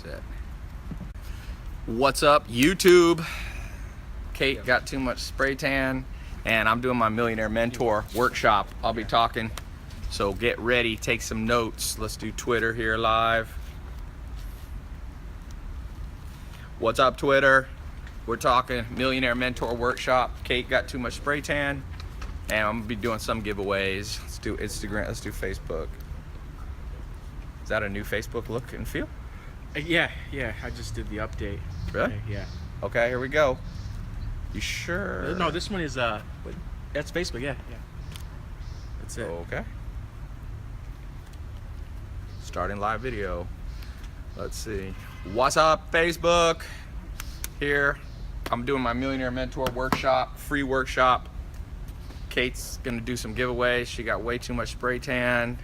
Set. What's up, YouTube? Kate got too much spray tan, and I'm doing my Millionaire Mentor workshop. I'll be talking, so get ready, take some notes. Let's do Twitter here live. What's up, Twitter? We're talking Millionaire Mentor workshop. Kate got too much spray tan, and I'm gonna be doing some giveaways. Let's do Instagram, let's do Facebook. Is that a new Facebook look and feel? Yeah, I just did the update. Really? Yeah. Okay, here we go. You sure? No, this one is that's Facebook. Yeah. That's it. Okay. Starting live video. Let's see. What's up, Facebook? Here, I'm doing my Millionaire Mentor workshop, free workshop. Kate's gonna do some giveaways. She got way too much spray tan.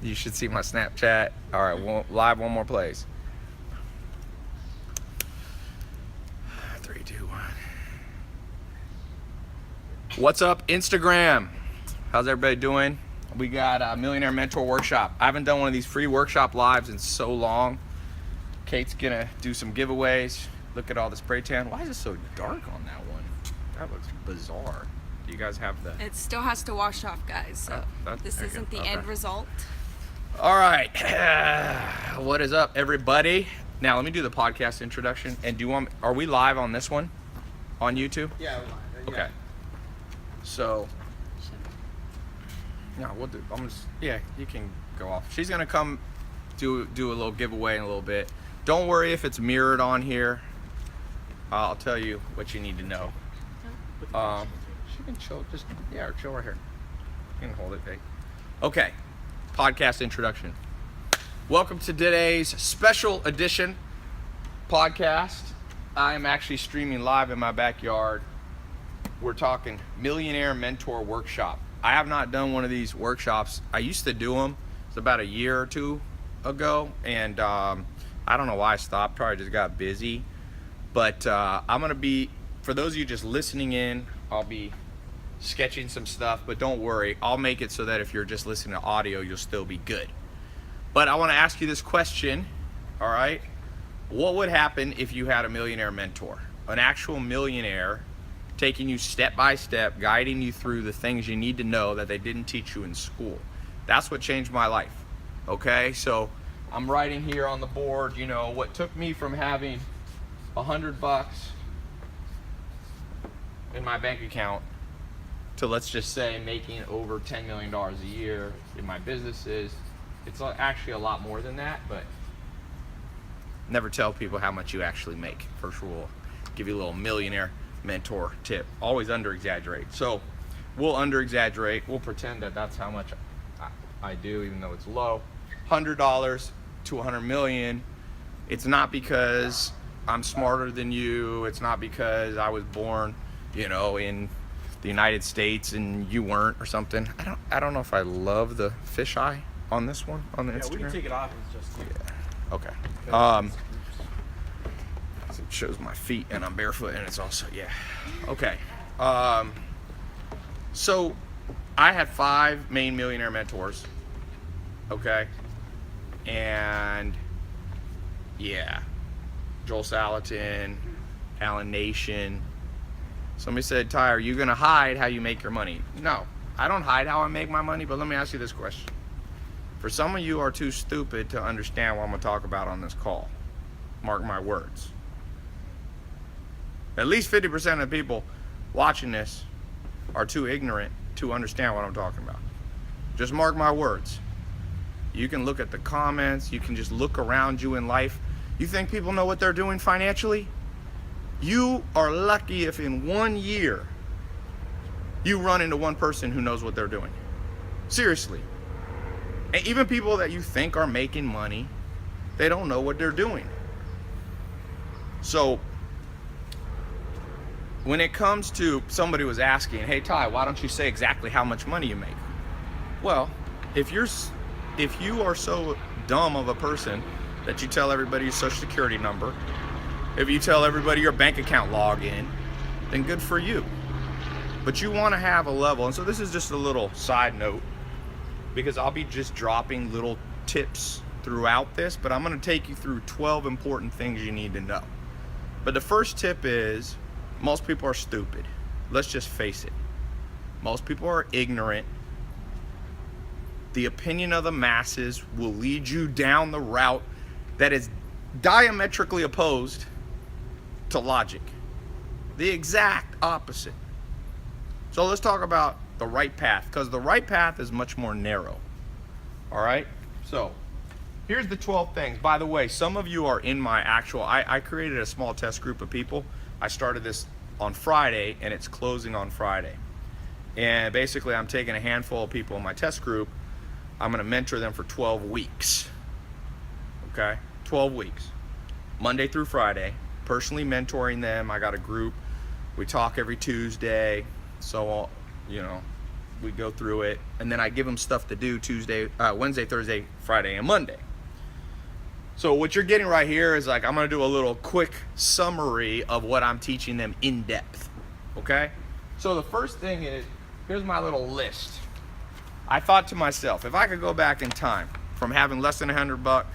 You should see my Snapchat. All right, live one more place. 3, 2, 1. What's up, Instagram? How's everybody doing? We got a Millionaire Mentor workshop. I haven't done one of these free workshop lives in so long. Kate's gonna do some giveaways. Look at all the spray tan. Why is it so dark on that one? That looks bizarre. Do you guys have the... It still has to wash off, guys, so this isn't the end result. All right. What is up, everybody? Now, let me do the podcast introduction. And are we live on this one? On YouTube? Yeah, we're live. Okay. So, yeah, you can go off. She's gonna come do a little giveaway in a little bit. Don't worry if it's mirrored on here. I'll tell you what you need to know. She can chill, chill right here. You can hold it, Dave. Okay, podcast introduction. Welcome to today's special edition podcast. I am actually streaming live in my backyard. We're talking Millionaire Mentor Workshop. I have not done one of these workshops. I used to do them. It's about a year or two ago, and I don't know why I stopped. Probably just got busy. But I'm gonna be, for those of you just listening in, I'll be sketching some stuff, but don't worry, I'll make it so that if you're just listening to audio, you'll still be good. But I want to ask you this question, all right? What would happen if you had a millionaire mentor? An actual millionaire taking you step by step, guiding you through the things you need to know that they didn't teach you in school. That's what changed my life, okay? So I'm writing here on the board, what took me from having $100 in my bank account to, let's just say, making over $10 million a year in my businesses. It's actually a lot more than that, but never tell people how much you actually make. First rule, give you a little millionaire mentor tip. Always under-exaggerate. So we'll under-exaggerate. We'll pretend that that's how much I do, even though it's low. $100 to $100 million. It's not because I'm smarter than you. It's not because I was born, in the United States and you weren't or something. I don't know if I love the fisheye on this one on the Instagram. Yeah, we can take it off. It's just Okay. So it shows my feet and I'm barefoot and it's also okay. So I had 5 main millionaire mentors. Okay. And Joel Salatin, Alan Nation. Somebody said, Tai, are you gonna hide how you make your money? No, I don't hide how I make my money, but let me ask you this question. For some of you are too stupid to understand what I'm gonna talk about on this call. Mark my words. At least 50% of the people watching this are too ignorant to understand what I'm talking about. Just mark my words. You can look at the comments, you can just look around you in life. You think people know what they're doing financially? You are lucky if in 1 year you run into one person who knows what they're doing. Seriously. And even people that you think are making money, they don't know what they're doing. So when it comes to, somebody was asking, hey Tai, why don't you say exactly how much money you make? Well, if you are so dumb of a person that you tell everybody your social security number, if you tell everybody your bank account login, then good for you. But you want to have a level, and so this is just a little side note, because I'll be just dropping little tips throughout this, but I'm going to take you through 12 important things you need to know. But the first tip is, most people are stupid. Let's just face it. Most people are ignorant. The opinion of the masses will lead you down the route that is diametrically opposed to logic. The exact opposite. So let's talk about the right path, because the right path is much more narrow. All right? So here's the 12 things. By the way, some of you are in my actual, I created a small test group of people. I started this on Friday, and it's closing on Friday. And basically, I'm taking a handful of people in my test group. I'm going to mentor them for 12 weeks. Okay? 12 weeks. Monday through Friday. Personally mentoring them. I got a group. We talk every Tuesday. So, you know, we go through it. And then I give them stuff to do Wednesday, Thursday, Friday, and Monday. So what you're getting right here is like, I'm going to do a little quick summary of what I'm teaching them in depth. Okay? So the first thing is, here's my little list. I thought to myself, if I could go back in time from having less than $100,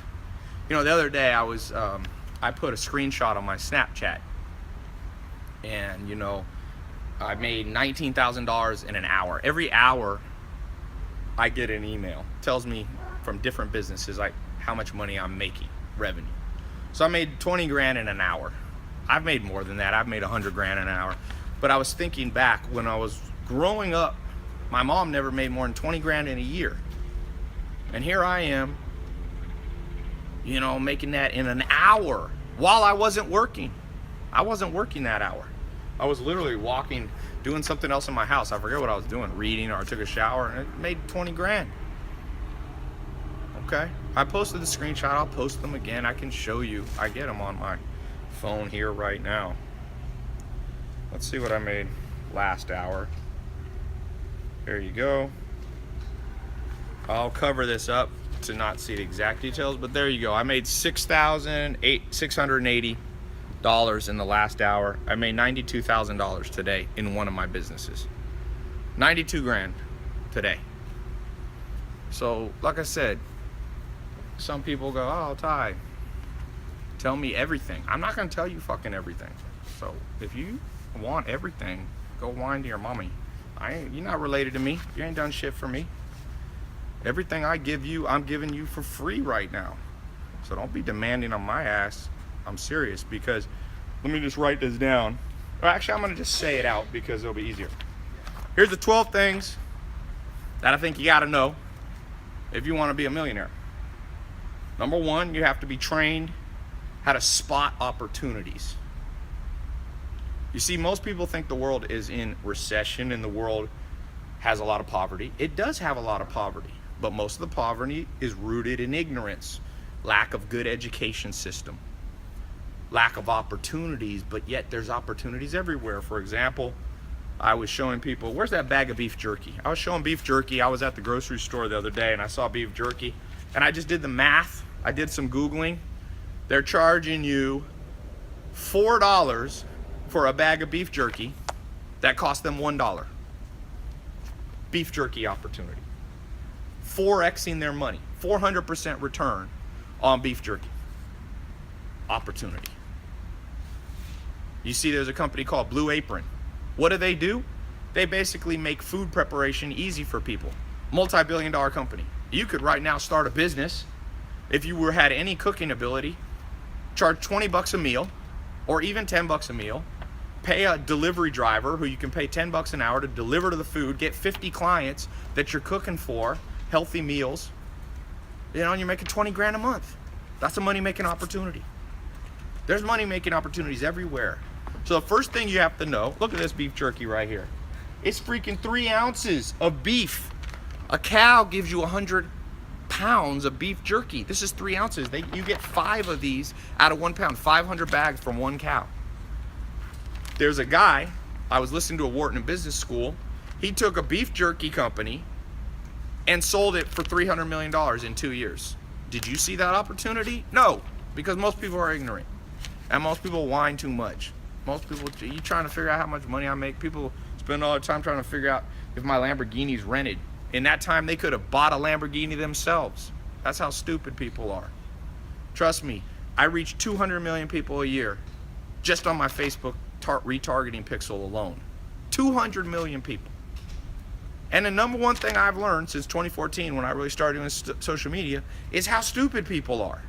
you know, the other day I was, I put a screenshot on my Snapchat, and you know, I made $19,000 in an hour. Every hour I get an email, tells me from different businesses like how much money I'm making, revenue. So I made 20 grand in an hour. I've made more than that. I've made 100 grand in an hour. But I was thinking back when I was growing up, my mom never made more than 20 grand in a year. And here I am, you know, making that in an hour while I wasn't working. I wasn't working that hour. I was literally walking, doing something else in my house. I forget what I was doing, reading, or I took a shower, and it made 20 grand. Okay? I posted the screenshot. I'll post them again. I can show you. I get them on my phone here right now. Let's see what I made last hour. There you go. I'll cover this up to not see the exact details, but there you go. I made $680 in the last hour. I made $92,000 today in one of my businesses. 92 grand today. So, like I said, some people go, oh, Tai, tell me everything. I'm not going to tell you fucking everything. So, if you want everything, go whine to your mommy. You're not related to me. You ain't done shit for me. Everything I give you, I'm giving you for free right now. So don't be demanding on my ass. I'm serious, because let me just write this down. Or actually, I'm going to just say it out because it'll be easier. Here's the 12 things that I think you got to know if you want to be a millionaire. Number one, you have to be trained how to spot opportunities. You see, most people think the world is in recession and the world has a lot of poverty. It does have a lot of poverty, but most of the poverty is rooted in ignorance, lack of good education system, lack of opportunities, but yet there's opportunities everywhere. For example, I was showing people, where's that bag of beef jerky? I was showing beef jerky. I was at the grocery store the other day and I saw beef jerky, and I just did the math. I did some Googling. They're charging you $4 for a bag of beef jerky that cost them $1. Beef jerky opportunity. 4xing their money. 400% return on beef jerky opportunity. You see, there's a company called Blue Apron. What do? They basically make food preparation easy for people. Multi-billion-dollar company. You could right now start a business if you had any cooking ability, charge 20 bucks a meal, or even 10 bucks a meal. Pay a delivery driver who you can pay 10 bucks an hour to deliver to the food. Get 50 clients that you're cooking for, healthy meals. You know, and you're making 20 grand a month. That's a money-making opportunity. There's money-making opportunities everywhere. So the first thing you have to know, look at this beef jerky right here. It's freaking 3 ounces of beef. A cow gives you 100 pounds of beef jerky. This is 3 ounces. You get 5 of these out of 1 pound, 500 bags from one cow. There's a guy, I was listening to a Wharton Business School. He took a beef jerky company and sold it for $300 million in 2 years. Did you see that opportunity? No, because most people are ignorant. And most people whine too much. Most people, you trying to figure out how much money I make. People spend all their time trying to figure out if my Lamborghini's rented. In that time, they could have bought a Lamborghini themselves. That's how stupid people are. Trust me, I reach 200 million people a year just on my Facebook retargeting pixel alone. 200 million people. And the number one thing I've learned since 2014, when I really started doing social media, is how stupid people are.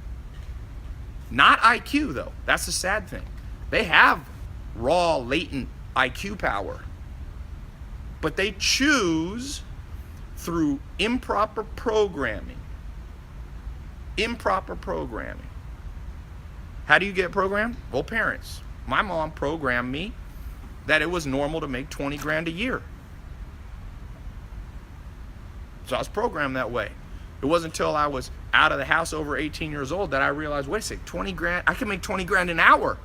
Not IQ, though. That's the sad thing. They have raw, latent IQ power. But they choose through improper programming. Improper programming. How do you get programmed? Well, parents. My mom programmed me that it was normal to make 20 grand a year. So I was programmed that way. It wasn't until I was out of the house over 18 years old that I realized, wait a second, 20 grand, I can make 20 grand an hour.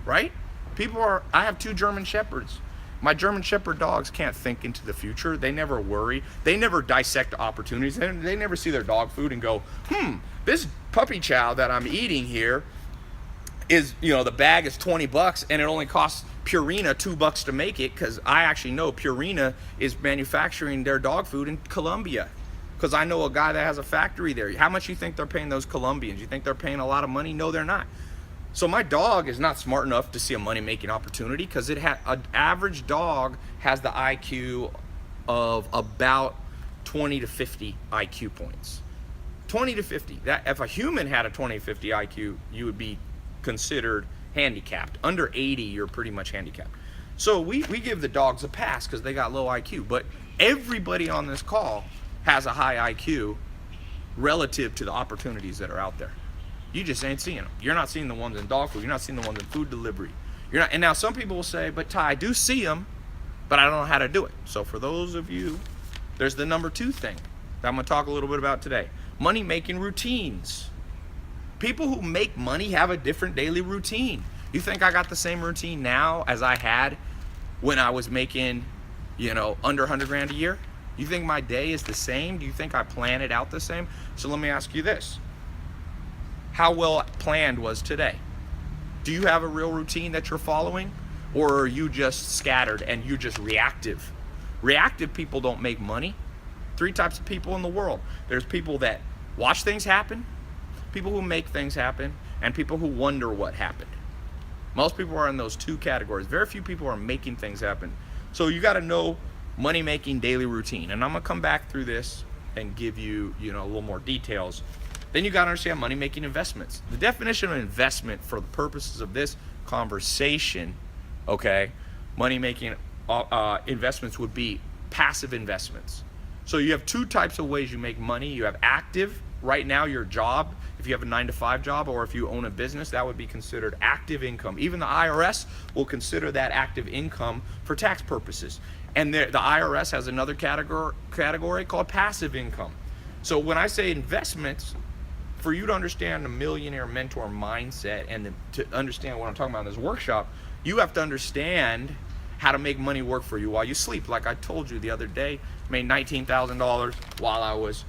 Right? I have 2 German Shepherds. My German Shepherd dogs can't think into the future. They never worry. They never dissect opportunities. They never see their dog food and go, this puppy chow that I'm eating here is, the bag is $20 and it only costs Purina $2 to make it, because I actually know Purina is manufacturing their dog food in Colombia, because I know a guy that has a factory there. How much you think they're paying those Colombians? You think they're paying a lot of money? No, they're not. So my dog is not smart enough to see a money-making opportunity, because an average dog has the IQ of about 20 to 50 IQ points. 20 to 50. That if a human had a 20 to 50 IQ, you would be considered handicapped. Under 80, you're pretty much handicapped. So we give the dogs a pass because they got low IQ. But everybody on this call has a high IQ relative to the opportunities that are out there. You just ain't seeing them. You're not seeing the ones in dog food. You're not seeing the ones in food delivery. You're not. And now some people will say, but Tai, I do see them, but I don't know how to do it. So for those of you, there's the number 2 thing that I'm going to talk a little bit about today. Money-making routines. People who make money have a different daily routine. You think I got the same routine now as I had when I was making, under 100 grand a year? You think my day is the same? Do you think I plan it out the same? So let me ask you this. How well planned was today? Do you have a real routine that you're following? Or are you just scattered and you're just reactive? Reactive people don't make money. 3 types of people in the world. There's people that watch things happen, people who make things happen, and people who wonder what happened. Most people are in those 2 categories. Very few people are making things happen. So you got to know money-making daily routine. And I'm going to come back through this and give you, a little more details. Then you got to understand money-making investments. The definition of investment for the purposes of this conversation, okay, money-making investments would be passive investments. So you have 2 types of ways you make money. You have active. Right now, your job, if you have a 9-to-5 job or if you own a business, that would be considered active income. Even the IRS will consider that active income for tax purposes. And the IRS has another category called passive income. So when I say investments, for you to understand the millionaire mentor mindset and to understand what I'm talking about in this workshop, you have to understand how to make money work for you while you sleep. Like I told you the other day, made $19,000 while I was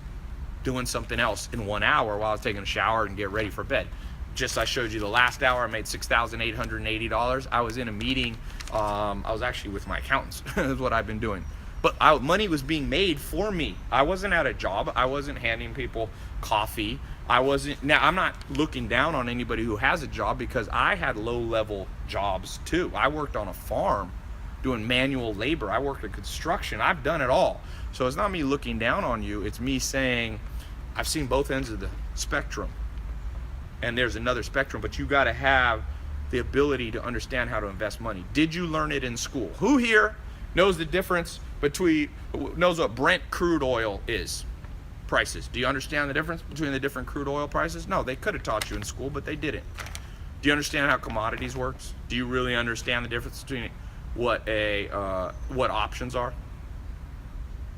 doing something else in 1 hour while I was taking a shower and get ready for bed. Just I showed you the last hour, I made $6,880. I was in a meeting. I was actually with my accountants. That's what I've been doing. But money was being made for me. I wasn't at a job. I wasn't handing people coffee. Now I'm not looking down on anybody who has a job, because I had low-level jobs too. I worked on a farm doing manual labor. I worked in construction. I've done it all. So it's not me looking down on you. It's me saying I've seen both ends of the spectrum. And there's another spectrum, but you got to have the ability to understand how to invest money. Did you learn it in school? Who here knows the difference knows what Brent crude oil is? Prices. Do you understand the difference between the different crude oil prices? No, they could have taught you in school, but they didn't. Do you understand how commodities works? Do you really understand the difference between what options are?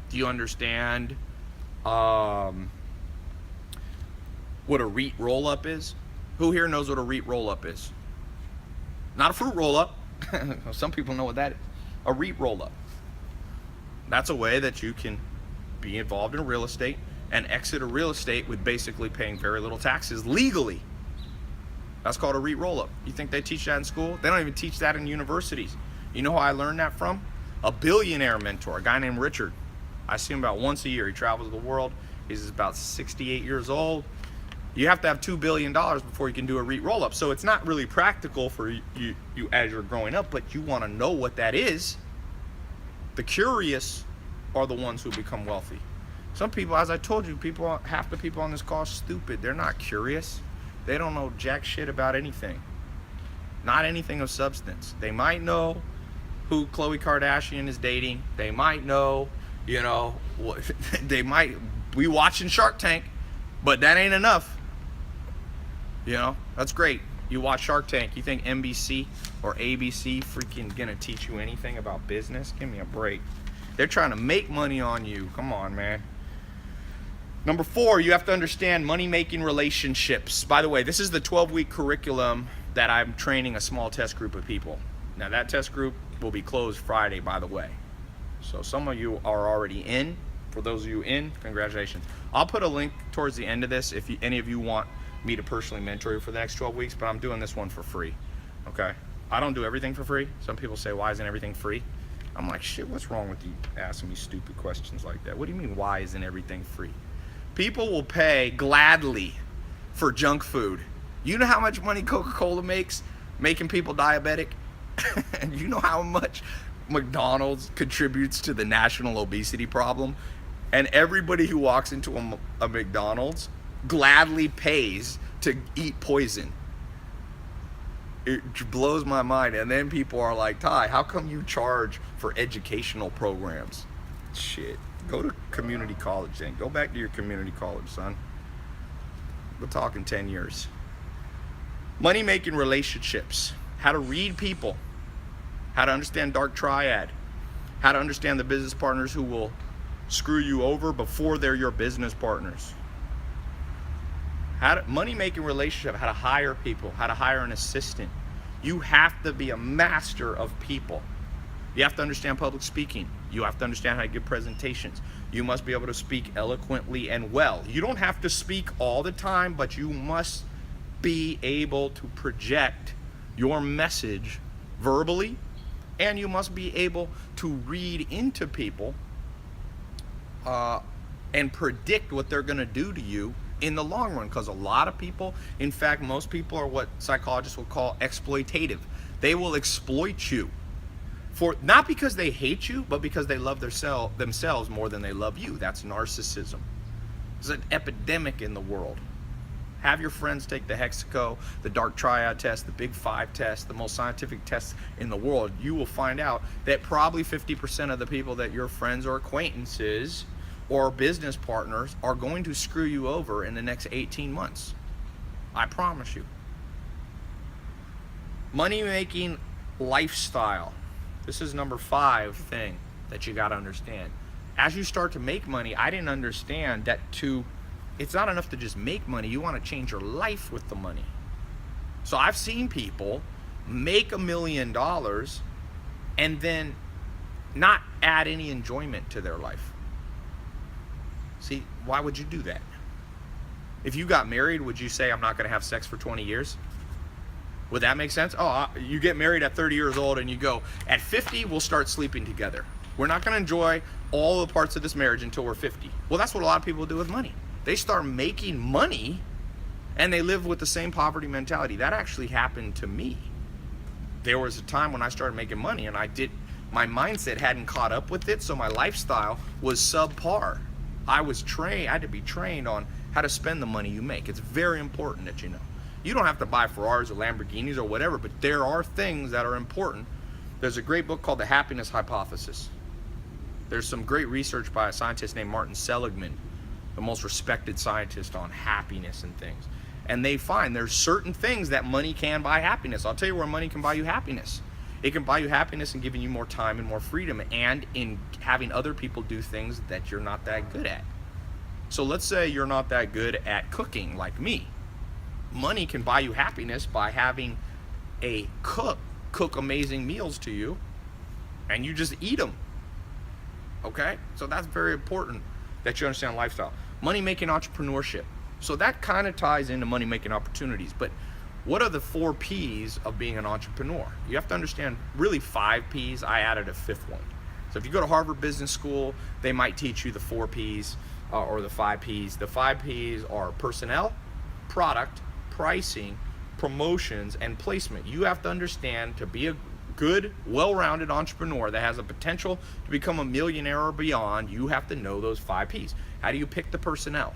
Do you understand what a REIT roll-up is? Who here knows what a REIT roll-up is? Not a fruit roll-up. Some people know what that is. A REIT roll-up. That's a way that you can be involved in real estate and exit a real estate with basically paying very little taxes legally. That's called a REIT roll-up. You think they teach that in school? They don't even teach that in universities. You know who I learned that from? A billionaire mentor, a guy named Richard. I see him about once a year. He travels the world. He's about 68 years old. You have to have $2 billion before you can do a REIT roll-up. So it's not really practical for you as you're growing up, but you want to know what that is. The curious are the ones who become wealthy. Some people, as I told you, half the people on this call are stupid. They're not curious. They don't know jack shit about anything. Not anything of substance. They might know who Khloe Kardashian is dating. They might know, they might be watching Shark Tank, but that ain't enough. That's great. You watch Shark Tank. You think NBC or ABC freaking gonna teach you anything about business? Give me a break. They're trying to make money on you. Come on, man. Number 4, you have to understand money-making relationships. By the way, this is the 12-week curriculum that I'm training a small test group of people. Now, that test group will be closed Friday, by the way. So some of you are already in. For those of you in, congratulations. I'll put a link towards the end of this if any of you want me to personally mentor you for the next 12 weeks, but I'm doing this one for free, okay? I don't do everything for free. Some people say, why isn't everything free? I'm like, shit, what's wrong with you asking me stupid questions like that? What do you mean, why isn't everything free? People will pay gladly for junk food. You know how much money Coca-Cola makes making people diabetic? And you know how much McDonald's contributes to the national obesity problem? And everybody who walks into a McDonald's gladly pays to eat poison. It blows my mind. And then people are like, Tai, how come you charge for educational programs? Shit, go to community college then. Go back to your community college, son. We're talking 10 years. Money-making relationships. How to read people. How to understand dark triad. How to understand the business partners who will screw you over before they're your business partners. Money-making relationship, how to hire people, how to hire an assistant. You have to be a master of people. You have to understand public speaking. You have to understand how to give presentations. You must be able to speak eloquently and well. You don't have to speak all the time, but you must be able to project your message verbally, and you must be able to read into people and predict what they're going to do to you in the long run, because a lot of people, in fact, most people are what psychologists will call exploitative. They will exploit you for not because they hate you, but because they love themselves more than they love you. That's narcissism. It's an epidemic in the world. Have your friends take the Hexaco, the Dark Triad test, the Big 5 test, the most scientific tests in the world. You will find out that probably 50% of the people that your friends or acquaintances or business partners are going to screw you over in the next 18 months. I promise you. Money-making lifestyle. This is number 5 thing that you got to understand. As you start to make money, I didn't understand that it's not enough to just make money. You want to change your life with the money. So I've seen people make $1 million and then not add any enjoyment to their life. See, why would you do that? If you got married, would you say, I'm not going to have sex for 20 years? Would that make sense? Oh, you get married at 30 years old and you go, at 50, we'll start sleeping together. We're not going to enjoy all the parts of this marriage until we're 50. Well, that's what a lot of people do with money. They start making money and they live with the same poverty mentality. That actually happened to me. There was a time when I started making money and my mindset hadn't caught up with it, so my lifestyle was subpar. I had to be trained on how to spend the money you make. It's very important that you know. You don't have to buy Ferraris or Lamborghinis or whatever, but there are things that are important. There's a great book called The Happiness Hypothesis. There's some great research by a scientist named Martin Seligman, the most respected scientist on happiness and things. And they find there's certain things that money can buy happiness. I'll tell you where money can buy you happiness. It can buy you happiness in giving you more time and more freedom, and in having other people do things that you're not that good at. So let's say you're not that good at cooking like me. Money can buy you happiness by having a cook amazing meals to you, and you just eat them. Okay? So that's very important that you understand lifestyle. Money-making entrepreneurship. So that kind of ties into money-making opportunities. But what are the 4 P's of being an entrepreneur? You have to understand really 5 P's. I added a 5th one. So if you go to Harvard Business School, they might teach you the 4 P's. or the 5 Ps. The 5 Ps are personnel, product, pricing, promotions, and placement. You have to understand, to be a good, well-rounded entrepreneur that has a potential to become a millionaire or beyond, you have to know those 5 Ps. How do you pick the personnel?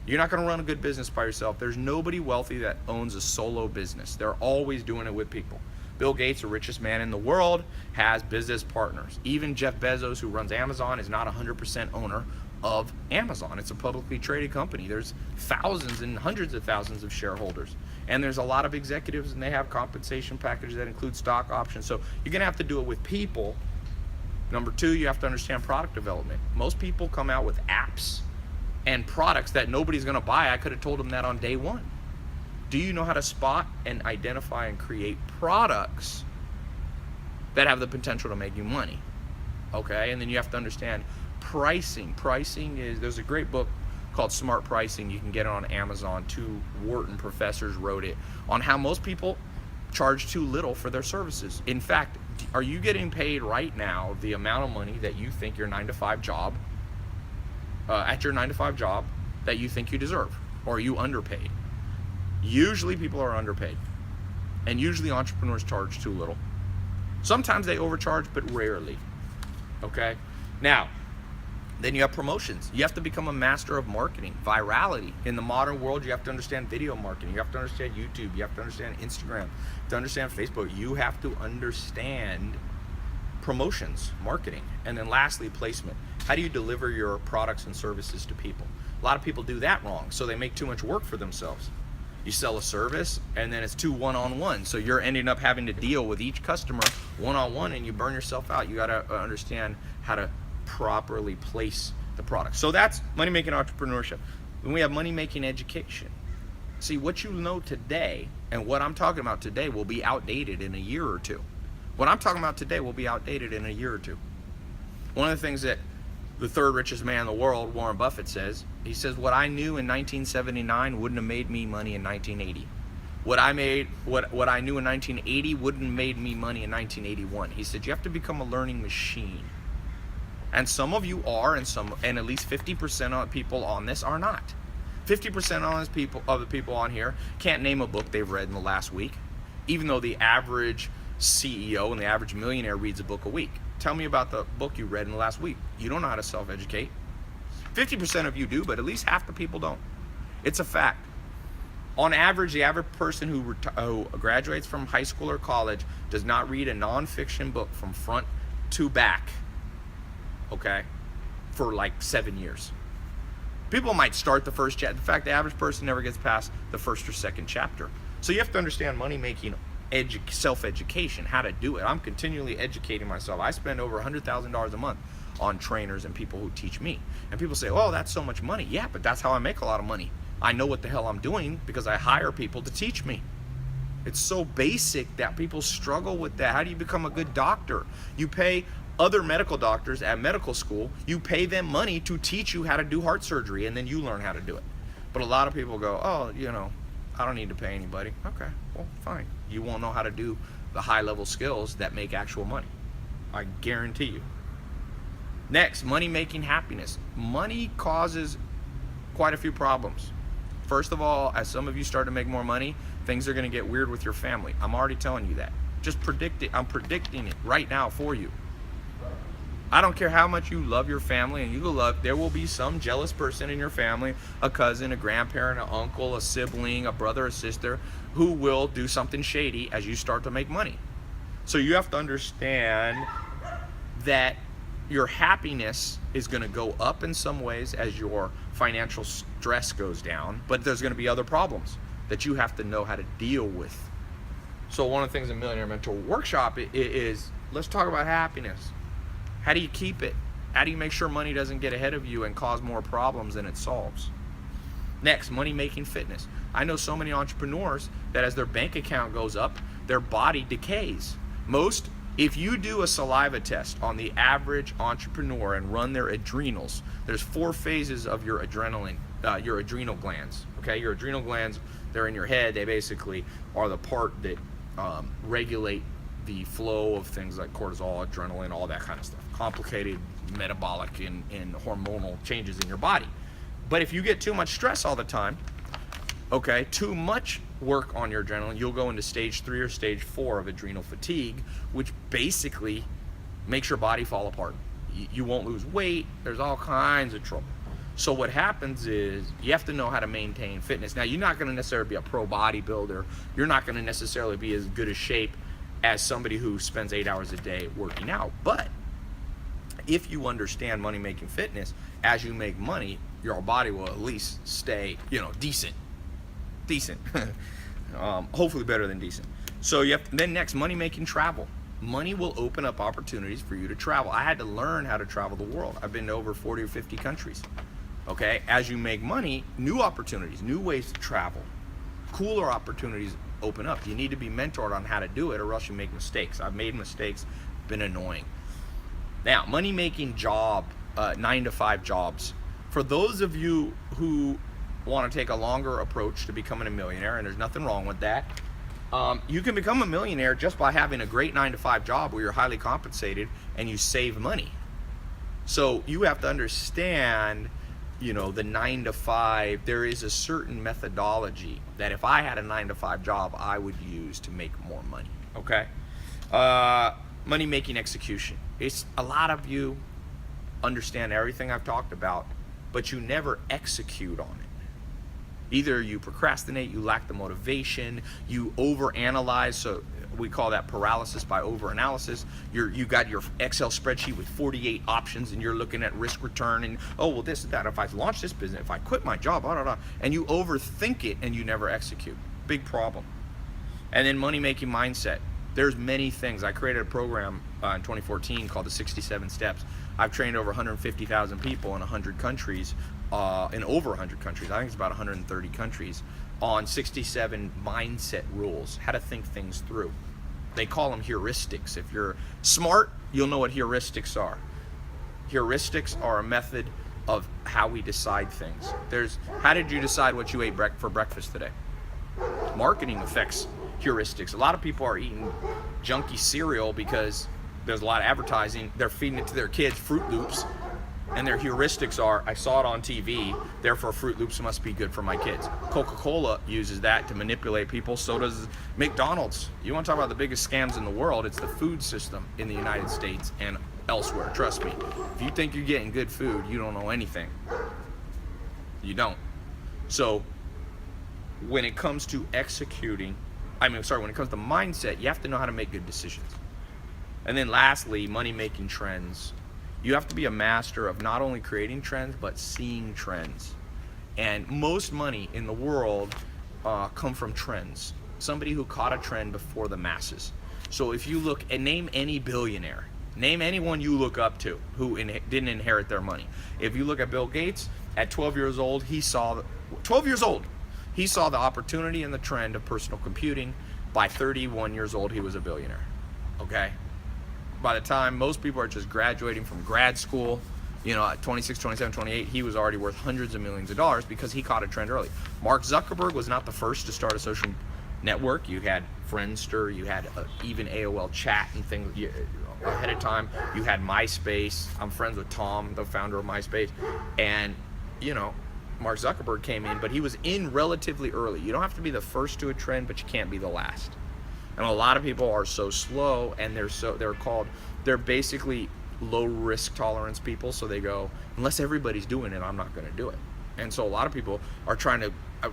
You're not going to run a good business by yourself. There's nobody wealthy that owns a solo business. They're always doing it with people. Bill Gates, the richest man in the world, has business partners. Even Jeff Bezos, who runs Amazon, is not 100% owner of Amazon. It's a publicly traded company. There's thousands and hundreds of thousands of shareholders. And there's a lot of executives, and they have compensation packages that include stock options. So you're going to have to do it with people. Number 2, you have to understand product development. Most people come out with apps and products that nobody's going to buy. I could have told them that on day 1. Do you know how to spot and identify and create products that have the potential to make you money? Okay, and then you have to understand pricing. Pricing is, there's a great book called Smart Pricing. You can get it on Amazon. 2 Wharton professors wrote it on how most people charge too little for their services. In fact, are you getting paid right now the amount of money that you think your 9-to-5 job, at your 9-to-5 job, that you think you deserve? Or are you underpaid? Usually people are underpaid, and usually entrepreneurs charge too little. Sometimes they overcharge, but rarely. Okay, now then you have promotions. You have to become a master of marketing, virality. In the modern world, you have to understand video marketing. You have to understand YouTube. You have to understand Instagram. To understand Facebook, you have to understand promotions, marketing. And then lastly, placement. How do you deliver your products and services to people? A lot of people do that wrong, so they make too much work for themselves. You sell a service, and then it's 2 one-on-one. So you're ending up having to deal with each customer one-on-one, and you burn yourself out. You got to understand how to properly place the product. So that's money-making entrepreneurship. Then we have money-making education. See, what you know today and what I'm talking about today will be outdated in a year or 2. What I'm talking about today will be outdated in a year or 2. One of the things that the 3rd richest man in the world, Warren Buffett, says, he says, what I knew in 1979 wouldn't have made me money in 1980. What I knew in 1980 wouldn't have made me money in 1981. He said, you have to become a learning machine. And some of you are, and at least 50% of people on this are not. 50% of the people on here can't name a book they've read in the last week, even though the average CEO and the average millionaire reads a book a week. Tell me about the book you read in the last week. You don't know how to self-educate. 50% of you do, but at least half the people don't. It's a fact. On average, the average person who graduates from high school or college does not read a nonfiction book from front to back, okay, for like 7 years. People might start the first chapter. In fact, the average person never gets past the first or second chapter. So you have to understand money-making self-education, how to do it. I'm continually educating myself. I spend over $100,000 a month on trainers and people who teach me. And people say, oh, that's so much money. Yeah, but that's how I make a lot of money. I know what the hell I'm doing because I hire people to teach me. It's so basic that people struggle with that. How do you become a good doctor? You pay other medical doctors at medical school, you pay them money to teach you how to do heart surgery, and then you learn how to do it. But a lot of people go, oh, I don't need to pay anybody. Okay, well, fine. You won't know how to do the high-level skills that make actual money. I guarantee you. Next, money-making happiness. Money causes quite a few problems. First of all, as some of you start to make more money, things are going to get weird with your family. I'm already telling you that. Just predict it. I'm predicting it right now for you. I don't care how much you love your family, and there will be some jealous person in your family, a cousin, a grandparent, an uncle, a sibling, a brother, a sister, who will do something shady as you start to make money. So you have to understand that your happiness is going to go up in some ways as your financial stress goes down, but there's going to be other problems that you have to know how to deal with. So one of the things in Millionaire Mentor Workshop is let's talk about happiness. How do you keep it? How do you make sure money doesn't get ahead of you and cause more problems than it solves? Next, money-making fitness. I know so many entrepreneurs that as their bank account goes up, their body decays. If you do a saliva test on the average entrepreneur and run their adrenals, there's 4 phases of your adrenal glands. Okay, your adrenal glands, they're in your head. They basically are the part that regulate the flow of things like cortisol, adrenaline, all that kind of stuff. Complicated metabolic and hormonal changes in your body. But if you get too much stress all the time, okay, too much work on your adrenaline, you'll go into stage 3 or stage 4 of adrenal fatigue, which basically makes your body fall apart. You won't lose weight. There's all kinds of trouble. So what happens is you have to know how to maintain fitness. Now, you're not going to necessarily be a pro bodybuilder. You're not going to necessarily be as good a shape as somebody who spends 8 hours a day working out. But if you understand money-making fitness, as you make money, your body will at least stay, decent. Hopefully better than decent. So then next, money-making travel. Money will open up opportunities for you to travel. I had to learn how to travel the world. I've been to over 40 or 50 countries. Okay, as you make money, new opportunities, new ways to travel, cooler opportunities open up. You need to be mentored on how to do it, or else you make mistakes. I've made mistakes, been annoying. Now, money-making job, 9-to-5 jobs. For those of you who want to take a longer approach to becoming a millionaire, and there's nothing wrong with that, you can become a millionaire just by having a great 9-to-5 job where you're highly compensated and you save money. So you have to understand, the 9-to-5, there is a certain methodology that if I had a 9-to-5 job, I would use to make more money, okay? Money-making execution. It's a lot of you understand everything I've talked about, but you never execute on it. Either you procrastinate, you lack the motivation, you overanalyze, so we call that paralysis by overanalysis. You got your Excel spreadsheet with 48 options and you're looking at risk return and, this and that, if I launch this business, if I quit my job, and you overthink it and you never execute. Big problem. And then money-making mindset. There's many things. I created a program in 2014 called the 67 Steps. I've trained over 150,000 people in 100 countries, in over 100 countries. I think it's about 130 countries, on 67 mindset rules, how to think things through. They call them heuristics. If you're smart, you'll know what heuristics are. Heuristics are a method of how we decide things. How did you decide what you ate for breakfast today? Marketing affects heuristics. A lot of people are eating junky cereal because there's a lot of advertising. They're feeding it to their kids, Fruit Loops, and their heuristics are, I saw it on TV, therefore Fruit Loops must be good for my kids. Coca-Cola uses that to manipulate people, so does McDonald's. You want to talk about the biggest scams in the world, it's the food system in the United States and elsewhere, trust me. If you think you're getting good food, you don't know anything. You don't. So, when it comes to when it comes to mindset, you have to know how to make good decisions. And then lastly, money-making trends. You have to be a master of not only creating trends, but seeing trends. And most money in the world come from trends. Somebody who caught a trend before the masses. So if you look and name any billionaire, name anyone you look up to who didn't inherit their money. If you look at Bill Gates, at 12 years old, he saw the opportunity and the trend of personal computing. By 31 years old, he was a billionaire, okay? By the time most people are just graduating from grad school, at 26, 27, 28, he was already worth hundreds of millions of dollars because he caught a trend early. Mark Zuckerberg was not the first to start a social network. You had Friendster, you had even AOL chat and things ahead of time. You had MySpace. I'm friends with Tom, the founder of MySpace. And, Mark Zuckerberg came in, but he was in relatively early. You don't have to be the first to a trend, but you can't be the last. And a lot of people are so slow, and they're basically low risk tolerance people. So they go, unless everybody's doing it, I'm not going to do it. And so a lot of people are trying to,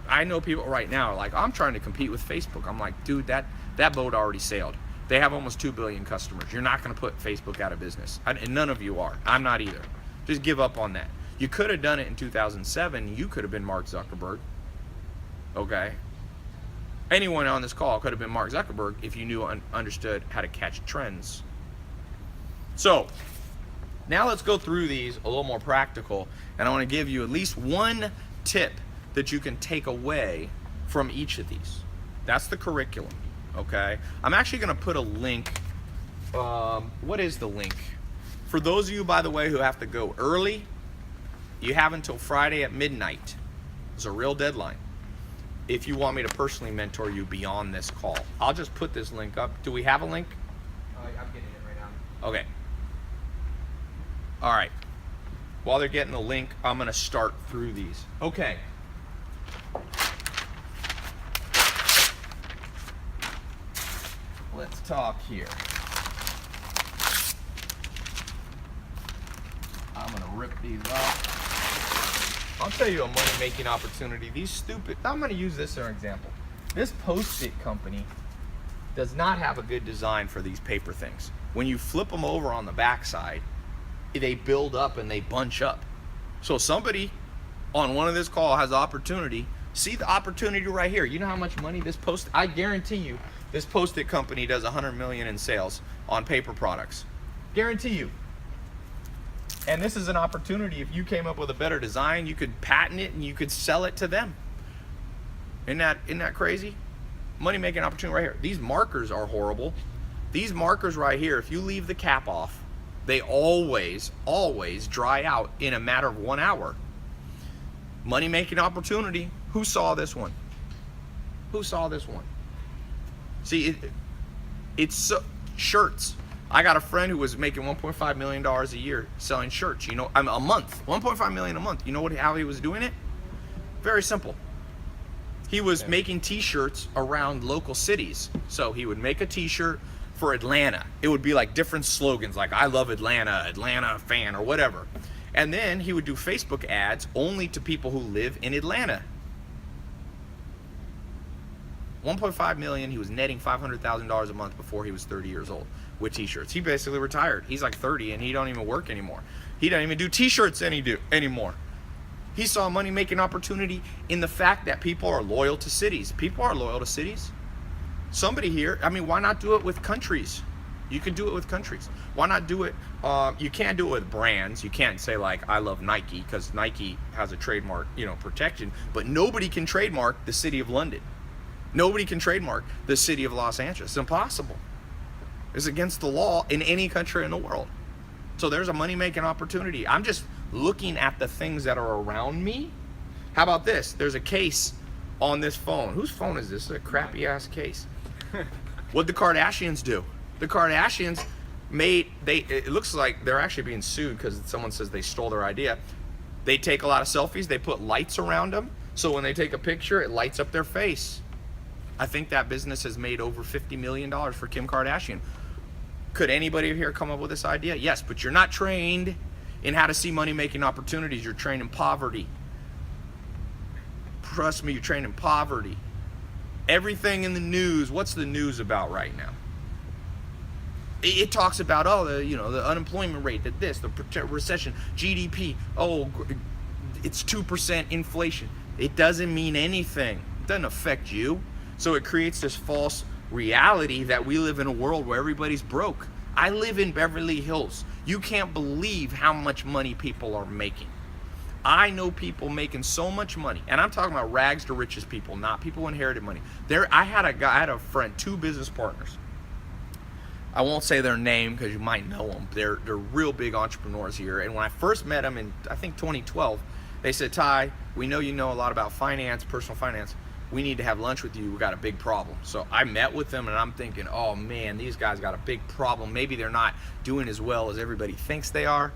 I know people right now, like, I'm trying to compete with Facebook. I'm like, dude, that boat already sailed. They have almost 2 billion customers. You're not going to put Facebook out of business. And none of you are. I'm not either. Just give up on that. You could have done it in 2007. You could have been Mark Zuckerberg. Okay? Anyone on this call could have been Mark Zuckerberg if you knew and understood how to catch trends. So, now let's go through these a little more practical, and I want to give you at least one tip that you can take away from each of these. That's the curriculum, okay? I'm actually going to put a link. What is the link? For those of you, by the way, who have to go early, you have until Friday at midnight. It's a real deadline. If you want me to personally mentor you beyond this call, I'll just put this link up. Do we have a link? I'm getting it right now. Okay. All right. While they're getting the link, I'm going to start through these. Okay. Let's talk here. I'm going to rip these off. I'll tell you a money-making opportunity. I'm going to use this as an example. This Post-it company does not have a good design for these paper things. When you flip them over on the backside, they build up and they bunch up. So somebody on one of this call has the opportunity. See the opportunity right here. You know how much money this I guarantee you this Post-it company does 100 million in sales on paper products. Guarantee you. And this is an opportunity. If you came up with a better design, you could patent it and you could sell it to them. Isn't that crazy? Money making opportunity right here. These markers are horrible. These markers right here, if you leave the cap off, they always dry out in a matter of 1 hour. Money making opportunity. Who saw this one? Who saw this one? See, it's shirts. I got a friend who was making $1.5 million a year selling shirts. You know, a month. 1.5 million a month. You know how he was doing it? Very simple. He was making t-shirts around local cities. So he would make a t-shirt for Atlanta. It would be like different slogans like I love Atlanta, Atlanta fan, or whatever. And then he would do Facebook ads only to people who live in Atlanta. 1.5 million, he was netting $500,000 a month before he was 30 years old with t-shirts. He basically retired. He's like 30 and he don't even work anymore. He don't even do t-shirts anymore. He saw a money-making opportunity in the fact that people are loyal to cities. People are loyal to cities. Somebody here, I mean, why not do it with countries? You can do it with countries. Why not do it? You can't do it with brands. You can't say like, I love Nike, because Nike has a trademark, protection, but nobody can trademark the city of London. Nobody can trademark the city of Los Angeles. It's impossible. It's against the law in any country in the world. So there's a money-making opportunity. I'm just looking at the things that are around me. How about this? There's a case on this phone. Whose phone is this? It's a crappy-ass case. What'd the Kardashians do? The Kardashians it looks like they're actually being sued because someone says they stole their idea. They take a lot of selfies. They put lights around them. So when they take a picture, it lights up their face. I think that business has made over $50 million for Kim Kardashian. Could anybody here come up with this idea? Yes, but you're not trained in how to see money-making opportunities. You're trained in poverty. Trust me, you're trained in poverty. Everything in the news, what's the news about right now? It talks about, the unemployment rate, the recession, GDP, it's 2% inflation. It doesn't mean anything. It doesn't affect you. So it creates this false reality that we live in a world where everybody's broke. I live in Beverly Hills. You can't believe how much money people are making. I know people making so much money, and I'm talking about rags to riches people, not people who inherited money. I had a friend, 2 business partners. I won't say their name because you might know them. They're real big entrepreneurs here. And when I first met them in, I think 2012, they said, Tai, we know you know a lot about finance, personal finance. We need to have lunch with you. We got a big problem. So I met with them and I'm thinking, oh man, these guys got a big problem. Maybe they're not doing as well as everybody thinks they are.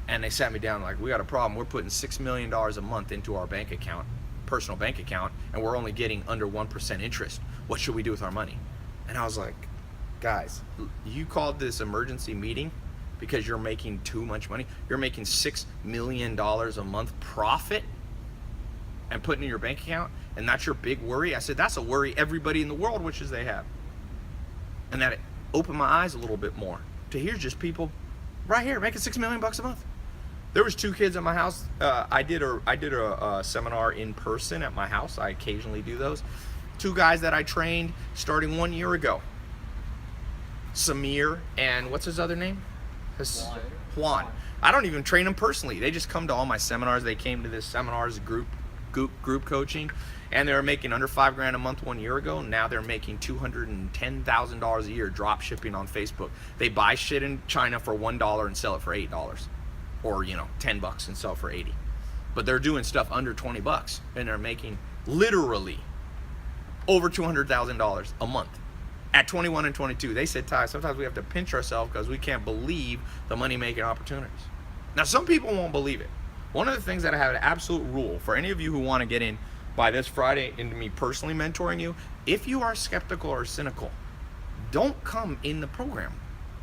And they sat me down like, we got a problem. We're putting $6 million a month into our bank account, personal bank account, and we're only getting under 1% interest. What should we do with our money? And I was like, guys, you called this emergency meeting because you're making too much money. You're making $6 million a month profit and putting in your bank account, and that's your big worry? I said, that's a worry everybody in the world wishes they have. And that it opened my eyes a little bit more to hear just people right here making $6 million a month. There was 2 kids at my house. I did a seminar in person at my house. I occasionally do those. 2 guys that I trained starting 1 year ago. Samir and what's his other name? Juan. I don't even train them personally. They just come to all my seminars. They came to this seminars group coaching, and they were making under $5,000 a month 1 year ago. Now they're making $210,000 a year drop shipping on Facebook. They buy shit in China for $1 and sell it for $8, or $10 and sell it for $80. But they're doing stuff under $20, and they're making literally over $200,000 a month at 21 and 22. They said, Tai, sometimes we have to pinch ourselves because we can't believe the money-making opportunities. Now, some people won't believe it. One of the things that I have an absolute rule for any of you who want to get in by this Friday into me personally mentoring you, if you are skeptical or cynical, don't come in the program.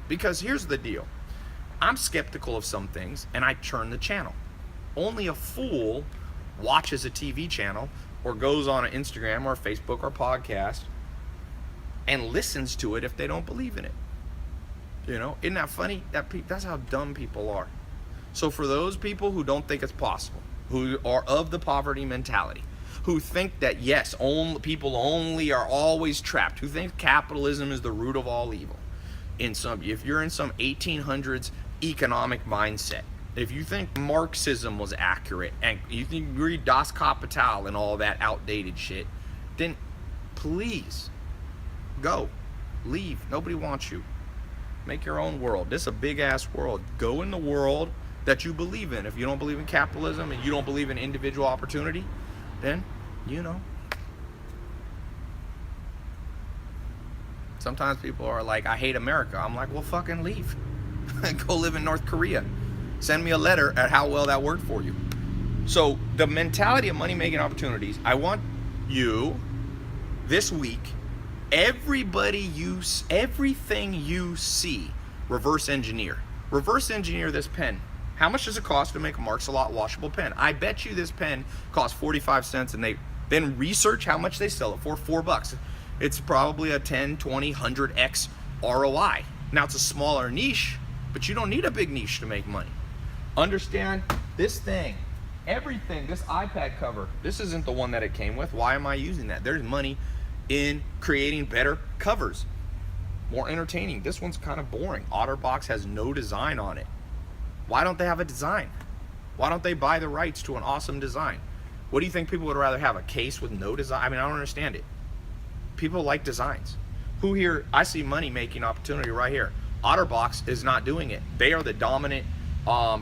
Because here's the deal. I'm skeptical of some things and I turn the channel. Only a fool watches a TV channel or goes on an Instagram or Facebook or podcast and listens to it if they don't believe in it. You know, isn't that funny? That's how dumb people are. So for those people who don't think it's possible, who are of the poverty mentality, who think that yes, people only are always trapped, who think capitalism is the root of all evil, if you're in some 1800s economic mindset, if you think Marxism was accurate and you think you read Das Kapital and all that outdated shit, then please go, leave. Nobody wants you. Make your own world. This is a big ass world. Go in the world that you believe in. If you don't believe in capitalism and you don't believe in individual opportunity, then, you know. Sometimes people are like, I hate America. I'm like, well, fucking leave. Go live in North Korea. Send me a letter at how well that worked for you. So the mentality of money-making opportunities, I want you this week, everything you see, reverse engineer. Reverse engineer this pen. How much does it cost to make a Marks a Lot washable pen? I bet you this pen costs 45 cents and they then research how much they sell it for, $4. It's probably a 10, 20, 100x ROI. Now it's a smaller niche, but you don't need a big niche to make money. Understand this thing, everything, this iPad cover, this isn't the one that it came with. Why am I using that? There's money in creating better covers, more entertaining. This one's kind of boring. OtterBox has no design on it. Why don't they have a design? Why don't they buy the rights to an awesome design? What do you think people would rather have, a case with no design? I mean, I don't understand it. People like designs. Who here, I see money making opportunity right here. OtterBox is not doing it. They are the dominant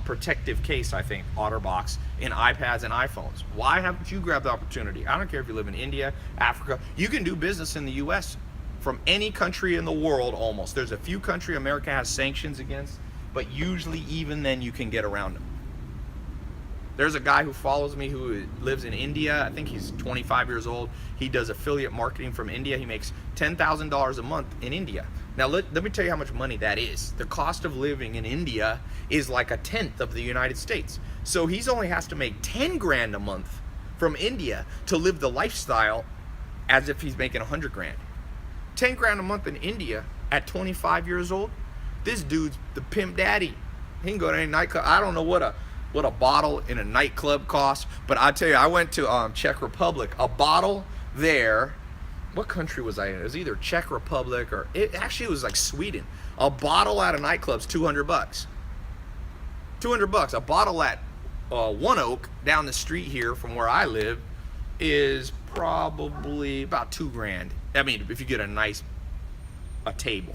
protective case, I think, OtterBox, in iPads and iPhones. Why haven't you grabbed the opportunity? I don't care if you live in India, Africa. You can do business in the US from any country in the world almost. There's a few countries America has sanctions against, but usually even then you can get around them. There's a guy who follows me who lives in India. I think he's 25 years old. He does affiliate marketing from India. He makes $10,000 a month in India. Now let me tell you how much money that is. The cost of living in India is like a tenth of the United States. So he's only has to make 10 grand a month from India to live the lifestyle as if he's making 100 grand. 10 grand a month in India at 25 years old. This dude's the pimp daddy. He can go to any nightclub. I don't know what a bottle in a nightclub costs, but I tell you, I went to Czech Republic. A bottle there, what country was I in? It was either Czech Republic or it was like Sweden. A bottle at a nightclub's $200. $200. A bottle at One Oak down the street here from where I live is probably about 2 grand. I mean, if you get a table.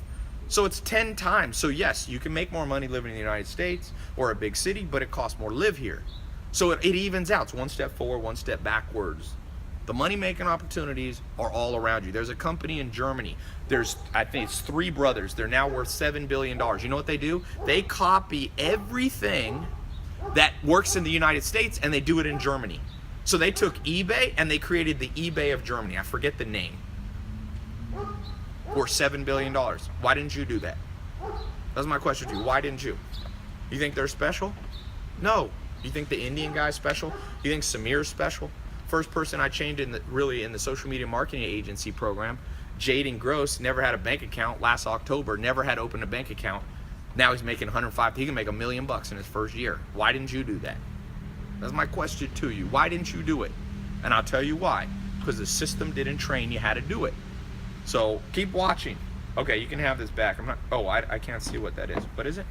So it's 10 times. So yes, you can make more money living in the United States or a big city, but it costs more to live here. So it evens out. It's one step forward, one step backwards. The money-making opportunities are all around you. There's a company in Germany. I think it's 3 brothers. They're now worth $7 billion. You know what they do? They copy everything that works in the United States and they do it in Germany. So they took eBay and they created the eBay of Germany. I forget the name. For $7 billion. Why didn't you do that? That's my question to you. Why didn't you? You think they're special? No. You think the Indian guy's special? You think Samir's special? First person I trained in the social media marketing agency program, Jaden Gross, never had a bank account last October, never had opened a bank account. Now he's making he can make $1 million in his first year. Why didn't you do that? That's my question to you. Why didn't you do it? And I'll tell you why. Because the system didn't train you how to do it. So keep watching. Okay, you can have this back. I can't see what that is. What is it?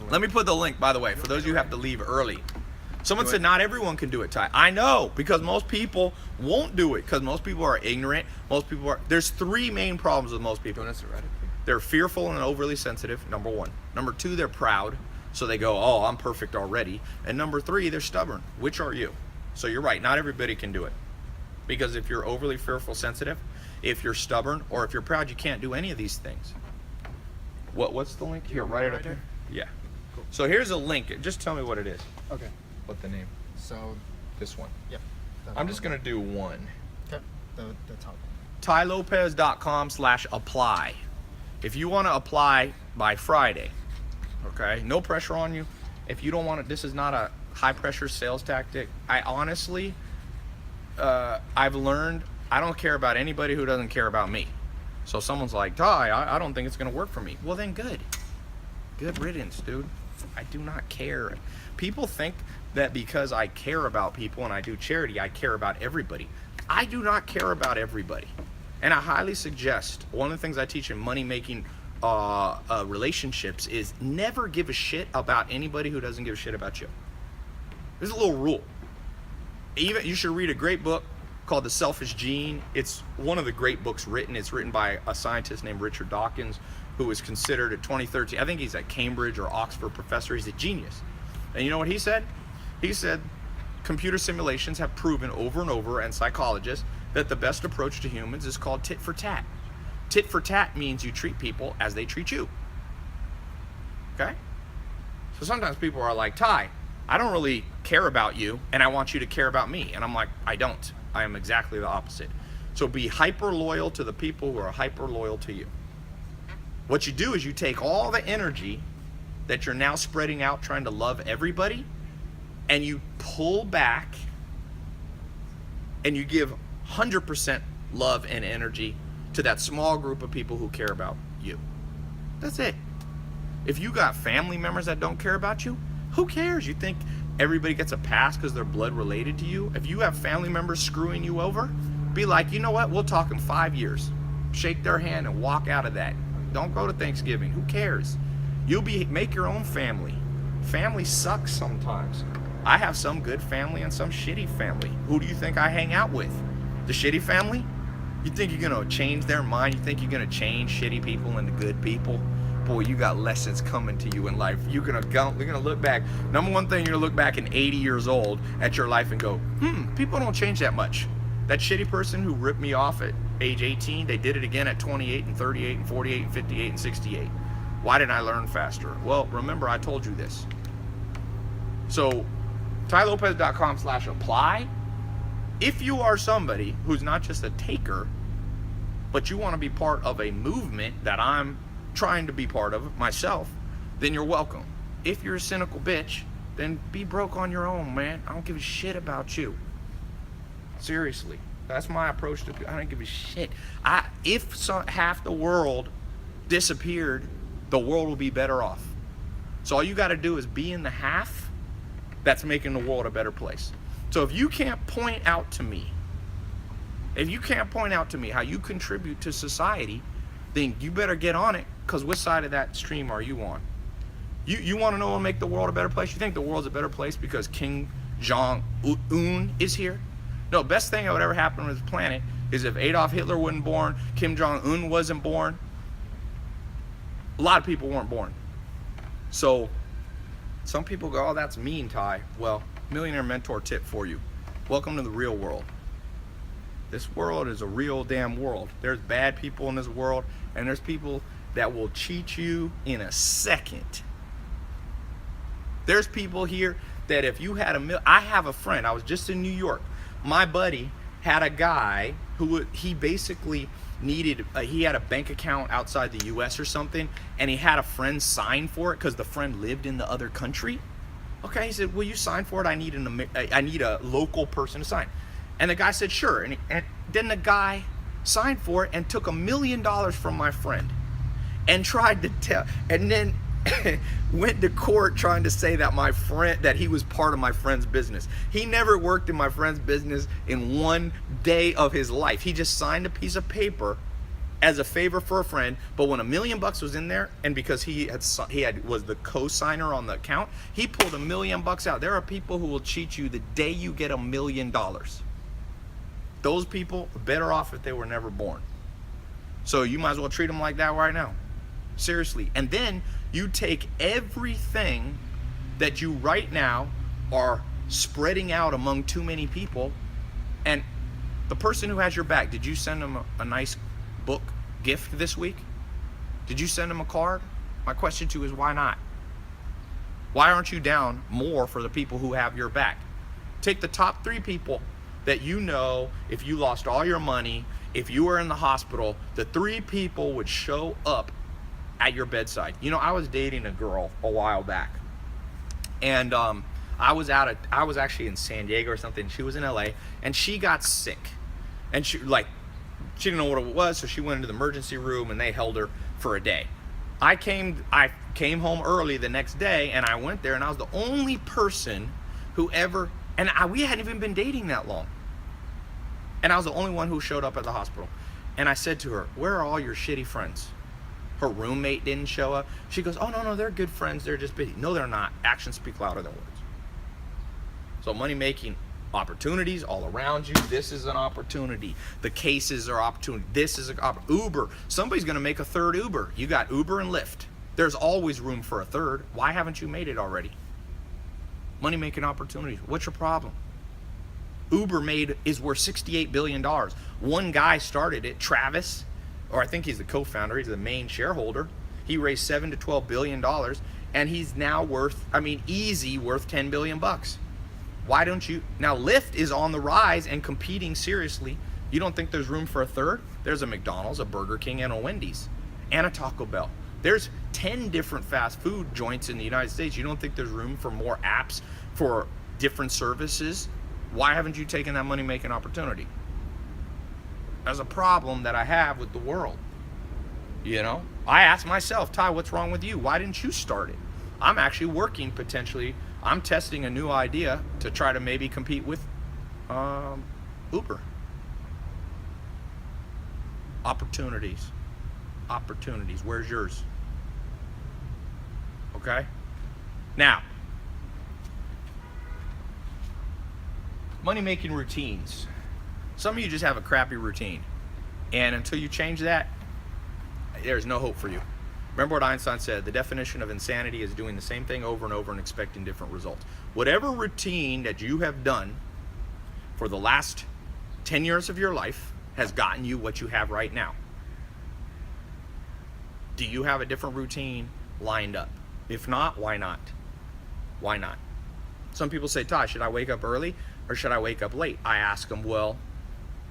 Let me put the link, by the way, for those of you who have to leave early. Someone said not everyone can do it, Tai. I know, because most people won't do it, because most people are ignorant. There's 3 main problems with most people. They're fearful and overly sensitive, number 1. Number 2, they're proud. So they go, oh, I'm perfect already. And number 3, they're stubborn. Which are you? So you're right, not everybody can do it. Because if you're overly fearful, sensitive, if you're stubborn, or if you're proud, you can't do any of these things. What's the link here? Right up here. Yeah. Cool. So here's a link. Just tell me what it is. Okay. What the name? So, This one. yep. I'm just gonna do one. Okay. The top. TaiLopez.com/apply. If you want to apply by Friday, okay, no pressure on you. If you don't want it, this is not a high pressure sales tactic. I honestly, I've learned I don't care about anybody who doesn't care about me. So someone's like, Tai, I don't think it's going to work for me. Well, then good. Good riddance, dude. I do not care. People think that because I care about people and I do charity, I care about everybody. I do not care about everybody. And I highly suggest, one of the things I teach in money-making relationships is never give a shit about anybody who doesn't give a shit about you. There's a little rule. Even you should read a great book called The Selfish Gene. It's one of the great books written. It's written by a scientist named Richard Dawkins, who was considered a 2013, I think he's a Cambridge or Oxford professor. He's a genius. And you know what he said? He said, computer simulations have proven over and over, and psychologists, that the best approach to humans is called tit for tat. Tit for tat means you treat people as they treat you. Okay? So sometimes people are like, Tai, I don't really care about you, and I want you to care about me. And I'm like, I don't. I am exactly the opposite. So be hyper loyal to the people who are hyper loyal to you. What you do is you take all the energy that you're now spreading out trying to love everybody, and you pull back and you give 100% love and energy to that small group of people who care about you. That's it. If you got family members that don't care about you, who cares? You think everybody gets a pass because they're blood related to you? If you have family members screwing you over, be like, you know what? We'll talk in 5 years. Shake their hand and walk out of that. Don't go to Thanksgiving. Who cares? Make your own family. Family sucks sometimes. I have some good family and some shitty family. Who do you think I hang out with? The shitty family? You think you're gonna change their mind? You think you're gonna change shitty people into good people? Boy, you got lessons coming to you in life. You're gonna look back. Number one thing, you're gonna look back in 80 years old at your life and go, people don't change that much. That shitty person who ripped me off at age 18, they did it again at 28 and 38 and 48 and 58 and 68. Why didn't I learn faster? Well, remember I told you this. So, TaiLopez.com/apply. If you are somebody who's not just a taker, but you want to be part of a movement that I'm trying to be part of myself, then you're welcome. If you're a cynical bitch, then be broke on your own, man. I don't give a shit about you. Seriously. That's my approach to I don't give a shit. If half the world disappeared, the world will be better off. So all you got to do is be in the half that's making the world a better place. So if you can't point out to me how you contribute to society, then you better get on it, because which side of that stream are you on? You want to know what will make the world a better place? You think the world's a better place because Kim Jong-un is here? No, best thing that would ever happen on this planet is if Adolf Hitler wasn't born, Kim Jong-un wasn't born, a lot of people weren't born. So some people go, oh, that's mean, Tai. Well, millionaire mentor tip for you. Welcome to the real world. This world is a real damn world. There's bad people in this world, and there's people that will cheat you in a second. There's people here that if you had I have a friend, I was just in New York. My buddy had a guy who he basically needed, he had a bank account outside the US or something, and he had a friend sign for it because the friend lived in the other country. Okay, he said, will you sign for it? I need a local person to sign. And the guy said, sure. And then the guy signed for it and took $1 million from my friend and tried to tell, and then went to court trying to say that he was part of my friend's business. He never worked in my friend's business in one day of his life. He just signed a piece of paper as a favor for a friend, but when $1 million was in there, and because he was the co-signer on the account, he pulled $1 million out. There are people who will cheat you the day you get $1 million. Those people are better off if they were never born. So you might as well treat them like that right now. Seriously. And then you take everything that you right now are spreading out among too many people, and The person who has your back, did you send them a nice book gift this week? Did you send them a card? My question to you is, why not? Why aren't you down more for the people who have your back? Take the top 3 people that you know, if you lost all your money, if you were in the hospital, the 3 people would show up at your bedside. You know, I was dating a girl a while back, and I was actually in San Diego or something. She was in LA, and she got sick, and she didn't know what it was, so she went into the emergency room, and they held her for a day. I came home early the next day, and I went there, and I was the only person who ever, and we hadn't even been dating that long, and I was the only one who showed up at the hospital. And I said to her, where are all your shitty friends? Her roommate didn't show up. She goes, oh, no, they're good friends, they're just busy. No, they're not. Actions speak louder than words. So money-making opportunities all around you. This is an opportunity. The cases are opportunity. This is Uber. Somebody's going to make a third Uber. You got Uber and Lyft. There's always room for a third. Why haven't you made it already? Money-making opportunities. What's your problem? Uber is worth $68 billion. One guy started it, Travis, or I think he's the co-founder. He's the main shareholder. He raised $7 to $12 billion, and he's now worth $10 billion bucks. Why don't you? Now Lyft is on the rise and competing seriously. You don't think there's room for a third? There's a McDonald's, a Burger King, and a Wendy's, and a Taco Bell. There's 10 different fast food joints in the United States. You don't think there's room for more apps for different services? Why haven't you taken that money-making opportunity? There's a problem that I have with the world. You know, I ask myself, Tai, what's wrong with you? Why didn't you start it? I'm actually working potentially. I'm testing a new idea to try to maybe compete with Uber. Opportunities. Where's yours? Okay? Now, money-making routines. Some of you just have a crappy routine. And until you change that, there's no hope for you. Remember what Einstein said, the definition of insanity is doing the same thing over and over and expecting different results. Whatever routine that you have done for the last 10 years of your life has gotten you what you have right now. Do you have a different routine lined up? If not, why not? Why not? Some people say, Tai, should I wake up early or should I wake up late? I ask them, well,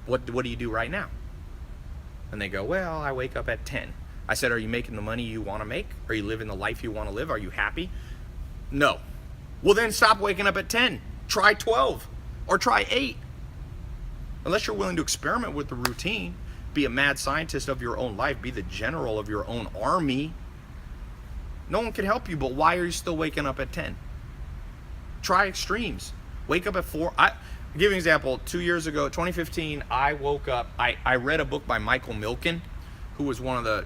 what do you do right now? And they go, well, I wake up at 10. I said, are you making the money you want to make? Are you living the life you want to live? Are you happy? No. Well, then stop waking up at 10. Try 12 or try 8. Unless you're willing to experiment with the routine, be a mad scientist of your own life, be the general of your own army. No one can help you, but why are you still waking up at 10? Try extremes. Wake up at 4. I'll give you an example. 2 years ago, 2015, I woke up. I read a book by Michael Milken, who was one of the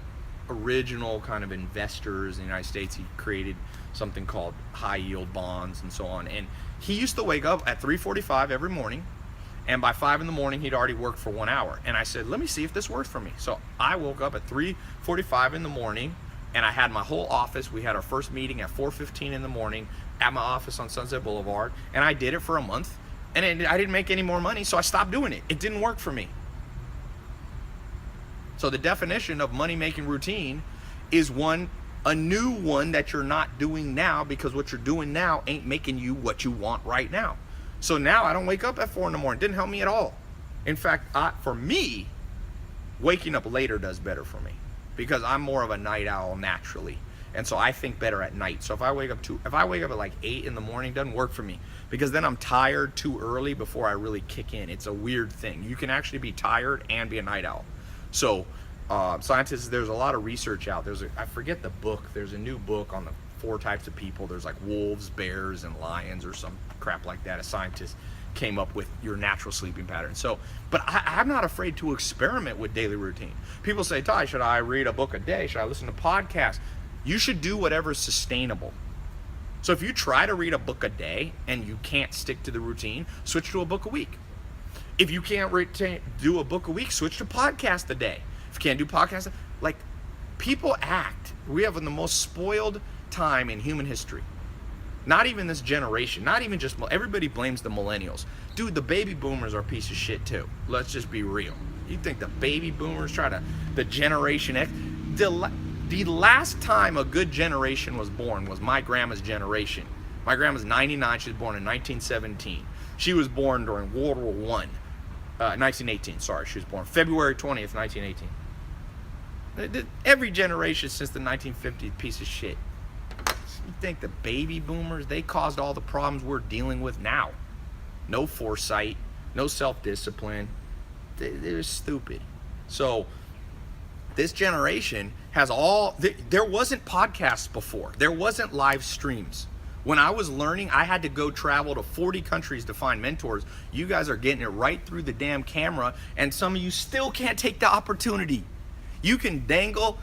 original kind of investors in the United States. He created something called high yield bonds and so on. And he used to wake up at 3:45 every morning. And by 5 in the morning, he'd already worked for 1 hour. And I said, let me see if this works for me. So I woke up at 3:45 in the morning, and I had my whole office. We had our first meeting at 4:15 in the morning at my office on Sunset Boulevard. And I did it for a month. And I didn't make any more money, so I stopped doing it. It didn't work for me. So the definition of money-making routine is a new one that you're not doing now, because what you're doing now ain't making you what you want right now. So now I don't wake up at 4 in the morning. Didn't help me at all. In fact, for me, waking up later does better for me, because I'm more of a night owl naturally. And so I think better at night. So if I wake up at like 8 in the morning, it doesn't work for me, because then I'm tired too early before I really kick in. It's a weird thing. You can actually be tired and be a night owl. So scientists, there's a lot of research out. I forget the book. There's a new book on the 4 types of people. There's like wolves, bears, and lions, or some crap like that. A scientist came up with your natural sleeping pattern. So, but I'm not afraid to experiment with daily routine. People say, Tai, should I read a book a day? Should I listen to podcasts? You should do whatever's sustainable. So if you try to read a book a day and you can't stick to the routine, switch to a book a week. If you can't do a book a week, switch to podcast a day. If you can't do podcasts, like, people act. We have the most spoiled time in human history. Not even this generation. Not even just, everybody blames the millennials. Dude, the baby boomers are a piece of shit too. Let's just be real. You think the baby boomers the Generation X? The last time a good generation was born was my grandma's generation. My grandma's 99. She was born in 1917. She was born during World War I. 1918, sorry. She was born February 20th, 1918. Every generation since the 1950s, piece of shit. You think the baby boomers, they caused all the problems we're dealing with now? No foresight, no self-discipline. They're stupid. So this generation has there wasn't podcasts before. There wasn't live streams. When I was learning, I had to go travel to 40 countries to find mentors. You guys are getting it right through the damn camera, and some of you still can't take the opportunity. You can dangle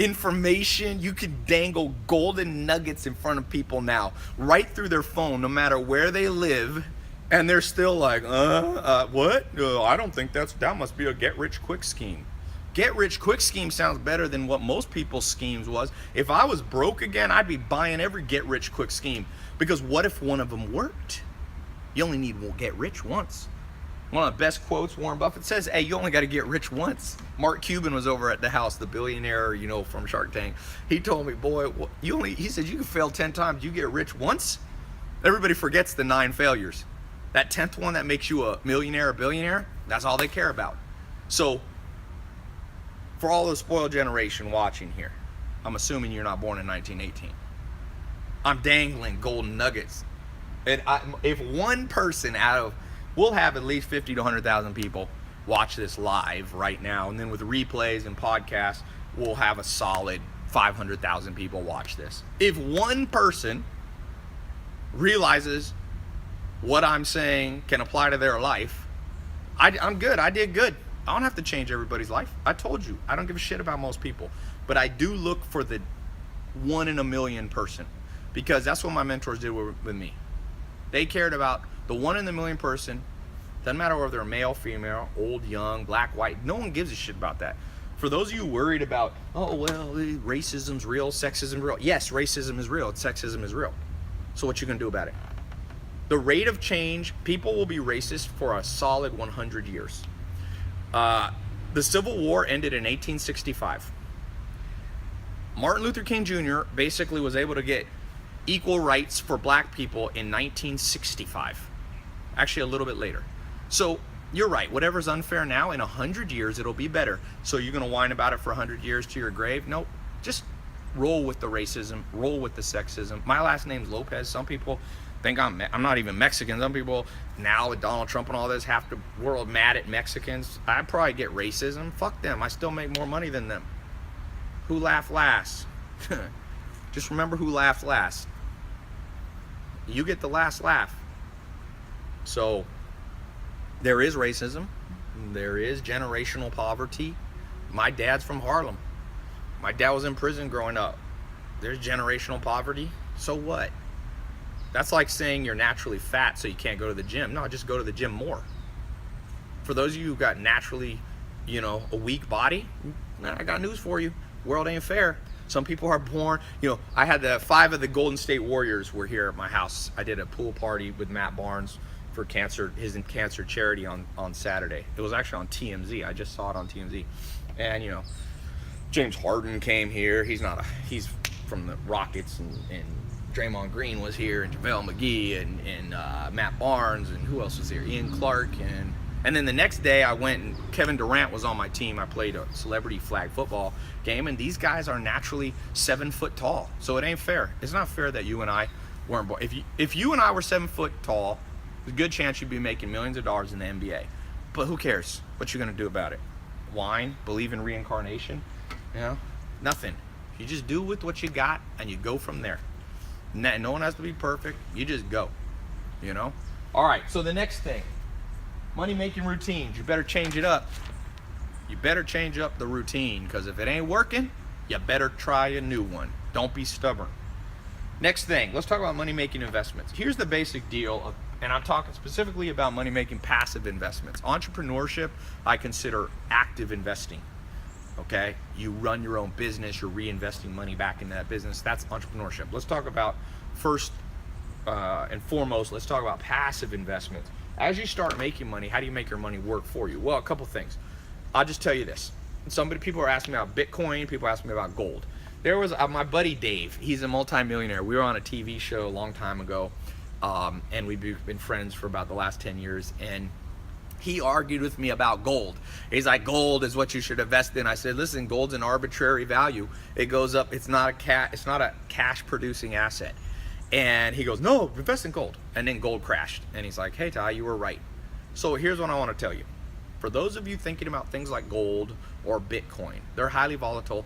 information, you can dangle golden nuggets in front of people now, right through their phone, no matter where they live, and they're still like, what? I don't think that must be a get-rich-quick scheme. Get-rich-quick scheme sounds better than what most people's schemes was. If I was broke again, I'd be buying every get-rich-quick scheme, because what if one of them worked? You only need to get rich once. One of the best quotes, Warren Buffett says, hey, you only got to get rich once. Mark Cuban was over at the house, the billionaire, from Shark Tank. He told me, boy, he said, you can fail 10 times, you get rich once? Everybody forgets the 9 failures. That 10th one that makes you a millionaire or billionaire, that's all they care about. So, for all the spoiled generation watching here, I'm assuming you're not born in 1918. I'm dangling golden nuggets. And if one person we'll have at least 50 to 100,000 people watch this live right now, and then with replays and podcasts, we'll have a solid 500,000 people watch this. If one person realizes what I'm saying can apply to their life, I'm good. I did good. I don't have to change everybody's life. I told you, I don't give a shit about most people. But I do look for the 1 in a million person, because that's what my mentors did with me. They cared about the 1 in a million person. Doesn't matter whether they're male, female, old, young, black, white. No one gives a shit about that. For those of you worried about, racism's real, sexism's real. Yes, racism is real. Sexism is real. So what you gonna do about it? The rate of change, people will be racist for a solid 100 years. The Civil War ended in 1865. Martin Luther King Jr. basically was able to get equal rights for black people in 1965. Actually, a little bit later. So you're right. Whatever's unfair now, in 100 years, it'll be better. So you're going to whine about it for 100 years to your grave? Nope. Just roll with the racism. Roll with the sexism. My last name's Lopez. Some people think I'm not even Mexican. Some people now with Donald Trump and all this, half the world mad at Mexicans. I'd probably get racism. Fuck them. I still make more money than them. Who laughed last? Just remember who laughed last. You get the last laugh. So there is racism. There is generational poverty. My dad's from Harlem. My dad was in prison growing up. There's generational poverty. So what? That's like saying you're naturally fat so you can't go to the gym. No, just go to the gym more. For those of you who got naturally, a weak body, I got news for you. World ain't fair. Some people are born, I had 5 of the Golden State Warriors were here at my house. I did a pool party with Matt Barnes for his cancer charity on Saturday. It was actually on TMZ. I just saw it on TMZ. And, James Harden came here. He's from the Rockets, and Draymond Green was here, and JaVale McGee, and Matt Barnes, and who else was here? Ian Clark, and then the next day I went, and Kevin Durant was on my team. I played a celebrity flag football game, and these guys are naturally 7 foot tall. So it ain't fair. It's not fair that you and I weren't born. If you and I were 7 foot tall, there's a good chance you'd be making millions of dollars in the NBA. But who cares? What you gonna do about it? Whine? Believe in reincarnation? Nothing. You just do with what you got, and you go from there. No one has to be perfect. You just go. All right. So the next thing. Money-making routines. You better change it up. You better change up the routine, because if it ain't working, you better try a new one. Don't be stubborn. Next thing, let's talk about money-making investments. Here's the basic deal, and I'm talking specifically about money-making passive investments. Entrepreneurship, I consider active investing. Okay? You run your own business, you're reinvesting money back into that business. That's entrepreneurship. Let's talk about first and foremost, let's talk about passive investments. As you start making money, how do you make your money work for you? Well, a couple things. I'll just tell you this. People are asking me about Bitcoin. People are asking me about gold. There was my buddy Dave. He's a multimillionaire. We were on a TV show a long time ago, and we've been friends for about the last 10 years. And he argued with me about gold. He's like, gold is what you should invest in. I said, listen, gold's an arbitrary value. It goes up. It's not a cash producing asset. And he goes, no, invest in gold. And then gold crashed. And he's like, hey, Ty, you were right. So here's what I want to tell you. For those of you thinking about things like gold or Bitcoin, they're highly volatile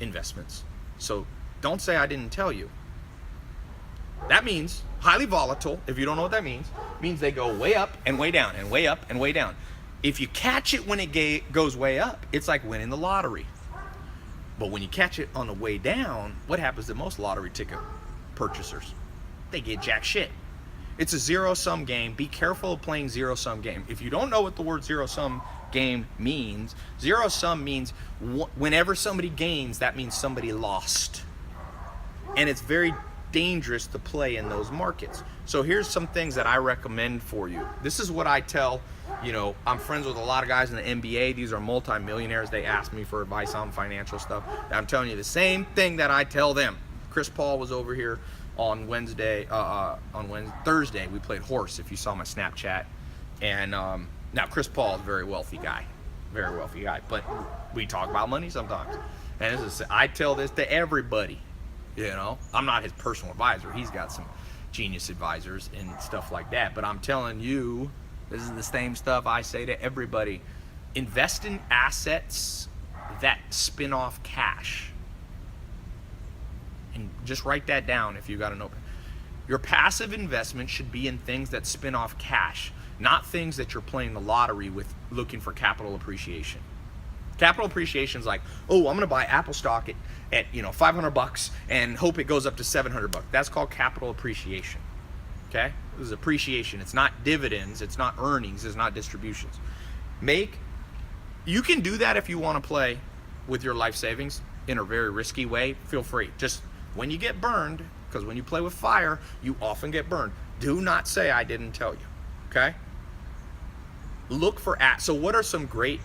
investments. So don't say I didn't tell you. That means highly volatile. If you don't know what that means they go way up and way down and way up and way down. If you catch it when it goes way up, it's like winning the lottery. But when you catch it on the way down, what happens to most lottery ticket purchasers? They get jack shit. It's a zero-sum game. Be careful of playing zero-sum game. If you don't know what the word zero-sum game means, zero-sum means whenever somebody gains, that means somebody lost. And it's very dangerous to play in those markets. So here's some things that I recommend for you. This is what I tell, I'm friends with a lot of guys in the NBA. These are multimillionaires. They ask me for advice on financial stuff. I'm telling you the same thing that I tell them. Chris Paul was over here on Thursday. We played horse, if you saw my Snapchat. And now Chris Paul is a very wealthy guy, but we talk about money sometimes. And I tell this to everybody. I'm not his personal advisor. He's got some genius advisors and stuff like that. But I'm telling you, this is the same stuff I say to everybody. Invest in assets that spin off cash. And just write that down if you got an open. Your passive investment should be in things that spin off cash, not things that you're playing the lottery with looking for capital appreciation. Capital appreciation is like, oh, I'm going to buy Apple stock at $500 and hope it goes up to $700. That's called capital appreciation. Okay? This is appreciation. It's not dividends. It's not earnings. It's not distributions. You can do that if you want to play with your life savings in a very risky way. Feel free. Just when you get burned, because when you play with fire, you often get burned. Do not say I didn't tell you. Okay? Look for so what are some great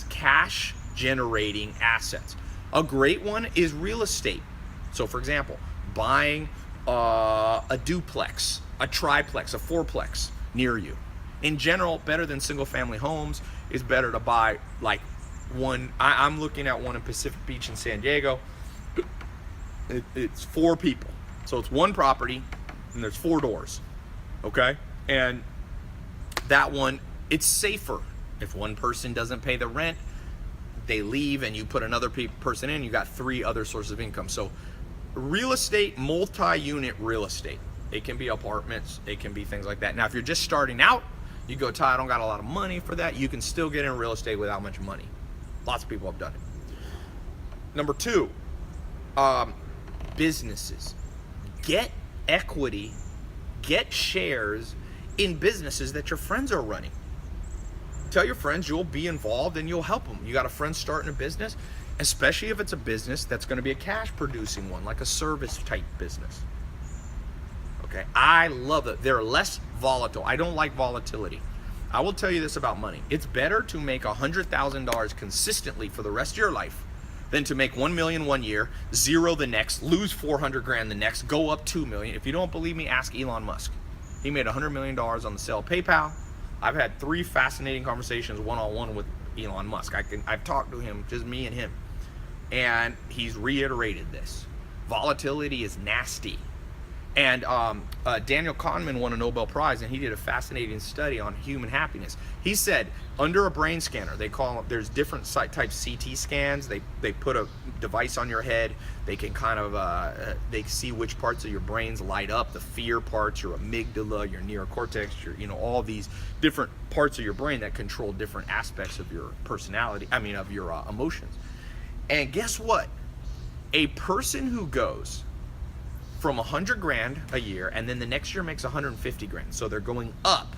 cash generating assets? A great one is real estate. So for example, buying a duplex, a triplex, a fourplex near you. In general, better than single family homes is better to buy like one. I'm looking at one in Pacific Beach in San Diego. It's 4 people. So it's one property and there's 4 doors. Okay? And that one, it's safer. If one person doesn't pay the rent, they leave and you put another person in, you got 3 other sources of income. So real estate, multi-unit real estate. It can be apartments, it can be things like that. Now, if you're just starting out, you go, Ty, I don't got a lot of money for that. You can still get in real estate without much money. Lots of people have done it. Number 2, businesses. Get equity, get shares in businesses that your friends are running. Tell your friends you'll be involved and you'll help them. You got a friend starting a business, especially if it's a business that's going to be a cash producing one, like a service type business. Okay, I love it. They're less volatile. I don't like volatility. I will tell you this about money. It's better to make $100,000 consistently for the rest of your life than to make $1 million one year, 0 the next, lose $400,000 the next, go up $2 million. If you don't believe me, ask Elon Musk. He made $100 million on the sale of PayPal. I've had 3 fascinating conversations one-on-one with Elon Musk. I've talked to him, just me and him. And he's reiterated this. Volatility is nasty. And Daniel Kahneman won a Nobel Prize, and he did a fascinating study on human happiness. He said, under a brain scanner, there's different types CT scans. They put a device on your head. They can they see which parts of your brains light up, the fear parts, your amygdala, your neocortex, all these different parts of your brain that control different aspects of your personality, of your emotions. And guess what? A person who goes from $100,000 a year and then the next year makes $150,000, so they're going up,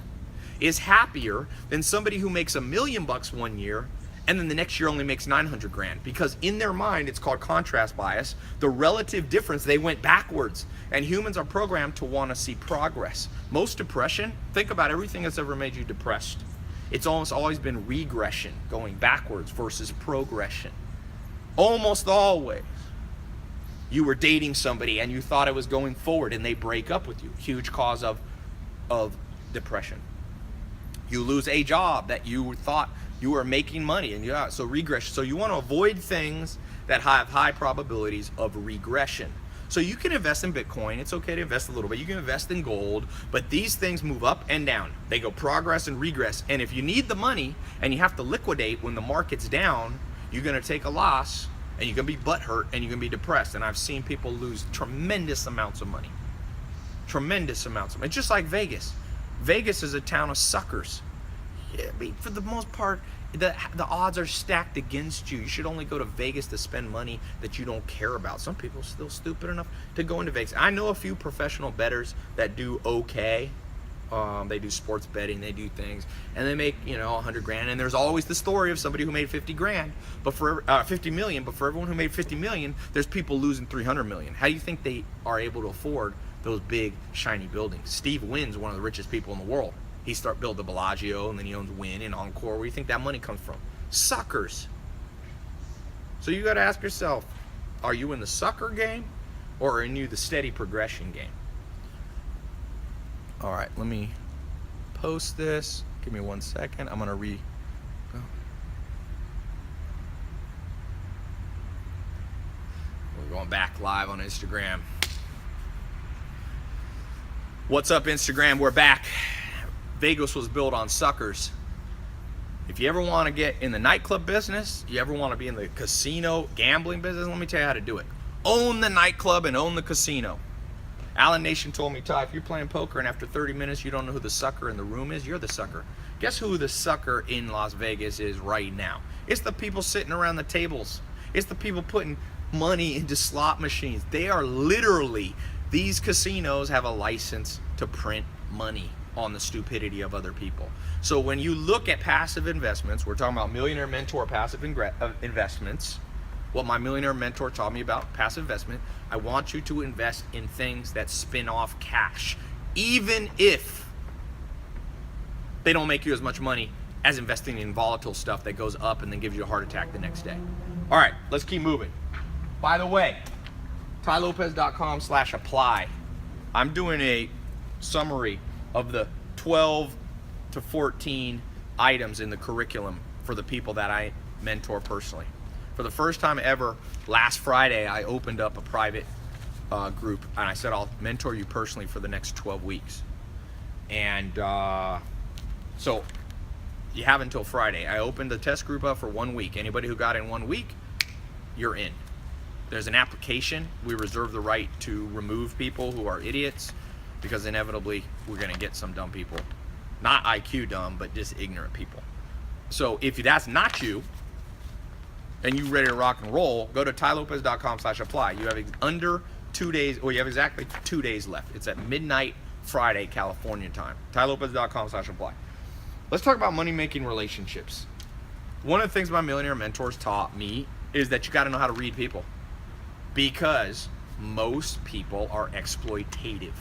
is happier than somebody who makes $1 million one year and then the next year only makes 900 grand, because in their mind, it's called contrast bias. The relative difference, they went backwards, and humans are programmed to want to see progress. Most depression, think about everything that's ever made you depressed. It's almost always been regression, going backwards versus progression. Almost always. You were dating somebody and you thought it was going forward and they break up with you. Huge cause of depression. You lose a job that you thought you were making money, and so regression. So you want to avoid things that have high probabilities of regression. So you can invest in Bitcoin. It's okay to invest a little bit. You can invest in gold, but these things move up and down. They go progress and regress. And if you need the money and you have to liquidate when the market's down, you're going to take a loss and you're going to be butthurt and you're going to be depressed. And I've seen people lose tremendous amounts of money. Tremendous amounts of money. Just like Vegas. Vegas is a town of suckers. Yeah, for the most part, the odds are stacked against you. You should only go to Vegas to spend money that you don't care about. Some people are still stupid enough to go into Vegas. I know a few professional bettors that do okay. They do sports betting, they do things, and they make 100 grand. And there's always the story of somebody who made 50 grand, but for 50 million. But for everyone who made 50 million, there's people losing 300 million. How do you think they are able to afford those big shiny buildings? Steve Wynn's one of the richest people in the world. He built the Bellagio, and then he owns Wynn and Encore. Where do you think that money comes from? Suckers. So you got to ask yourself, are you in the sucker game, or are you the steady progression game? All right, let me post this. Give me 1 second. I'm gonna We're going back live on Instagram. What's up, Instagram? We're back. Vegas was built on suckers. If you ever want to get in the nightclub business, you ever want to be in the casino gambling business, let me tell you how to do it. Own the nightclub and own the casino. Allen Nation told me, Tai, if you're playing poker and after 30 minutes you don't know who the sucker in the room is, you're the sucker. Guess who the sucker in Las Vegas is right now? It's the people sitting around the tables. It's the people putting money into slot machines. They are literally, these casinos have a license to print money on the stupidity of other people. So when you look at passive investments, we're talking about Millionaire Mentor passive investments. What my Millionaire Mentor taught me about passive investment, I want you to invest in things that spin off cash, even if they don't make you as much money as investing in volatile stuff that goes up and then gives you a heart attack the next day. All right, let's keep moving. By the way, tailopez.com/apply. I'm doing a summary of the 12 to 14 items in the curriculum for the people that I mentor personally. For the first time ever, last Friday, I opened up a private group, and I said I'll mentor you personally for the next 12 weeks. And so you have until Friday. I opened the test group up for 1 week. Anybody who got in 1 week, you're in. There's an application. We reserve the right to remove people who are idiots, because inevitably we're going to get some dumb people. Not IQ dumb, but just ignorant people. So if that's not you, and you're ready to rock and roll, go to tailopez.com/apply. You have under 2 days, or you have exactly 2 days left. It's at midnight Friday, California time. tailopez.com/apply. Let's talk about money-making relationships. One of the things my millionaire mentors taught me is that you got to know how to read people, because most people are exploitative.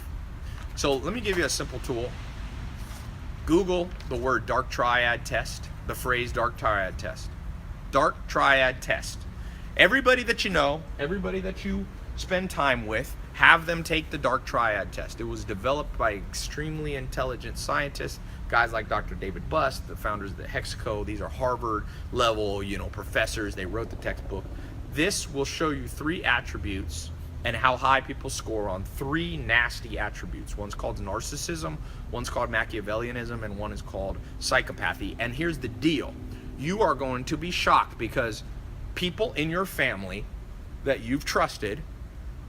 So let me give you a simple tool. Google the word dark triad test, the phrase dark triad test. Dark triad test. Everybody that you know, everybody that you spend time with, have them take the dark triad test. It was developed by extremely intelligent scientists, guys like Dr. David Buss, the founders of the Hexaco. These are Harvard level, professors. They wrote the textbook. This will show you 3 attributes and how high people score on 3 nasty attributes. One's called narcissism, one's called Machiavellianism, and one is called psychopathy. And here's the deal. You are going to be shocked, because people in your family that you've trusted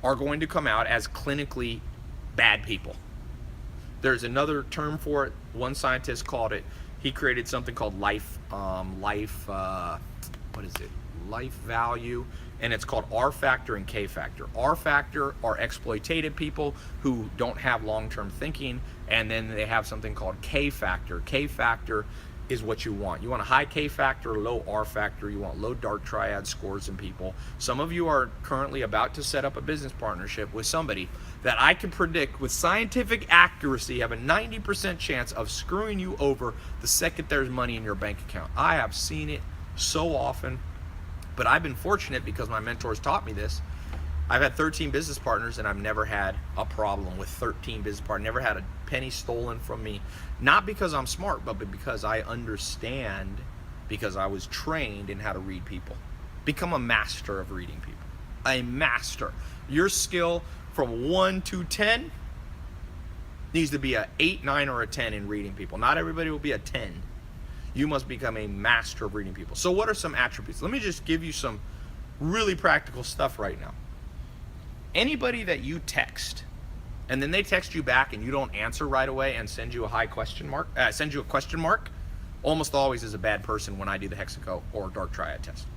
are going to come out as clinically bad people. There's another term for it. One scientist called it, he created something called life value, and it's called R factor and K factor. R factor are exploitative people who don't have long-term thinking, and then they have something called K factor. K factor is what you want. You want a high K factor, low R factor. You want low dark triad scores in people. Some of you are currently about to set up a business partnership with somebody that I can predict with scientific accuracy have a 90% chance of screwing you over the second there's money in your bank account. I have seen it so often, but I've been fortunate because my mentors taught me this. I've had 13 business partners and I've never had a problem with 13 business partners. Never had a penny stolen from me. Not because I'm smart, but because I understand, because I was trained in how to read people. Become a master of reading people. A master. Your skill from 1 to 10 needs to be a 8, 9, or a 10 in reading people. Not everybody will be a 10. You must become a master of reading people. So what are some attributes? Let me just give you some really practical stuff right now. Anybody that you text and then they text you back and you don't answer right away and send you a question mark, almost always is a bad person when I do the Hexaco or Dark Triad test.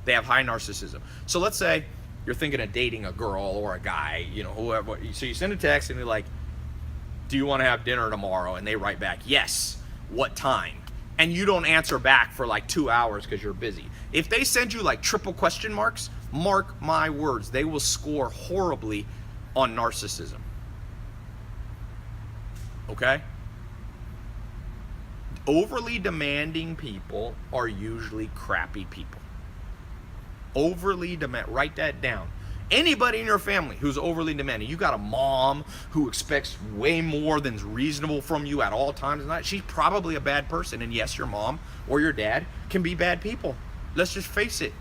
They have high narcissism. So let's say you're thinking of dating a girl or a guy, you know, whoever. So you send a text and you're like, do you want to have dinner tomorrow? And they write back, yes. What time? And you don't answer back for like 2 hours because you're busy. If they send you like triple question marks, mark my words, they will score horribly on narcissism. Okay? Overly demanding people are usually crappy people. Overly demand, write that down. Anybody in your family who's overly demanding, you got a mom who expects way more than's reasonable from you at all times, she's probably a bad person. And yes, your mom or your dad can be bad people. Let's just face it.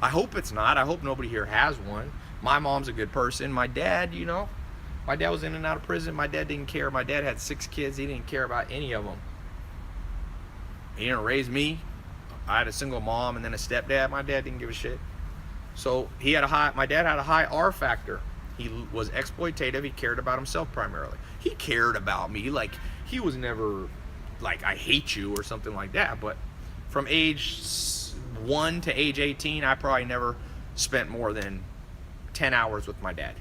I hope it's not. I hope nobody here has one. My mom's a good person. My dad, you know, my dad was in and out of prison. My dad didn't care. My dad had 6 kids. He didn't care about any of them. He didn't raise me. I had a single mom and then a stepdad. My dad didn't give a shit. So my dad had a high R factor. He was exploitative. He cared about himself primarily. He cared about me. Like, he was never like, I hate you or something like that. But from age 1 to age 18, I probably never spent more than 10 hours with my dad.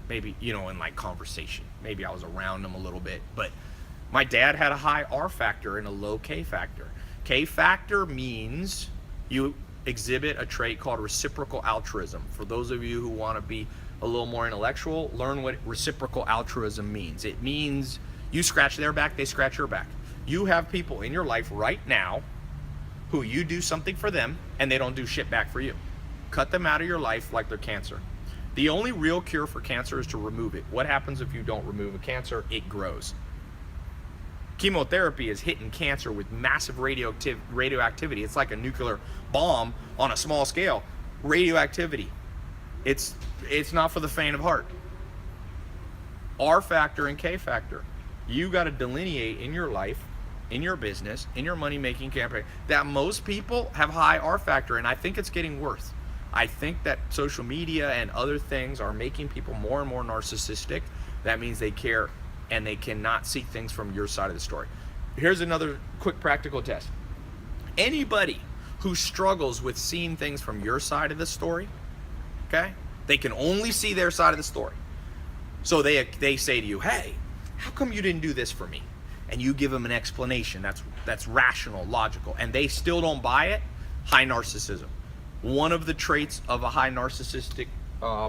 Maybe, you know, in like conversation. Maybe I was around him a little bit. But my dad had a high R factor and a low K factor. K factor means you exhibit a trait called reciprocal altruism. For those of you who want to be a little more intellectual, learn what reciprocal altruism means. It means you scratch their back, they scratch your back. You have people in your life right now who you do something for them and they don't do shit back for you. Cut them out of your life like they're cancer. The only real cure for cancer is to remove it. What happens if you don't remove a cancer? It grows. Chemotherapy is hitting cancer with massive radioactivity. It's like a nuclear bomb on a small scale. Radioactivity. It's not for the faint of heart. R factor and K factor. You got to delineate in your life, in your business, in your money-making campaign, that most people have high R factor, and I think it's getting worse. I think that social media and other things are making people more and more narcissistic. That means they care and they cannot see things from your side of the story. Here's another quick practical test. Anybody who struggles with seeing things from your side of the story, okay? They can only see their side of the story. So they say to you, hey, how come you didn't do this for me? And you give them an explanation that's rational, logical, and they still don't buy it. High narcissism. One of the traits of a high narcissistic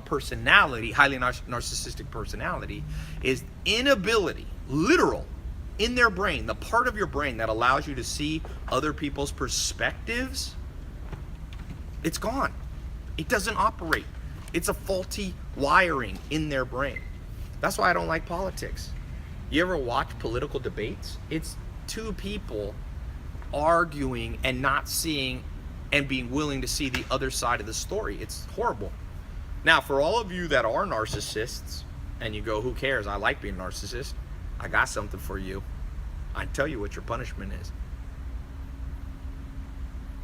personality, highly narcissistic personality, is inability, literal, in their brain, the part of your brain that allows you to see other people's perspectives, it's gone. It doesn't operate. It's a faulty wiring in their brain. That's why I don't like politics. You ever watch political debates? It's two people arguing and not seeing and being willing to see the other side of the story. It's horrible. Now, for all of you that are narcissists, and you go, who cares? I like being a narcissist. I got something for you. I tell you what your punishment is.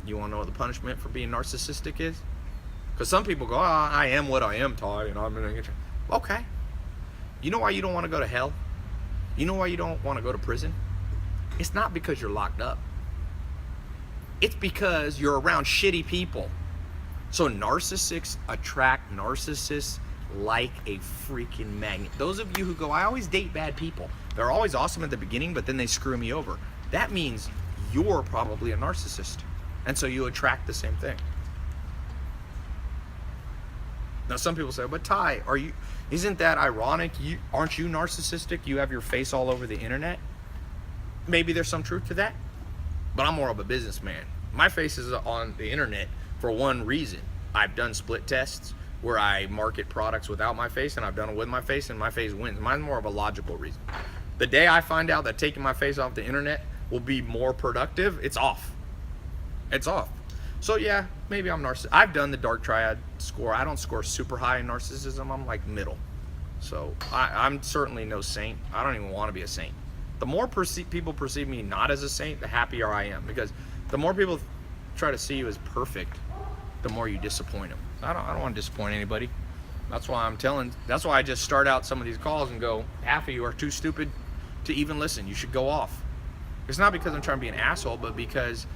You want to know what the punishment for being narcissistic is? Because some people go, I am what I am, Tai, and I'm going to get you. Okay. You know why you don't want to go to hell? You know why you don't want to go to prison? It's not because you're locked up. It's because you're around shitty people. So narcissists attract narcissists like a freaking magnet. Those of you who go, I always date bad people. They're always awesome at the beginning, but then they screw me over. That means you're probably a narcissist. And so you attract the same thing. Now some people say, but Tai, isn't that ironic? Aren't you narcissistic? You have your face all over the internet? Maybe there's some truth to that. But I'm more of a businessman. My face is on the internet for one reason. I've done split tests where I market products without my face, and I've done it with my face, and my face wins. Mine's more of a logical reason. The day I find out that taking my face off the internet will be more productive, it's off. It's off. So yeah, maybe I'm narcissistic. I've done the dark triad score. I don't score super high in narcissism. I'm like middle. So I'm certainly no saint. I don't even want to be a saint. The more people perceive me not as a saint, the happier I am, because the more people try to see you as perfect, the more you disappoint them. I don't want to disappoint anybody. That's why that's why I just start out some of these calls and go, half of you are too stupid to even listen. You should go off. It's not because I'm trying to be an asshole, but because,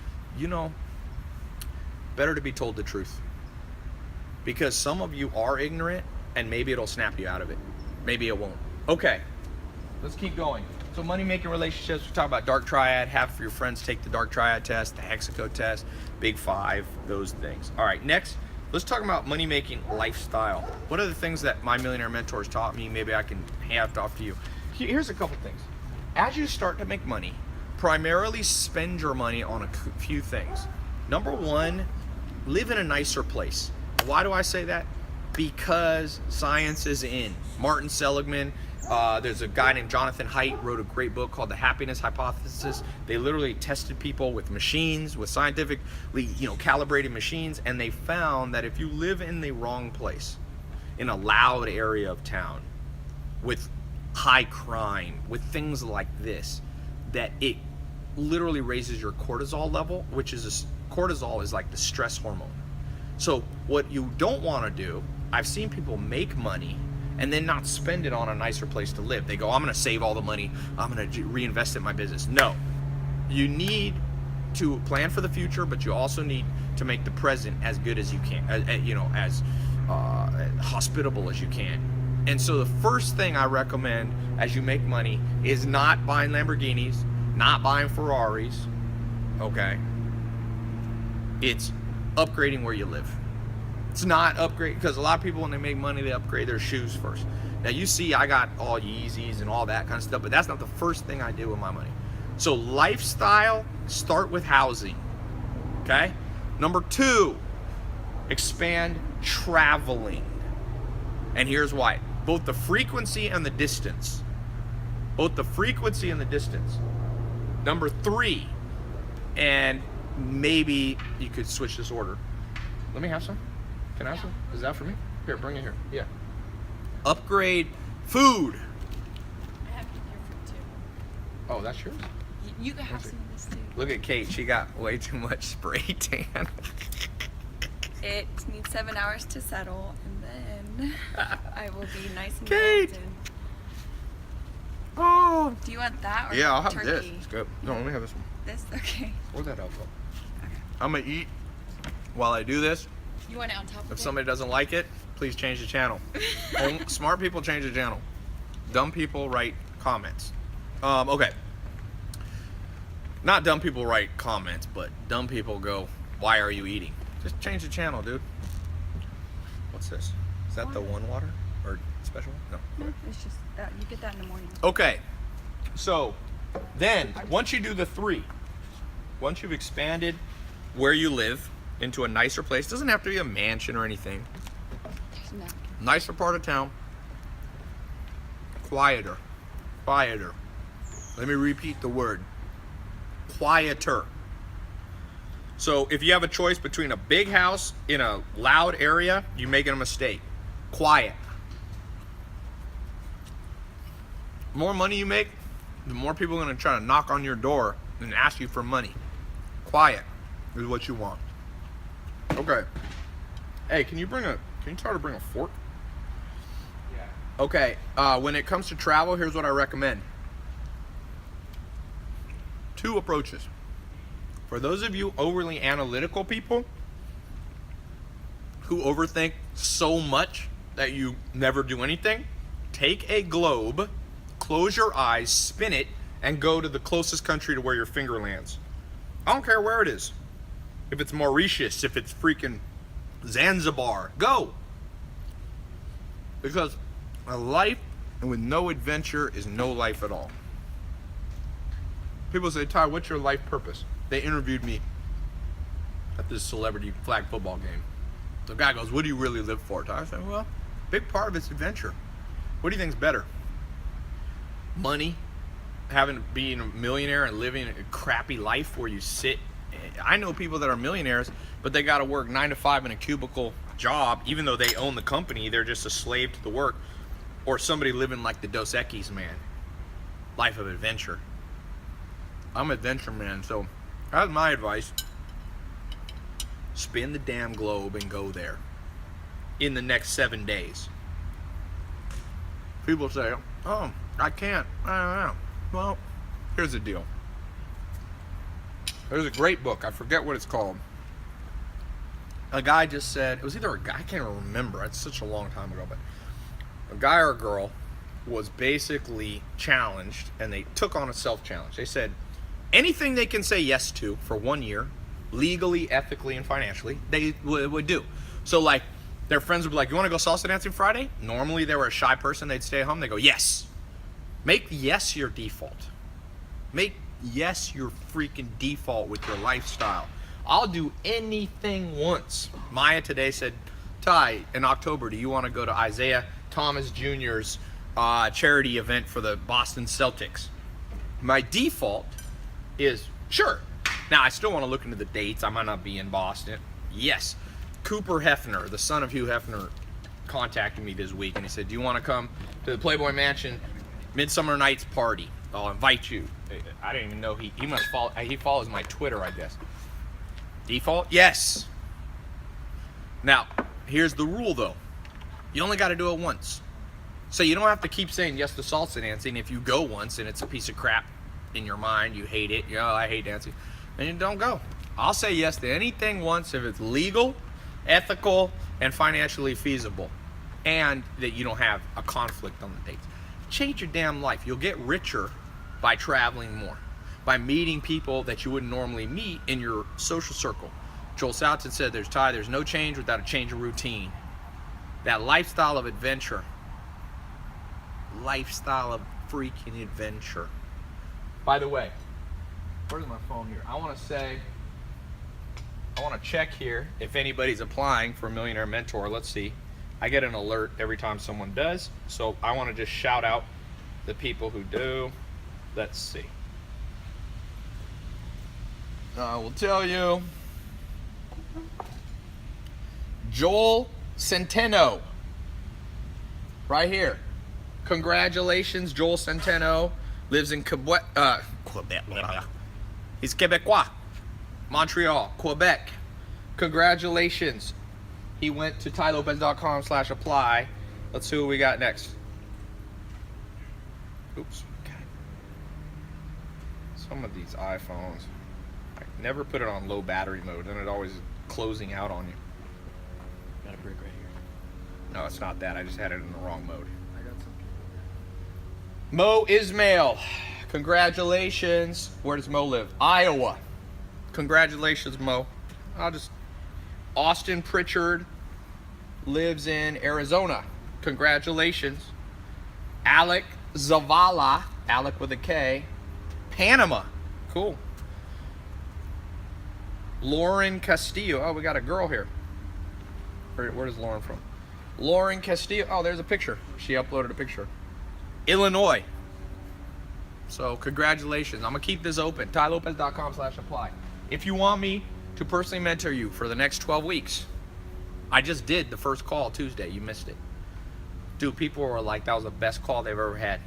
better to be told the truth. Because some of you are ignorant, and maybe it'll snap you out of it. Maybe it won't. Okay, let's keep going. So money-making relationships, we talk about dark triad. Half of your friends take the dark triad test, the hexaco test, big five, those things. All right, next, let's talk about money-making lifestyle. What are the things that my millionaire mentors taught me? Maybe I can hand off to you. Here's a couple things. As you start to make money, primarily spend your money on a few things. Number one, live in a nicer place. Why do I say that? Because science is in. Martin Seligman, there's a guy named Jonathan Haidt, wrote a great book called The Happiness Hypothesis. They literally tested people with machines, with scientifically, calibrated machines, and they found that if you live in the wrong place, in a loud area of town, with high crime, with things like this, that it literally raises your cortisol level, cortisol is like the stress hormone. So what you don't want to do, I've seen people make money and then not spend it on a nicer place to live. They go, I'm going to save all the money, I'm going to reinvest it in my business. No, you need to plan for the future, but you also need to make the present as good as you can, as hospitable as you can. And so the first thing I recommend as you make money is not buying Lamborghinis, not buying Ferraris, okay? It's upgrading where you live. It's not upgrade, because a lot of people when they make money, they upgrade their shoes first. Now you see I got all Yeezys and all that kind of stuff, but that's not the first thing I do with my money. So lifestyle, start with housing, okay? Number two, expand traveling. And here's why. Both the frequency and the distance. Both the frequency and the distance. Number three, and maybe you could switch this order. Let me have some. Can I have some? Is that for me? Here, bring it here. Yeah. Upgrade food. I have your food too. Oh, that's yours? You can have some of this too. Look at Kate. She got way too much spray tan. It needs 7 hours to settle, and then I will be nice and Kate! golden. Oh. Do you want that or Yeah, I'll have turkey? this. It's good. No, let me have this one. This? Okay. Where'd that alcohol? Okay. I'm going to eat while I do this. You want it on top of it? If somebody doesn't like it, please change the channel. Smart people change the channel. Dumb people write comments. Okay. Not dumb people write comments, but dumb people go, why are you eating? Just change the channel, dude. What's this? Is that the one water? Or special? No. No, it's just that. You get that in the morning. Okay. So, then, once you do the three, once you've expanded where you live into a nicer place, doesn't have to be a mansion or anything, No. nicer part of town, quieter. Let me repeat the word. Quieter. So if you have a choice between a big house in a loud area, you're making a mistake. Quiet. The more money you make, the more people are going to try to knock on your door and ask you for money. Quiet is what you want. Okay. Hey, can you try to bring a fork? Yeah. Okay, when it comes to travel, here's what I recommend. 2 approaches. For those of you overly analytical people who overthink so much that you never do anything, take a globe, close your eyes, spin it, and go to the closest country to where your finger lands. I don't care where it is. If it's Mauritius, if it's freaking Zanzibar, go. Because a life with no adventure is no life at all. People say, Ty, what's your life purpose? They interviewed me at this celebrity flag football game. The guy goes, what do you really live for, Ty? I said, well, big part of it's adventure. What do you think's better? Money? Being a millionaire and living a crappy life where you sit. I know people that are millionaires, but they got to work 9 to 5 in a cubicle job, even though they own the company. They're just a slave to the work. Or somebody living like the Dos Equis man, life of adventure. I'm an adventure man, so that's my advice. Spin the damn globe and go there in the next 7 days. People say, oh, I can't. I don't know. Well, here's the deal. There's a great book. I forget what it's called. A guy just said, it was either a guy, I can't even remember. It's such a long time ago, but a guy or a girl was basically challenged, and they took on a self-challenge. They said anything they can say yes to for 1 year, legally, ethically, and financially, they would do. So, like, their friends would be like, you want to go salsa dancing Friday? Normally, they were a shy person. They'd stay home. They go, yes. Make yes your default. Make yes your freaking default with your lifestyle. I'll do anything once. Maya today said, Ty, in October, do you want to go to Isaiah Thomas Jr.'s charity event for the Boston Celtics? My default is, sure. Now, I still want to look into the dates. I might not be in Boston. Yes. Cooper Hefner, the son of Hugh Hefner, contacted me this week, and he said, do you want to come to the Playboy Mansion Midsummer Night's party? I'll invite you. I didn't even know he must follow. He follows my Twitter, I guess. Default? Yes. Now, here's the rule, though. You only got to do it once. So you don't have to keep saying yes to salsa dancing. If you go once and it's a piece of crap in your mind, you hate it, I hate dancing, then you don't go. I'll say yes to anything once if it's legal, ethical, and financially feasible, and that you don't have a conflict on the dates. Change your damn life. You'll get richer by traveling more, by meeting people that you wouldn't normally meet in your social circle. Joel Salatin said, there's no change without a change of routine. That lifestyle of adventure. Lifestyle of freaking adventure. By the way, where's my phone here? I want to check here if anybody's applying for a Millionaire Mentor. Let's see. I get an alert every time someone does, so I want to just shout out the people who do. Let's see. I will tell you. Joel Centeno. Right here. Congratulations, Joel Centeno. Lives in Quebec. He's Quebecois. Montreal, Quebec. Congratulations. He went to tailopez.com/apply. Let's see what we got next. Oops. God. Some of these iPhones, I never put it on low battery mode, and it always is closing out on you. Got a brick right here. No, it's not that. I just had it in the wrong mode. I got some people. Mo Ismail. Congratulations. Where does Mo live? Iowa. Congratulations, Mo. Austin Pritchard lives in Arizona. Congratulations. Alec Zavala. Alec with a K. Panama. Cool. Lauren Castillo. Oh, we got a girl here. Where is Lauren from? Lauren Castillo. Oh, there's a picture. She uploaded a picture. Illinois. So, congratulations. I'm going to keep this open. tailopez.com/apply. If you want me to personally mentor you for the next 12 weeks, I just did the first call Tuesday. You missed it. Dude, people were like, that was the best call they've ever had.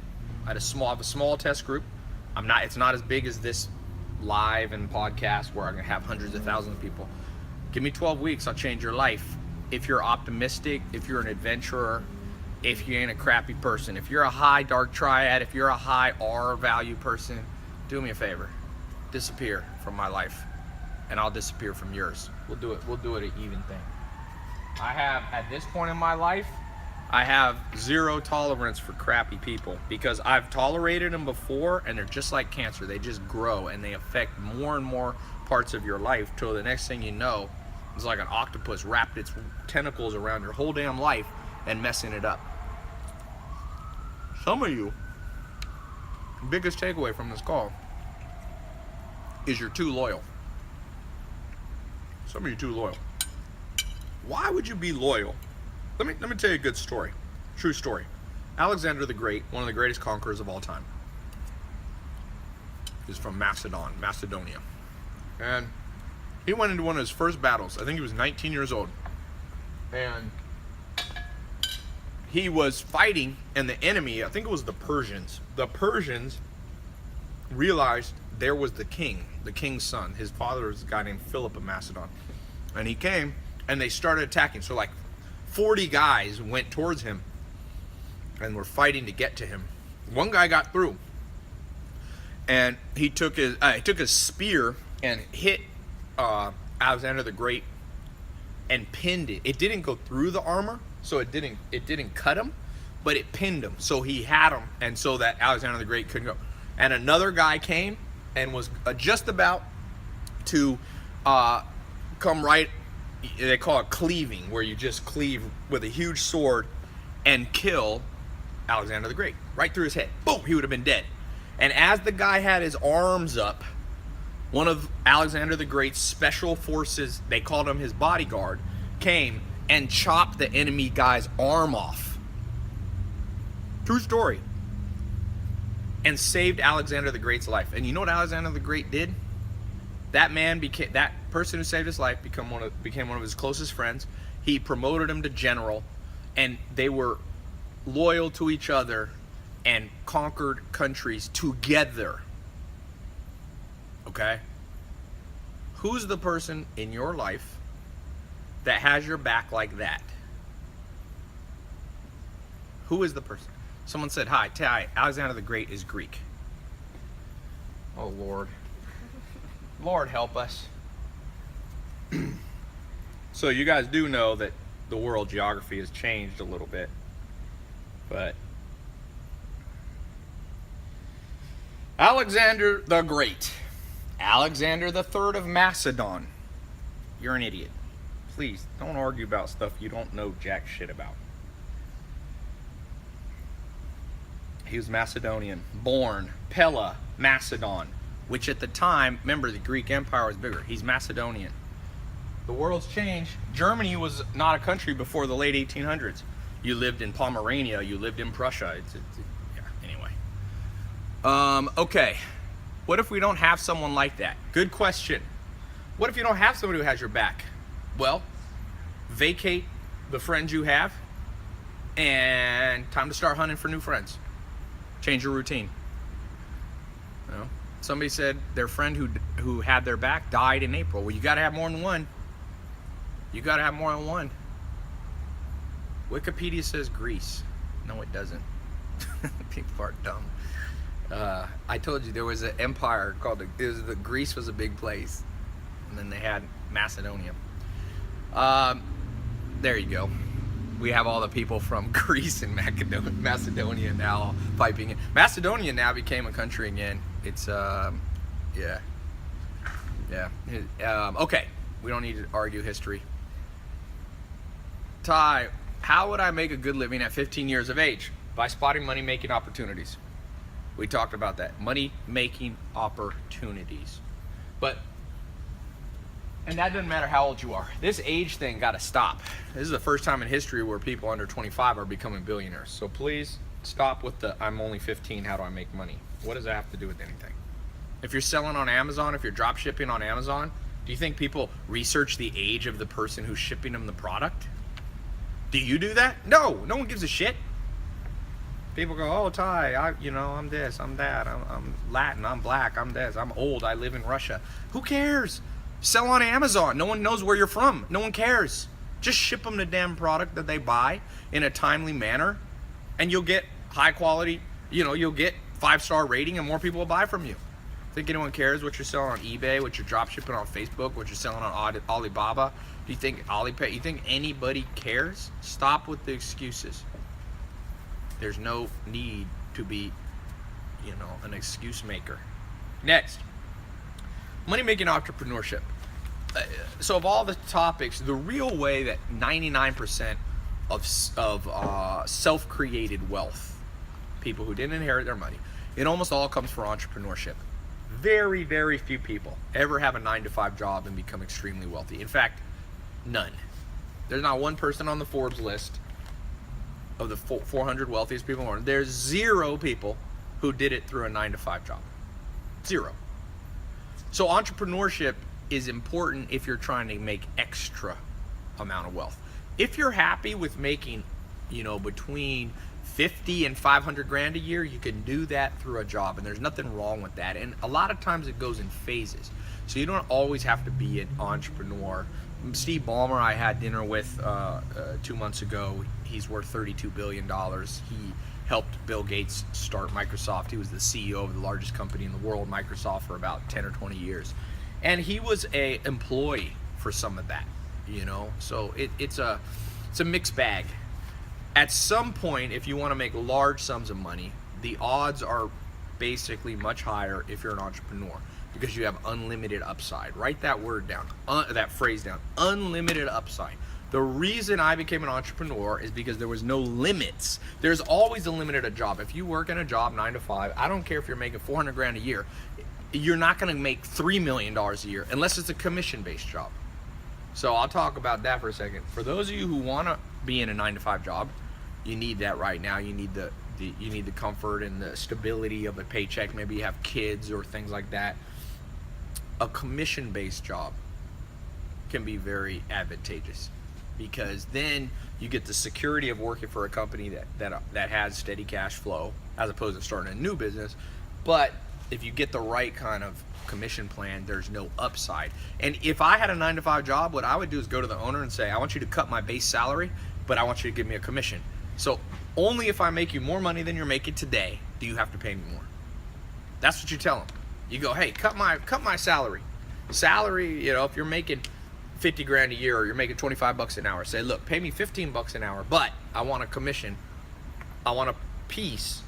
I have a small test group. It's not as big as this live and podcast where I'm going to have hundreds of thousands of people. Give me 12 weeks, I'll change your life. If you're optimistic, if you're an adventurer, if you ain't a crappy person, if you're a high dark triad, if you're a high R value person, do me a favor. Disappear from my life, and I'll disappear from yours. We'll do it an even thing. I have, at this point in my life, I have zero tolerance for crappy people because I've tolerated them before, and they're just like cancer. They just grow, and they affect more and more parts of your life till the next thing you know, it's like an octopus wrapped its tentacles around your whole damn life and messing it up. Some of you, biggest takeaway from this call is you're too loyal. Some of you too loyal. Why would you be loyal? Let me tell you a good story. True story. Alexander the Great, one of the greatest conquerors of all time, is from Macedonia. And he went into one of his first battles. I think he was 19 years old. And he was fighting, and the enemy, I think it was the Persians. The Persians realized there was the king's son. His father was a guy named Philip of Macedon. And he came, and they started attacking. So like 40 guys went towards him and were fighting to get to him. One guy got through, and he took his spear and hit Alexander the Great and pinned it. It didn't go through the armor, so it didn't cut him, but it pinned him. So he had him, and so that Alexander the Great couldn't go. And another guy came and was just about to come right. They call it cleaving, where you just cleave with a huge sword and kill Alexander the Great right through his head. Boom, he would have been dead. And as the guy had his arms up, one of Alexander the Great's special forces, they called him his bodyguard, came and chopped the enemy guy's arm off. True story. And saved Alexander the Great's life. And you know what Alexander the Great did? That person who saved his life became one of his closest friends. He promoted him to general, and they were loyal to each other and conquered countries together. Okay? Who's the person in your life that has your back like that? Who is the person? Someone said, hi, Tai, Alexander the Great is Greek. Oh, Lord. Lord help us. So you guys do know that the world geography has changed a little bit. But Alexander the Great, Alexander the Third of Macedon. You're an idiot. Please don't argue about stuff you don't know jack shit about. He was Macedonian, born Pella, Macedon, which at the time, remember, the Greek Empire was bigger. He's Macedonian. The world's changed. Germany was not a country before the late 1800s. You lived in Pomerania. You lived in Prussia. Yeah, anyway. Okay. What if we don't have someone like that? Good question. What if you don't have somebody who has your back? Well, vacate the friends you have, and time to start hunting for new friends. Change your routine. You know, somebody said their friend who had their back died in April. Well, you got to have more than one. You got to have more than one. Wikipedia says Greece. No, it doesn't. People are dumb. I told you there was an empire called Greece was a big place, and then they had Macedonia. There you go. We have all the people from Greece and Macedonia now piping in. Macedonia now became a country again. It's yeah. Okay, we don't need to argue history. Tai, how would I make a good living at 15 years of age? By spotting money-making opportunities. We talked about that. Money-making opportunities. And that doesn't matter how old you are. This age thing got to stop. This is the first time in history where people under 25 are becoming billionaires. So please stop with the, I'm only 15, how do I make money? What does that have to do with anything? If you're selling on Amazon, if you're drop shipping on Amazon, do you think people research the age of the person who's shipping them the product? Do you do that? No, no one gives a shit. People go, oh, Tai, I'm this, I'm that, I'm Latin, I'm black, I'm this, I'm old, I live in Russia. Who cares? Sell on Amazon. No one knows where you're from. No one cares. Just ship them the damn product that they buy in a timely manner, and you'll get high quality, you'll get 5-star rating, and more people will buy from you. Think anyone cares what you're selling on eBay, what you're drop shipping on Facebook, what you're selling on Alibaba? Do you think Alipay? You think anybody cares? Stop with the excuses. There's no need to be, an excuse maker. Next, money making entrepreneurship. So of all the topics, the real way that 99% of self-created wealth, people who didn't inherit their money, it almost all comes from entrepreneurship. Very, very few people ever have a 9-to-5 job and become extremely wealthy. In fact, none. There's not one person on the Forbes list of the 400 wealthiest people in the world. There's 0 people who did it through a 9-to-5 job. 0. So entrepreneurship is important if you're trying to make extra amount of wealth. If you're happy with making, between 50 and 500 grand a year, you can do that through a job, and there's nothing wrong with that. And a lot of times it goes in phases. So you don't always have to be an entrepreneur. Steve Ballmer I had dinner with 2 months ago. He's worth $32 billion. He helped Bill Gates start Microsoft. He was the CEO of the largest company in the world, Microsoft, for about 10 or 20 years. And he was a employee for some of that, So it's a mixed bag. At some point, if you want to make large sums of money, the odds are basically much higher if you're an entrepreneur, because you have unlimited upside. Write that word down, that phrase down, unlimited upside. The reason I became an entrepreneur is because there was no limits. There's always a limit at a job. If you work in a job 9 to 5, I don't care if you're making 400 grand a year, you're not going to make $3 million a year unless it's a commission-based job. So I'll talk about that for a second. For those of you who want to be in a 9 to 5 job, you need that right now. You need the comfort and the stability of a paycheck. Maybe you have kids or things like that. A commission-based job can be very advantageous, because then you get the security of working for a company that has steady cash flow, as opposed to starting a new business. But if you get the right kind of commission plan, there's no upside. And if I had a 9 to 5 job, what I would do is go to the owner and say, I want you to cut my base salary, but I want you to give me a commission. So only if I make you more money than you're making today do you have to pay me more. That's what you tell them. You go, hey, cut my salary. If you're making 50 grand a year, or you're making 25 bucks an hour, say, look, pay me 15 bucks an hour, but I want a commission. I want a piece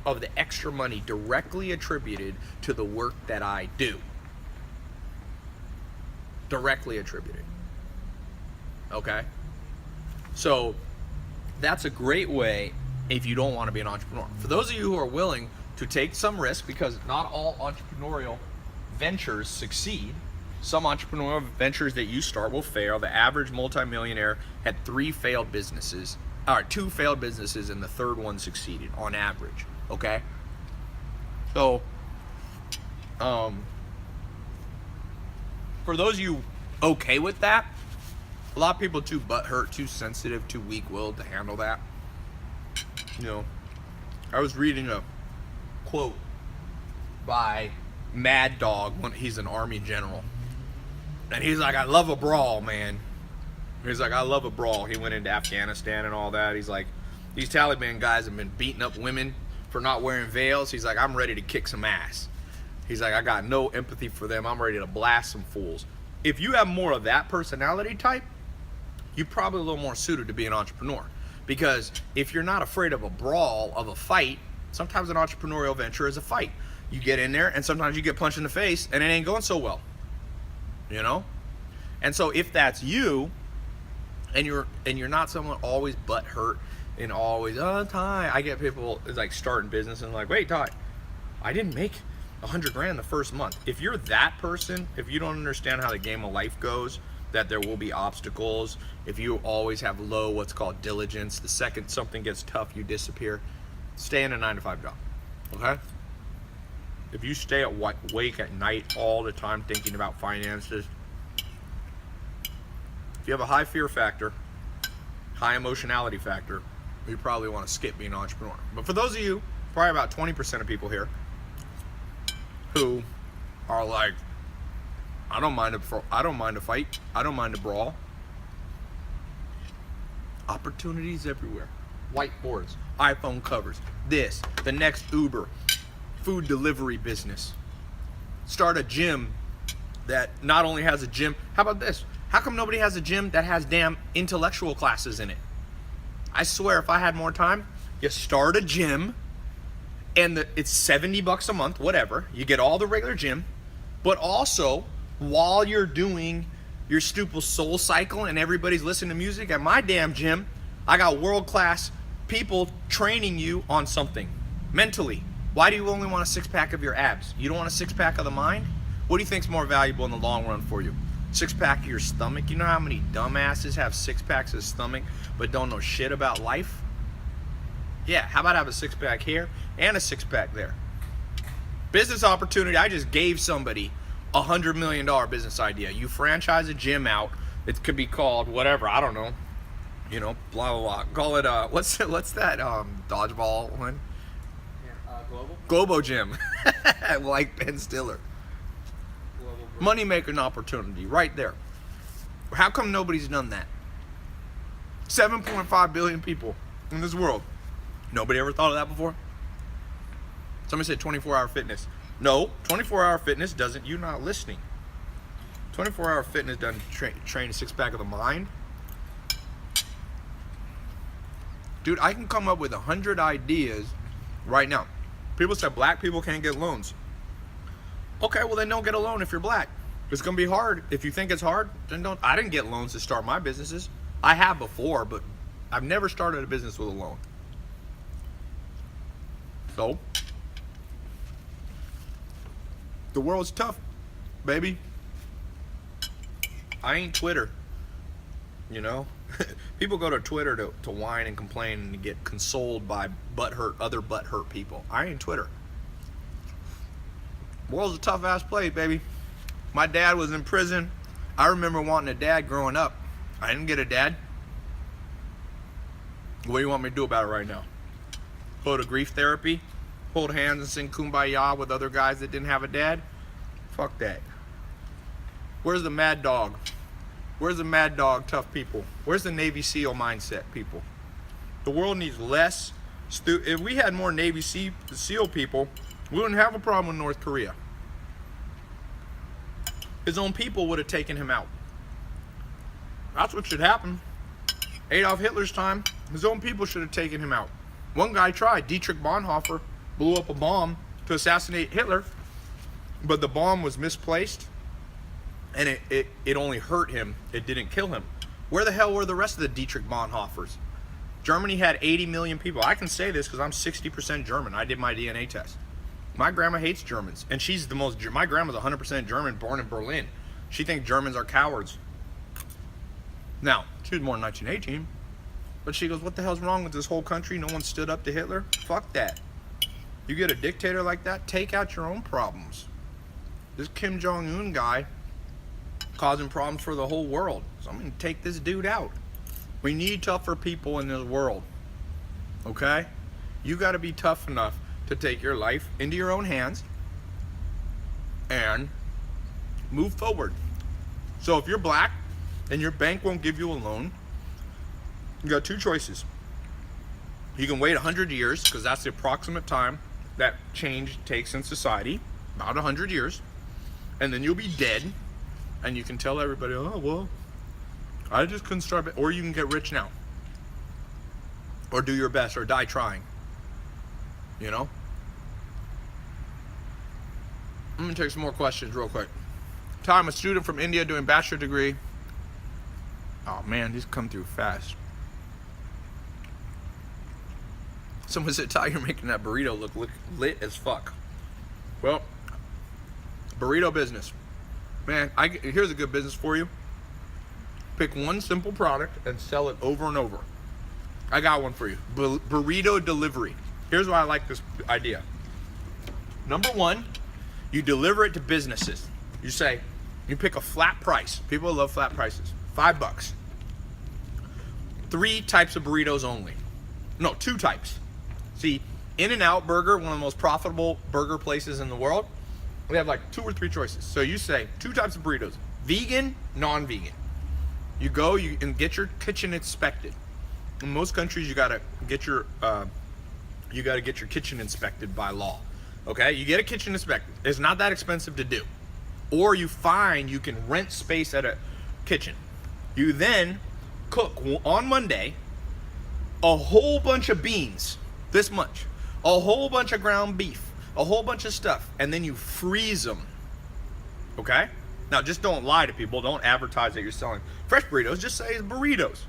of the extra money directly attributed to the work that I do. Directly attributed. Okay? So that's a great way if you don't want to be an entrepreneur. For those of you who are willing to take some risk, because not all entrepreneurial ventures succeed. Some entrepreneurial ventures that you start will fail. The average multimillionaire had 2 failed businesses, and the third one succeeded on average. Okay? So, for those of you okay with that, a lot of people too butthurt, too sensitive, too weak-willed to handle that. I was reading a quote by Mad Dog. He's an army general. And he's like, I love a brawl, man. He's like, I love a brawl. He went into Afghanistan and all that. He's like, these Taliban guys have been beating up women for not wearing veils. He's like, I'm ready to kick some ass. He's like, I got no empathy for them. I'm ready to blast some fools. If you have more of that personality type, you're probably a little more suited to be an entrepreneur. Because if you're not afraid of a brawl, of a fight, sometimes an entrepreneurial venture is a fight. You get in there and sometimes you get punched in the face and it ain't going so well. And so if that's you, and you're not someone always butthurt and always, Tai, I get people like starting business and like, wait, Tai, I didn't make 100 grand the first month. If you're that person, if you don't understand how the game of life goes, that there will be obstacles, if you always have low what's called diligence, the second something gets tough, you disappear, stay in a 9 to 5 job. Okay? If you stay awake at night all the time thinking about finances, if you have a high fear factor, high emotionality factor, you probably want to skip being an entrepreneur. But for those of you, probably about 20% of people here, who are like, I don't mind a fight, I don't mind a brawl. Opportunities everywhere. Whiteboards, iPhone covers, this, the next Uber, food delivery business. Start a gym that not only has a gym. How about this? How come nobody has a gym that has damn intellectual classes in it? I swear, if I had more time, you start a gym, and it's $70 a month, whatever. You get all the regular gym, But also, while you're doing your stupid soul cycle and everybody's listening to music at my damn gym, I got world-class people training you on something mentally. Why do you only want a six-pack of your abs? You don't want a six-pack of the mind? What do you think's more valuable in the long run for you? Six-pack of your stomach? You know how many dumbasses have six-packs of stomach but don't know shit about life? Yeah, how about have a six-pack here and a six-pack there? Business opportunity, I just gave somebody $100 million business idea. You franchise a gym out, it could be called whatever, I don't know. You know, blah, blah, blah. Call it, what's that dodgeball one? Global? Globo Gym. Like Ben Stiller. Global. Money making opportunity right there. How come nobody's done that? 7.5 billion people in this world. Nobody ever thought of that before? Somebody said 24-hour fitness. No, 24-hour fitness doesn't. You're not listening. 24-hour fitness doesn't train a six-pack of the mind. Dude, I can come up with 100 ideas right now. People say black people can't get loans. Okay, well then don't get a loan if you're black. It's gonna be hard. If you think it's hard, then don't. I didn't get loans to start my businesses. I have before, but I've never started a business with a loan. So, the world's tough, baby. I ain't Twitter, you know? People go to Twitter to whine and complain and to get consoled by other butthurt people. I ain't Twitter. World's a tough ass place, baby. My dad was in prison. I remember wanting a dad growing up. I didn't get a dad. What do you want me to do about it right now? Go to grief therapy? Hold hands and sing Kumbaya with other guys that didn't have a dad? Fuck that. Where's the mad dog? Where's the mad dog tough people? Where's the Navy SEAL mindset people? The world needs less. If we had more Navy SEAL people, we wouldn't have a problem with North Korea. His own people would have taken him out. That's what should happen. Adolf Hitler's time, his own people should have taken him out. One guy tried. Dietrich Bonhoeffer blew up a bomb to assassinate Hitler, but the bomb was misplaced. And it only hurt him. It didn't kill him. Where the hell were the rest of the Dietrich Bonhoeffers? Germany had 80 million people. I can say this because I'm 60% German. I did my DNA test. My grandma hates Germans. And she's my grandma's 100% German, born in Berlin. She thinks Germans are cowards. Now, she was born in 1918. But she goes, what the hell's wrong with this whole country? No one stood up to Hitler? Fuck that. You get a dictator like that, take out your own problems. This Kim Jong-un guy causing problems for the whole world. So I'm going to take this dude out. We need tougher people in this world. Okay? You got to be tough enough to take your life into your own hands and move forward. So if you're black and your bank won't give you a loan, you got two choices. You can wait 100 years, because that's the approximate time that change takes in society, about 100 years, and then you'll be dead. And you can tell everybody, oh, well, I just couldn't start. Or you can get rich now. Or do your best, or die trying. You know? I'm going to take some more questions real quick. I'm a student from India doing bachelor degree. Oh, man, these come through fast. Someone said, Ty, you're making that burrito look lit as fuck. Well, burrito business. Man, here's a good business for you. Pick one simple product and sell it over and over. I got one for you. Burrito delivery. Here's why I like this idea. Number one, you deliver it to businesses. You say, you pick a flat price. People love flat prices. $5. 3 types of burritos only. No, 2 types. See, In-N-Out Burger, one of the most profitable burger places in the world, we have like 2 or 3 choices. So you say 2 types of burritos: vegan, non-vegan. You go and get your kitchen inspected. In most countries, you gotta get your kitchen inspected by law. Okay, you get a kitchen inspected. It's not that expensive to do. Or you can rent space at a kitchen. You then cook on Monday a whole bunch of beans, this much, a whole bunch of ground beef, a whole bunch of stuff, and then you freeze them. Okay? Now, just don't lie to people. Don't advertise that you're selling fresh burritos. Just say it's burritos.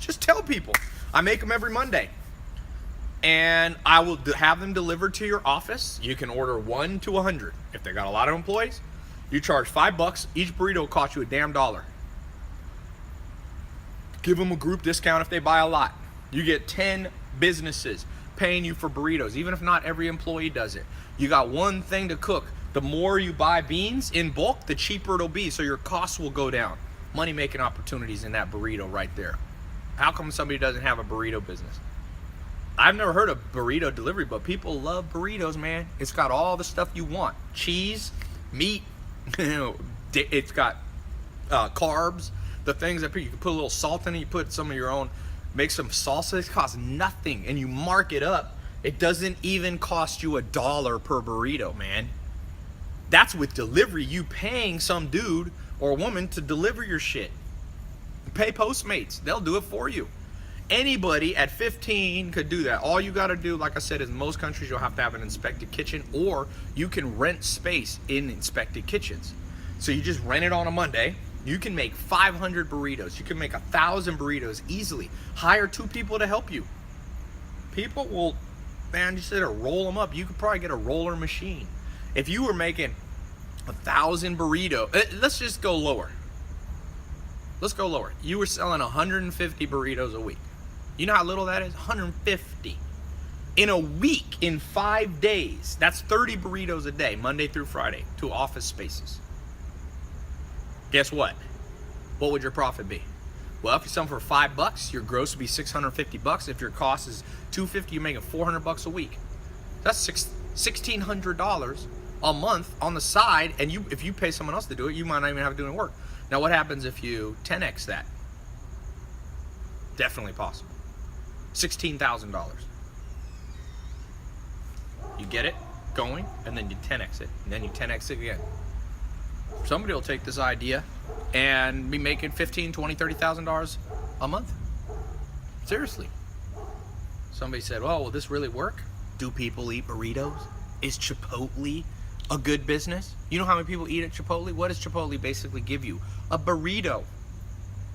Just tell people. I make them every Monday. And I will have them delivered to your office. You can order 1 to 100. If they got a lot of employees, you charge $5. Each burrito will cost you a damn dollar. Give them a group discount if they buy a lot. You get 10 businesses paying you for burritos, even if not every employee does it. You got one thing to cook. The more you buy beans in bulk, the cheaper it'll be, so your costs will go down. Money-making opportunities in that burrito right there. How come somebody doesn't have a burrito business? I've never heard of burrito delivery, but people love burritos, man. It's got all the stuff you want. Cheese, meat, it's got carbs, the things that you can put a little salt in it, you put some of your own, make some salsa. It costs nothing, and you mark it up. It doesn't even cost you $1 per burrito, man. That's with delivery. You paying some dude or woman to deliver your shit. Pay Postmates. They'll do it for you. Anybody at 15 could do that. All you got to do, like I said, is most countries you'll have to have an inspected kitchen, or you can rent space in inspected kitchens. So you just rent it on a Monday. You can make 500 burritos. You can make 1,000 burritos easily. Hire 2 people to help you. People will, man, just sit there, roll them up. You could probably get a roller machine. If you were making 1,000 burritos, let's just go lower. Let's go lower. You were selling 150 burritos a week. You know how little that is? 150. In a week, in 5 days, that's 30 burritos a day, Monday through Friday, to office spaces. Guess what? What would your profit be? Well, if you're selling for $5, your gross would be $650. If your cost is $250, you're making $400 a week. That's $1,600 a month on the side, and if you pay someone else to do it, you might not even have to do any work. Now, what happens if you 10x that? Definitely possible. $16,000. You get it going, and then you 10x it, and then you 10x it again. Somebody will take this idea and be making $15,000, $20,000, $30,000 a month. Seriously. Somebody said, "Well, will this really work? Do people eat burritos? Is Chipotle a good business?" You know how many people eat at Chipotle? What does Chipotle basically give you? A burrito.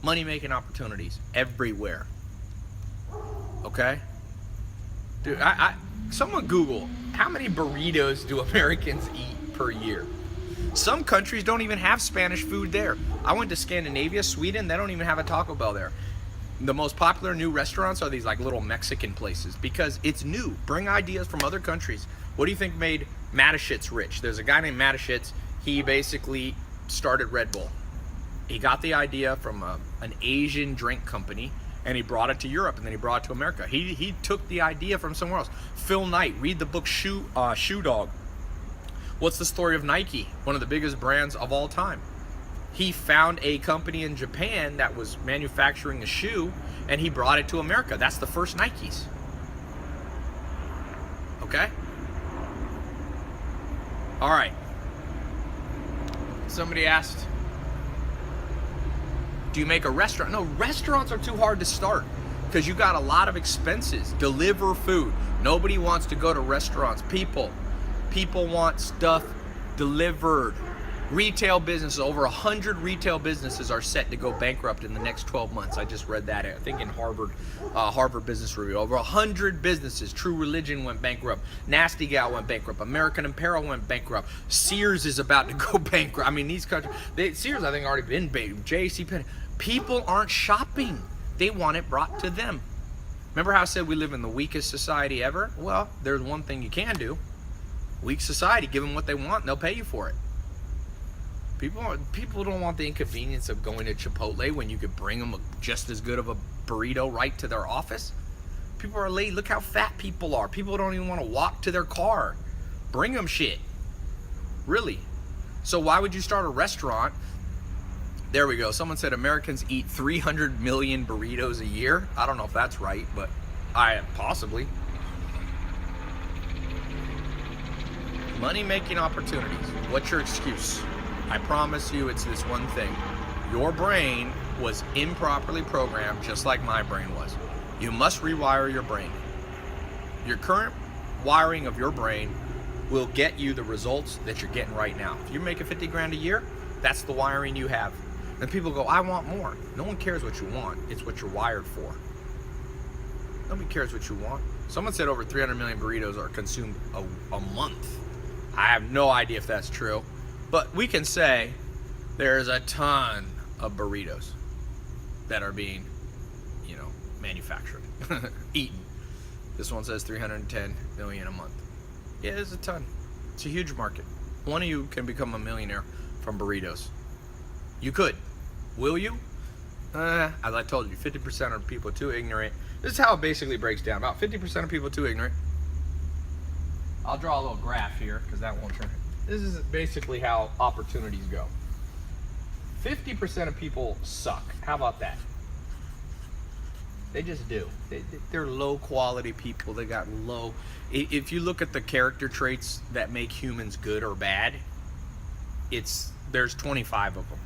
Money-making opportunities everywhere. Okay? Dude, someone Google, how many burritos do Americans eat per year? Some countries don't even have Spanish food there. I went to Scandinavia, Sweden, they don't even have a Taco Bell there. The most popular new restaurants are these like little Mexican places because it's new. Bring ideas from other countries. What do you think made Mateschitz rich? There's a guy named Mateschitz. He basically started Red Bull. He got the idea from an Asian drink company, and he brought it to Europe, and then he brought it to America. He took the idea from somewhere else. Phil Knight, read the book Shoe Dog. What's the story of Nike? One of the biggest brands of all time. He found a company in Japan that was manufacturing a shoe, and he brought it to America. That's the first Nikes. Okay? All right. Somebody asked, do you make a restaurant? No, restaurants are too hard to start because you got a lot of expenses. Deliver food. Nobody wants to go to restaurants. People want stuff delivered. Retail businesses, over 100 retail businesses are set to go bankrupt in the next 12 months. I just read that, I think in Harvard Business Review. Over 100 businesses. True Religion went bankrupt. Nasty Gal went bankrupt. American Apparel went bankrupt. Sears is about to go bankrupt. I mean, these countries, Sears I think already been bankrupt. JCPenney. People aren't shopping. They want it brought to them. Remember how I said we live in the weakest society ever? Well, there's one thing you can do. Weak society, give them what they want and they'll pay you for it. People don't want the inconvenience of going to Chipotle when you could bring them just as good of a burrito right to their office. People are late. Look how fat people are. People don't even want to walk to their car. Bring them shit. Really. So why would you start a restaurant? There we go. Someone said Americans eat 300 million burritos a year. I don't know if that's right, but possibly. Money-making opportunities. What's your excuse? I promise you it's this one thing. Your brain was improperly programmed just like my brain was. You must rewire your brain. Your current wiring of your brain will get you the results that you're getting right now. If you're making 50 grand a year, that's the wiring you have. And people go, I want more. No one cares what you want. It's what you're wired for. Nobody cares what you want. Someone said over 300 million burritos are consumed a month. I have no idea if that's true, but we can say there's a ton of burritos that are being, manufactured, eaten. This one says 310 million a month. Yeah, there's a ton. It's a huge market. One of you can become a millionaire from burritos. You could. Will you? As I told you, 50% of people too ignorant. This is how it basically breaks down. About 50% of people too ignorant. I'll draw a little graph here because that won't turn. This is basically how opportunities go. 50% of people suck. How about that? They just do. They're low quality people. They got low. If you look at the character traits that make humans good or bad, there's 25 of them.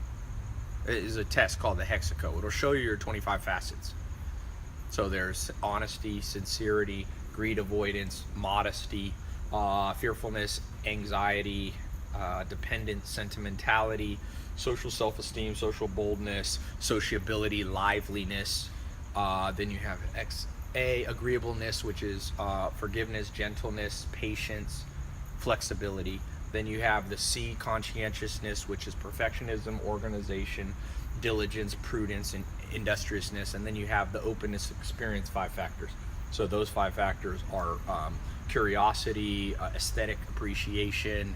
It is a test called the Hexaco. It'll show you your 25 facets. So there's honesty, sincerity, greed avoidance, modesty, fearfulness, anxiety, dependence, sentimentality, social self-esteem, social boldness, sociability, liveliness. Then you have agreeableness, which is forgiveness, gentleness, patience, flexibility. Then you have the C, conscientiousness, which is perfectionism, organization, diligence, prudence, and industriousness. And then you have the openness, experience, 5 factors. So those 5 factors are curiosity, aesthetic appreciation,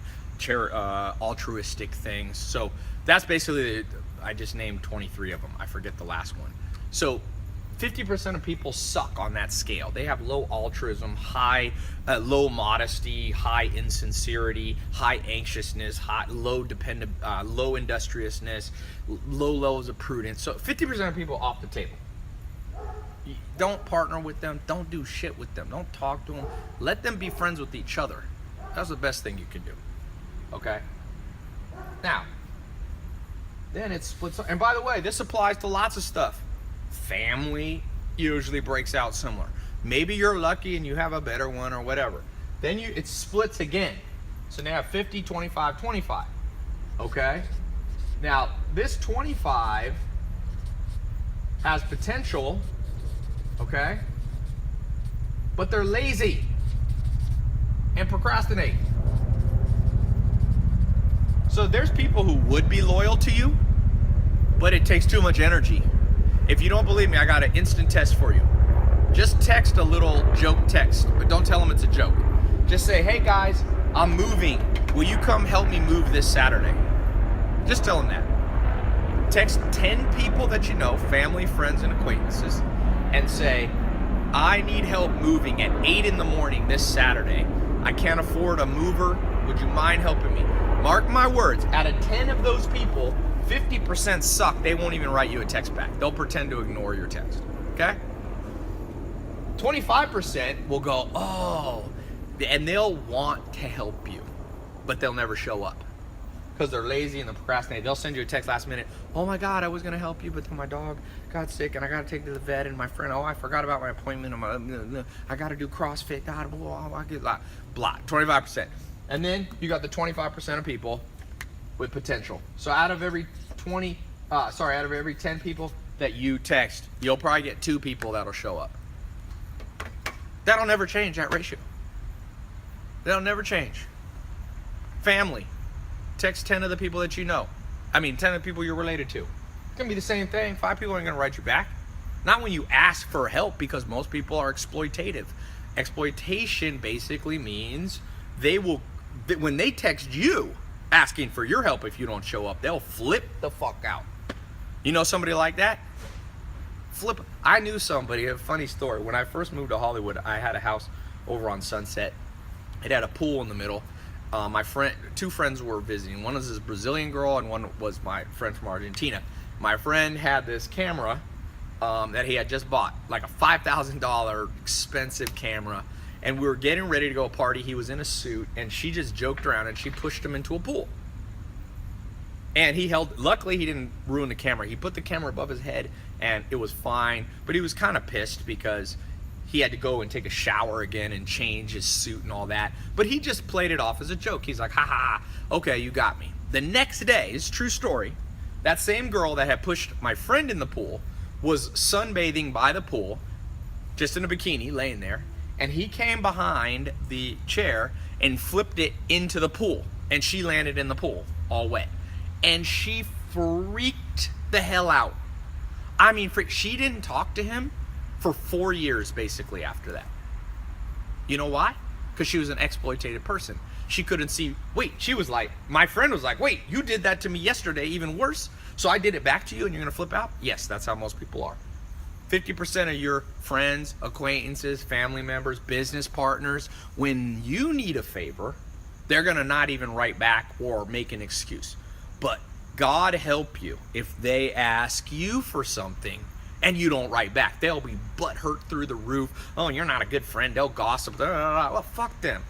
altruistic things. So that's basically, I just named 23 of them. I forget the last one. So 50% of people suck on that scale. They have low altruism, low modesty, high insincerity, high anxiousness, low industriousness, low levels of prudence. So 50% of people off the table. Don't partner with them. Don't do shit with them. Don't talk to them. Let them be friends with each other. That's the best thing you can do. Okay? Now, then it splits up. And by the way, this applies to lots of stuff. Family usually breaks out similar. Maybe you're lucky and you have a better one or whatever. Then it splits again. So now 50, 25, 25. Okay? Now, this 25 has potential, okay? But they're lazy and procrastinate. So there's people who would be loyal to you, but it takes too much energy. If you don't believe me, I got an instant test for you. Just text a little joke text, but don't tell them it's a joke. Just say, hey guys, I'm moving. Will you come help me move this Saturday? Just tell them that. Text 10 people that you know, family, friends, and acquaintances, and say, I need help moving at 8 in the morning this Saturday. I can't afford a mover. Would you mind helping me? Mark my words, out of 10 of those people, 50% suck. They won't even write you a text back. They'll pretend to ignore your text. Okay? 25% will go, oh, and they'll want to help you, but they'll never show up because they're lazy and they procrastinate. They'll send you a text last minute. Oh my God, I was going to help you, but then my dog got sick and I got to take to the vet, and my friend, I forgot about my appointment. I got to do CrossFit. God, I get blah, 25%. And then you got the 25% of people with potential. So out of every 10 people that you text, you'll probably get 2 people that'll show up. That'll never change, that ratio. That'll never change. Family. Text 10 of the people that you know. 10 of the people you're related to. It's gonna be the same thing. 5 people aren't gonna write you back. Not when you ask for help, because most people are exploitative. Exploitation basically means when they text you asking for your help, if you don't show up, they'll flip the fuck out. You know somebody like that? I knew somebody, a funny story. When I first moved to Hollywood, I had a house over on Sunset. It had a pool in the middle. My friend, 2 friends were visiting. One was this Brazilian girl and one was my friend from Argentina. My friend had this camera that he had just bought, like a $5,000 expensive camera. And we were getting ready to go party. He was in a suit, and she just joked around and she pushed him into a pool. And luckily he didn't ruin the camera. He put the camera above his head and it was fine, but he was kind of pissed because he had to go and take a shower again and change his suit and all that. But he just played it off as a joke. He's like, ha ha, okay, you got me. The next day, it's a true story, that same girl that had pushed my friend in the pool was sunbathing by the pool, just in a bikini, laying there, and he came behind the chair and flipped it into the pool, and she landed in the pool, all wet. And she freaked the hell out. I mean, she didn't talk to him for 4 years, basically, after that. You know why? Because she was an exploitated person. She couldn't see, wait, she was like, my friend was like, wait, you did that to me yesterday, even worse, so I did it back to you and you're gonna flip out? Yes, that's how most people are. 50% of your friends, acquaintances, family members, business partners, when you need a favor, they're gonna not even write back or make an excuse. But God help you if they ask you for something and you don't write back. They'll be butthurt through the roof. Oh, you're not a good friend. They'll gossip. Well, fuck them.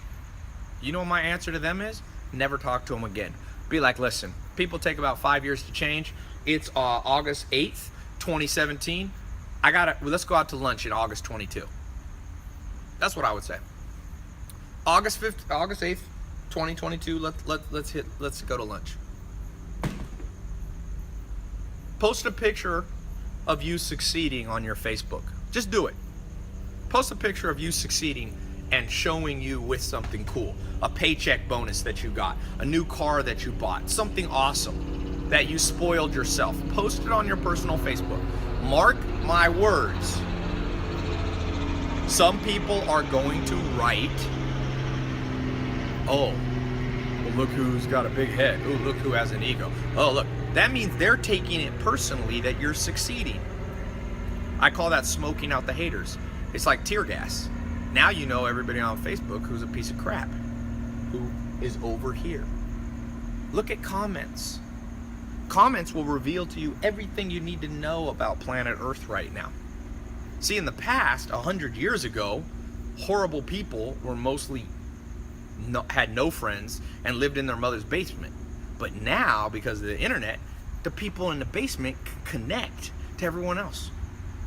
You know what my answer to them is? Never talk to them again. Be like, listen, people take about 5 years to change. It's August 8th, 2017. Let's go out to lunch in August 22. That's what I would say. August 8th, 2022. Let's go to lunch. Post a picture of you succeeding on your Facebook. Just do it. Post a picture of you succeeding and showing you with something cool. A paycheck bonus that you got, a new car that you bought, something awesome that you spoiled yourself. Post it on your personal Facebook. Mark my words. Some people are going to write, oh, well, look who's got a big head. Oh, look who has an ego. Oh, look. That means they're taking it personally that you're succeeding. I call that smoking out the haters. It's like tear gas. Now you know everybody on Facebook who's a piece of crap, who is over here. Look at comments. Comments will reveal to you everything you need to know about planet Earth right now. See, in the past, 100 years ago, horrible people were mostly had no friends and lived in their mother's basement. But now, because of the internet, the people in the basement can connect to everyone else.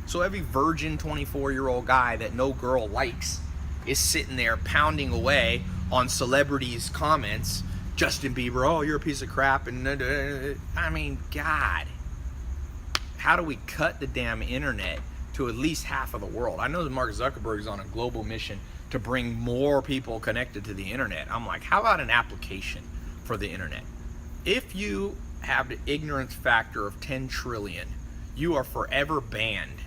So every virgin 24-year-old guy that no girl likes is sitting there pounding away on celebrities' comments. Justin Bieber, oh, you're a piece of crap. And I mean, God, how do we cut the damn internet to at least half of the world? I know that Mark Zuckerberg is on a global mission to bring more people connected to the internet. I'm like, how about an application for the internet? If you have the ignorance factor of 10 trillion, you are forever banned.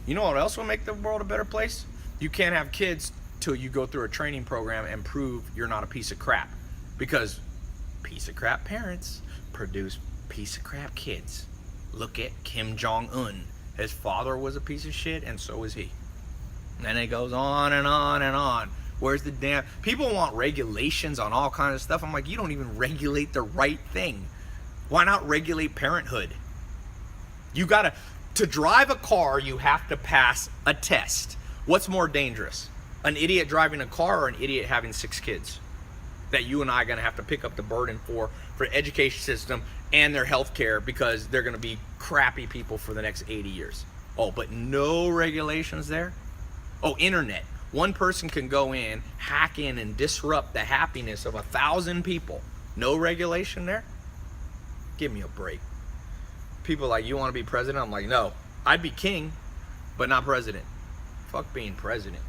You know what else will make the world a better place? You can't have kids till you go through a training program and prove you're not a piece of crap. Because piece of crap parents produce piece of crap kids. Look at Kim Jong-un. His father was a piece of shit, and so is he. And then it goes on and on and on. Where's the damn... People want regulations on all kinds of stuff. I'm like, you don't even regulate the right thing. Why not regulate parenthood? You gotta... To drive a car, you have to pass a test. What's more dangerous? An idiot driving a car or an idiot having 6 kids? That you and I are gonna have to pick up the burden for the education system and their health care, because they're gonna be crappy people for the next 80 years. Oh, but no regulations there? Oh, internet. One person can go in, hack in, and disrupt the happiness of 1,000 people. No regulation there? Give me a break. People are like, you want to be president? I'm like, no. I'd be king, but not president. Fuck being president.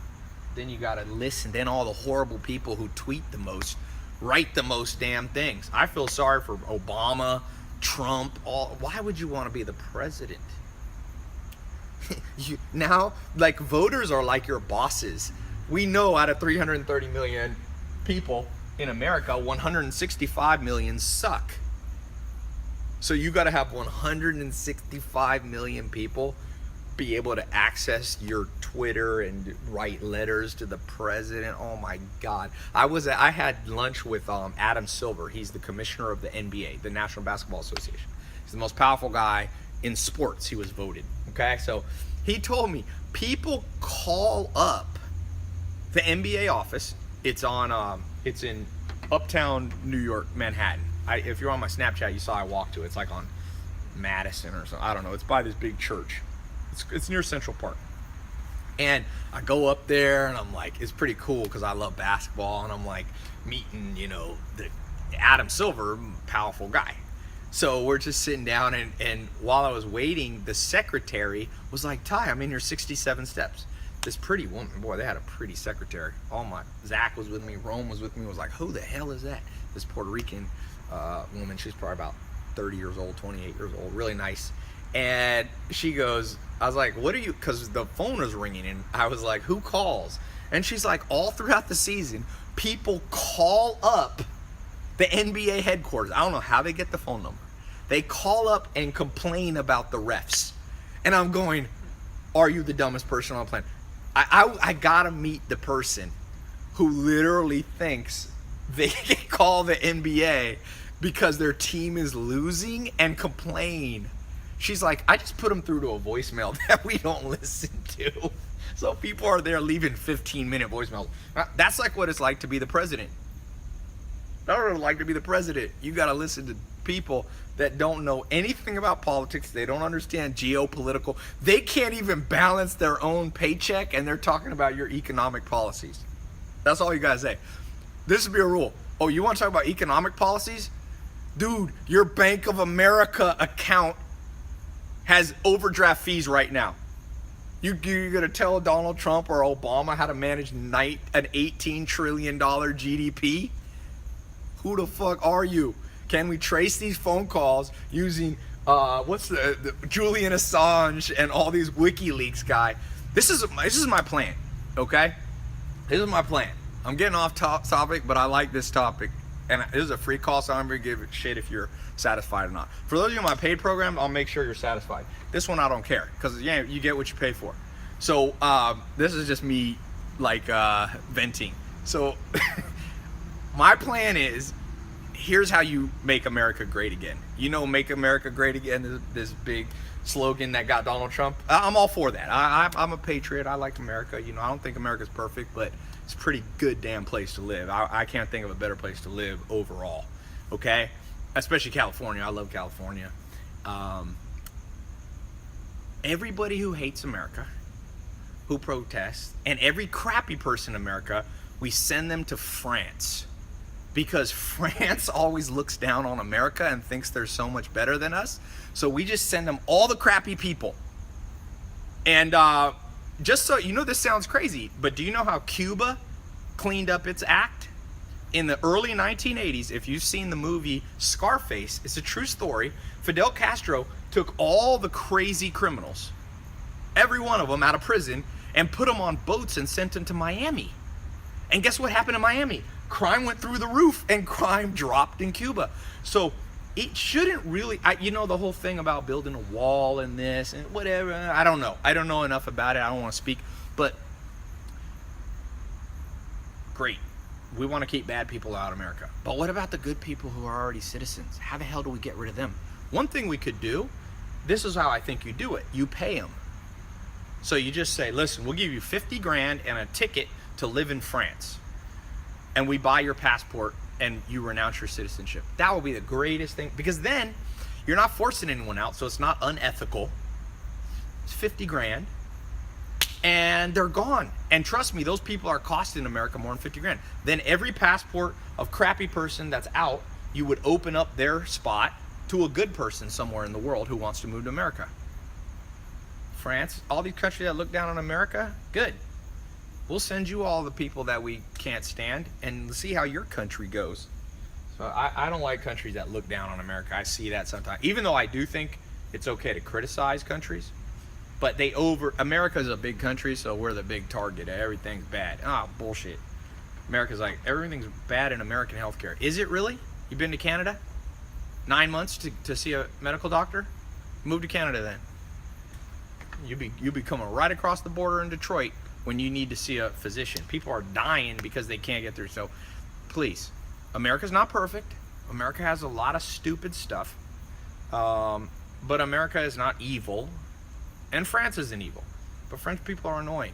Then you gotta listen. Then all the horrible people who tweet the most, write the most damn things. I feel sorry for Obama, Trump. Why would you want to be the president? Now, like, voters are like your bosses. We know out of 330 million people in America, 165 million suck. So you got to have 165 million people be able to access your Twitter and write letters to the president. Oh my God. I had lunch with Adam Silver. He's the commissioner of the NBA, the National Basketball Association. He's the most powerful guy in sports. He was voted. Okay, so he told me people call up the NBA office. It's in uptown New York, Manhattan. If you're on my Snapchat, you saw I walked to it. It's like on Madison or something. I don't know. It's by this big church. It's near Central Park. And I go up there and I'm like, it's pretty cool because I love basketball, and I'm like meeting, the Adam Silver, powerful guy. So we're just sitting down, and while I was waiting, the secretary was like, Tai, I'm in your 67 steps. This pretty woman, boy, they had a pretty secretary. Zach was with me, Rome was with me, was like, who the hell is that? This Puerto Rican woman, she's probably about 30 years old, 28 years old, really nice. And she goes, I was like, what are you, because the phone was ringing, and I was like, who calls? And she's like, all throughout the season, people call up the NBA headquarters. I don't know how they get the phone number. They call up and complain about the refs. And I'm going, are you the dumbest person on the planet? I gotta meet the person who literally thinks they can call the NBA because their team is losing and complain. She's like, I just put them through to a voicemail that we don't listen to. So people are there leaving 15-minute voicemails. That's like what it's like to be the president. That's what it's like to be the president. You got to listen to people that don't know anything about politics. They don't understand geopolitical. They can't even balance their own paycheck, and they're talking about your economic policies. That's all you got to say. This would be a rule. Oh, you want to talk about economic policies? Dude, your Bank of America account has overdraft fees right now. You're going to tell Donald Trump or Obama how to manage an $18 trillion GDP? Who the fuck are you? Can we trace these phone calls using, the Julian Assange and all these WikiLeaks guy? This is my plan, okay? This is my plan. I'm getting off topic, but I like this topic. And this is a free call, so I'm going to give a shit if you're satisfied or not. For those of you in my paid program, I'll make sure you're satisfied. This one, I don't care, because you get what you pay for. So this is just me, venting. So my plan is, here's how you make America great again. Make America great again, this big slogan that got Donald Trump. I'm all for that. I'm a patriot. I like America. I don't think America's perfect, but it's a pretty good damn place to live. I can't think of a better place to live overall, okay? Especially California. I love California. Everybody who hates America, who protests, and every crappy person in America, we send them to France. Because France always looks down on America and thinks they're so much better than us. So we just send them all the crappy people. And just so you know, this sounds crazy, but do you know how Cuba cleaned up its act? In the early 1980s, if you've seen the movie Scarface, it's a true story. Fidel Castro took all the crazy criminals, every one of them out of prison, and put them on boats and sent them to Miami. And guess what happened in Miami? Crime went through the roof and crime dropped in Cuba. So it shouldn't really, the whole thing about building a wall and this and whatever, I don't know. I don't know enough about it. I don't want to speak, but great. We want to keep bad people out of America. But what about the good people who are already citizens? How the hell do we get rid of them? One thing we could do, this is how I think you do it. You pay them. So you just say, listen, we'll give you 50 grand and a ticket to live in France. And we buy your passport and you renounce your citizenship. That will be the greatest thing, because then you're not forcing anyone out, so it's not unethical. It's 50 grand and they're gone. And trust me, those people are costing America more than 50 grand. Then every passport of crappy person that's out, you would open up their spot to a good person somewhere in the world who wants to move to America. France, all these countries that look down on America, good. We'll send you all the people that we can't stand and see how your country goes. So I don't like countries that look down on America. I see that sometimes. Even though I do think it's okay to criticize countries, but America's a big country, so we're the big target. Everything's bad. Bullshit. America's like, everything's bad in American healthcare. Is it really? You been to Canada? 9 months to see a medical doctor? Move to Canada then. You be coming right across the border in Detroit when you need to see a physician. People are dying because they can't get through. So please, America's not perfect. America has a lot of stupid stuff. But America is not evil. And France isn't evil. But French people are annoying.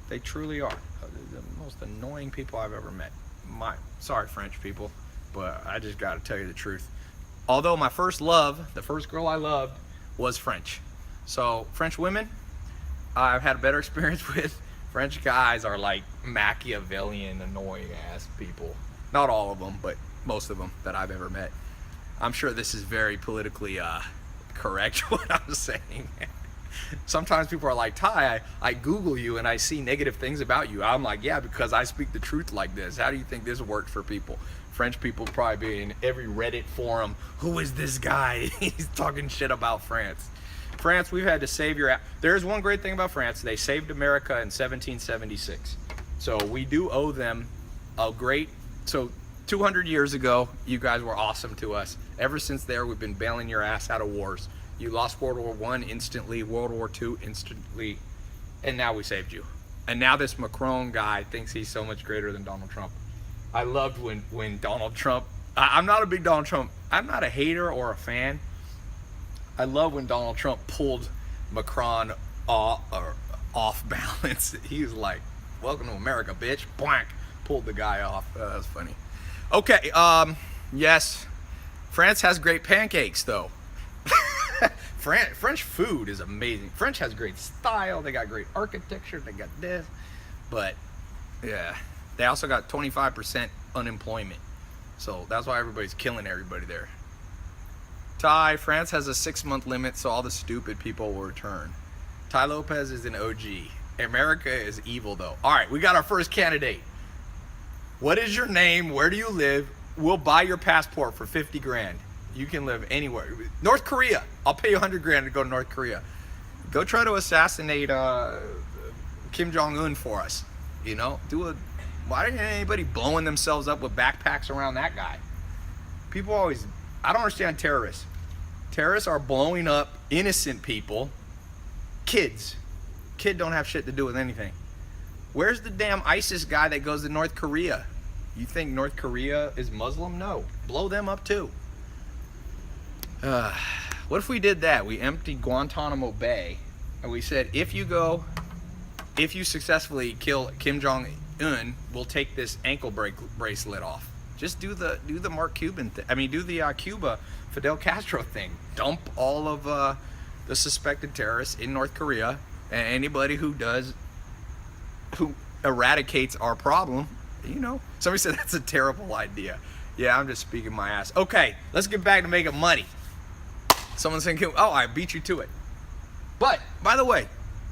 They truly are. The most annoying people I've ever met. Sorry, French people, but I just got to tell you the truth. Although my first love, the first girl I loved, was French. So French women, I've had a better experience with. French guys are like Machiavellian, annoying ass people. Not all of them, but most of them that I've ever met. I'm sure this is very politically correct what I'm saying. Sometimes people are like, Tai, I Google you and I see negative things about you. I'm like, yeah, because I speak the truth like this. How do you think this works for people? French people probably be in every Reddit forum. Who is this guy? He's talking shit about France. France, we've had to save your... There's one great thing about France. They saved America in 1776. So we do owe them a great... So 200 years ago, you guys were awesome to us. Ever since there, we've been bailing your ass out of wars. You lost World War I instantly, World War II instantly, and now we saved you. And now this Macron guy thinks he's so much greater than Donald Trump. I loved when Donald Trump... I'm not a big Donald Trump... I'm not a hater or a fan. I love when Donald Trump pulled Macron off balance. He was like, welcome to America, bitch. Blank. Pulled the guy off. That was funny. Okay, yes. France has great pancakes, though. French food is amazing. French has great style. They got great architecture. They got this. But, yeah. They also got 25% unemployment. So that's why everybody's killing everybody there. Tai, France has a 6-month limit, so all the stupid people will return. Tai Lopez is an OG. America is evil, though. All right, we got our first candidate. What is your name? Where do you live? We'll buy your passport for 50 grand. You can live anywhere. North Korea. I'll pay you 100 grand to go to North Korea. Go try to assassinate Kim Jong-un for us. You know, why isn't anybody blowing themselves up with backpacks around that guy? People always, I don't understand terrorists. Terrorists are blowing up innocent people, kids. Kid don't have shit to do with anything. Where's the damn ISIS guy that goes to North Korea? You think North Korea is Muslim? No. Blow them up too. What if we did that? We emptied Guantanamo Bay and we said, if you successfully kill Kim Jong-un, we'll take this ankle bracelet off. Just do the Mark Cuban thing. I mean, do the Cuba Fidel Castro thing. Dump all of the suspected terrorists in North Korea, and anybody who eradicates our problem, you know. Somebody said that's a terrible idea. Yeah, I'm just speaking my ass. Okay, let's get back to making money. Someone's thinking, oh, I beat you to it. But, by the way,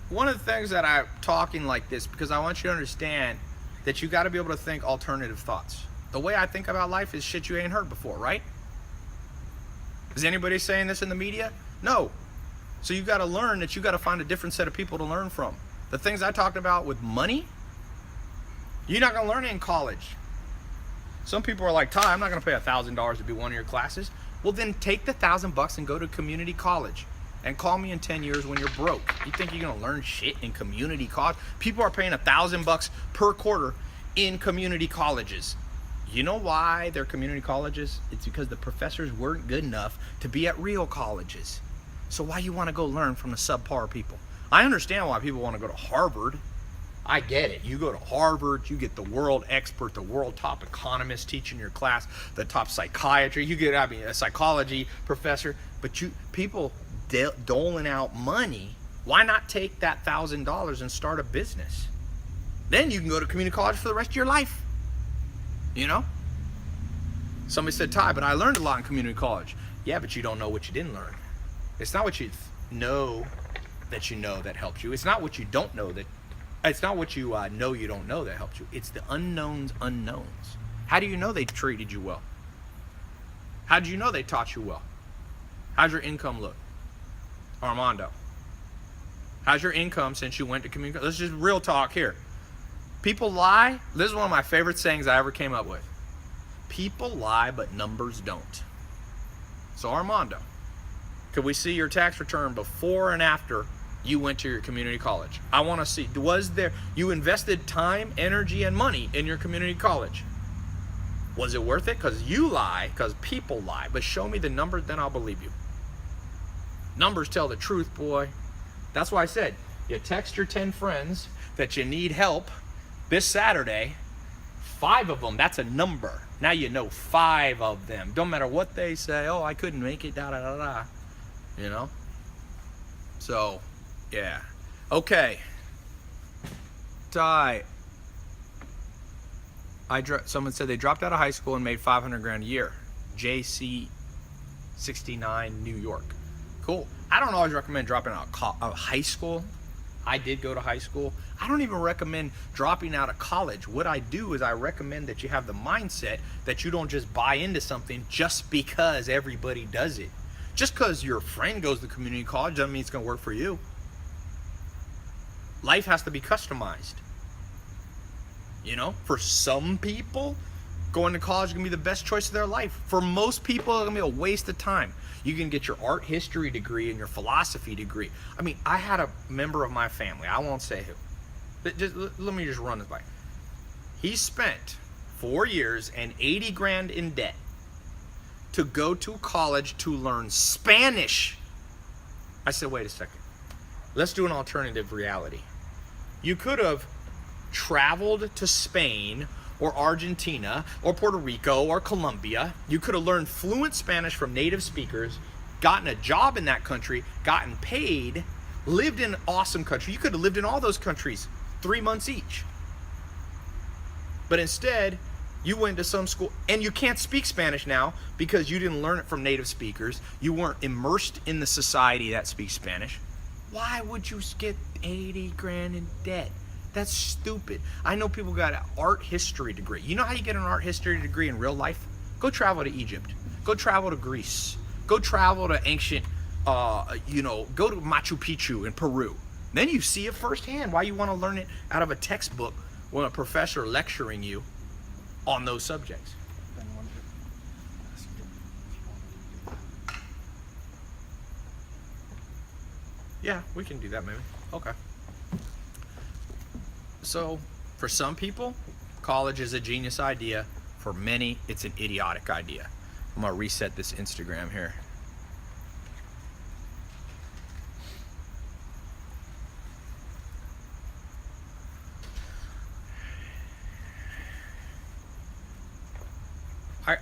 one of the things that I'm talking like this, because I want you to understand that you got to be able to think alternative thoughts. The way I think about life is shit you ain't heard before, right? Is anybody saying this in the media? No. So you got to learn that you got to find a different set of people to learn from. The things I talked about with money, you're not going to learn it in college. Some people are like, Tai, I'm not going to pay $1,000 to be one of your classes. Well, then take the $1,000 and go to community college. And call me in 10 years when you're broke. You think you're going to learn shit in community college? People are paying $1,000 per quarter in community colleges. You know why they're community colleges? It's because the professors weren't good enough to be at real colleges. So why you want to go learn from the subpar people? I understand why people want to go to Harvard. I get it. You go to Harvard, you get the world expert, the world top economist teaching your class, the top psychiatry. You get, a psychology professor. But people doling out money. Why not take that $1,000 and start a business? Then you can go to community college for the rest of your life. You know? Somebody said, Tai, but I learned a lot in community college. Yeah, but you don't know what you didn't learn. It's not what you know that helped you. It's not what you don't know that... It's not what you know you don't know that helped you. It's the unknowns. How do you know they treated you well? How do you know they taught you well? How's your income look? Armando. How's your income since you went to community college? Let's just real talk here. People lie. This is one of my favorite sayings I ever came up with. People lie, but numbers don't. So Armando, could we see your tax return before and after you went to your community college? I want to see, you invested time, energy, and money in your community college. Was it worth it? Because you lie, because people lie. But show me the numbers, then I'll believe you. Numbers tell the truth, boy. That's why I said, you text your 10 friends that you need help this Saturday. 5 of them, that's a number. Now you know 5 of them. Don't matter what they say. Oh, I couldn't make it, da da da da. You know? So, yeah. Okay. Tai. Someone said they dropped out of high school and made 500 grand a year. JC 69 New York. Cool. I don't always recommend dropping out of high school. I did go to high school. I don't even recommend dropping out of college. What I do is I recommend that you have the mindset that you don't just buy into something just because everybody does it. Just because your friend goes to community college doesn't mean it's going to work for you. Life has to be customized. You know, for some people, going to college is going to be the best choice of their life. For most people, it's going to be a waste of time. You can get your art history degree and your philosophy degree. I mean, I had a member of my family, I won't say who. Let me just run this by. He spent 4 years and 80 grand in debt to go to college to learn Spanish. I said, wait a second. Let's do an alternative reality. You could have traveled to Spain or Argentina or Puerto Rico or Colombia. You could have learned fluent Spanish from native speakers, gotten a job in that country, gotten paid, lived in an awesome country. You could have lived in all those countries 3 months each. But instead, you went to some school, and you can't speak Spanish now because you didn't learn it from native speakers. You weren't immersed in the society that speaks Spanish. Why would you get 80 grand in debt? That's stupid. I know people got an art history degree. You know how you get an art history degree in real life? Go travel to Egypt. Go travel to Greece. Go travel to ancient, go to Machu Picchu in Peru. Then you see it firsthand. Why you want to learn it out of a textbook when a professor lecturing you on those subjects? Yeah, we can do that maybe. Okay. So, for some people, college is a genius idea. For many, it's an idiotic idea. I'm gonna reset this Instagram here.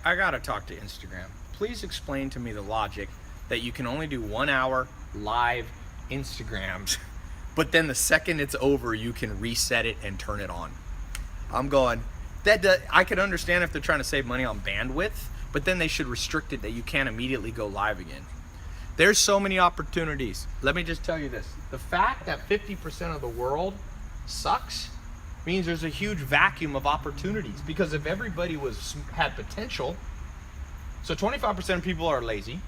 I gotta talk to Instagram. Please explain to me the logic that you can only do 1 hour live Instagrams, but then the second it's over, you can reset it and turn it on. I'm going, I could understand if they're trying to save money on bandwidth, but then they should restrict it that you can't immediately go live again. There's so many opportunities. Let me just tell you this. The fact that 50% of the world sucks means there's a huge vacuum of opportunities, because if everybody had potential, so 25% of people are lazy,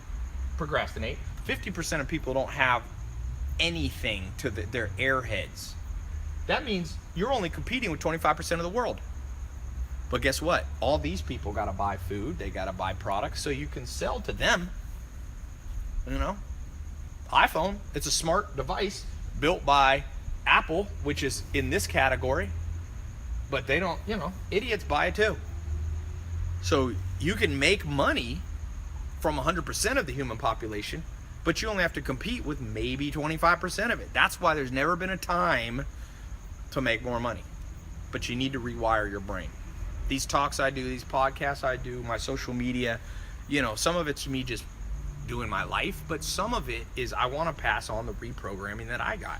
procrastinate, 50% of people don't have anything to their airheads. That means you're only competing with 25% of the world. But guess what? All these people got to buy food, they got to buy products, so you can sell to them. You know, iPhone, it's a smart device built by Apple, which is in this category, but they don't, idiots buy it too. So you can make money from 100% of the human population, but you only have to compete with maybe 25% of it. That's why there's never been a time to make more money. But you need to rewire your brain. These talks I do, these podcasts I do, my social media, some of it's me just doing my life, but some of it is I want to pass on the reprogramming that I got.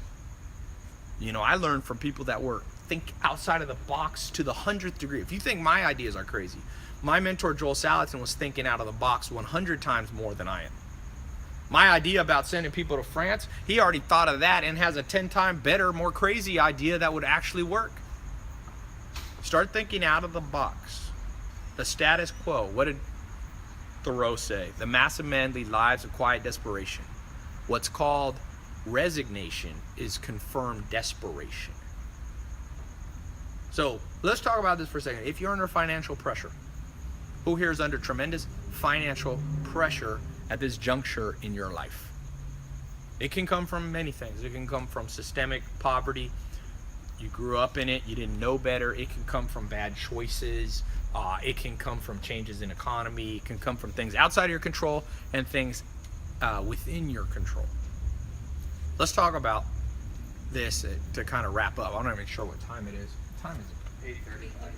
I learned from people that think outside of the box to the 100th degree. If you think my ideas are crazy, my mentor Joel Salatin was thinking out of the box 100 times more than I am. My idea about sending people to France, he already thought of that and has a 10-time better, more crazy idea that would actually work. Start thinking out of the box. The status quo. What did Thoreau say? The mass of men lead lives of quiet desperation. What's called resignation is confirmed desperation. So let's talk about this for a second. If you're under financial pressure, who here is under tremendous financial pressure at this juncture in your life? It can come from many things. It can come from systemic poverty. You grew up in it, you didn't know better. It can come from bad choices. It can come from changes in economy. It can come from things outside of your control and things within your control. Let's talk about this to kind of wrap up. I'm not even sure what time it is. What time is it? 8:35.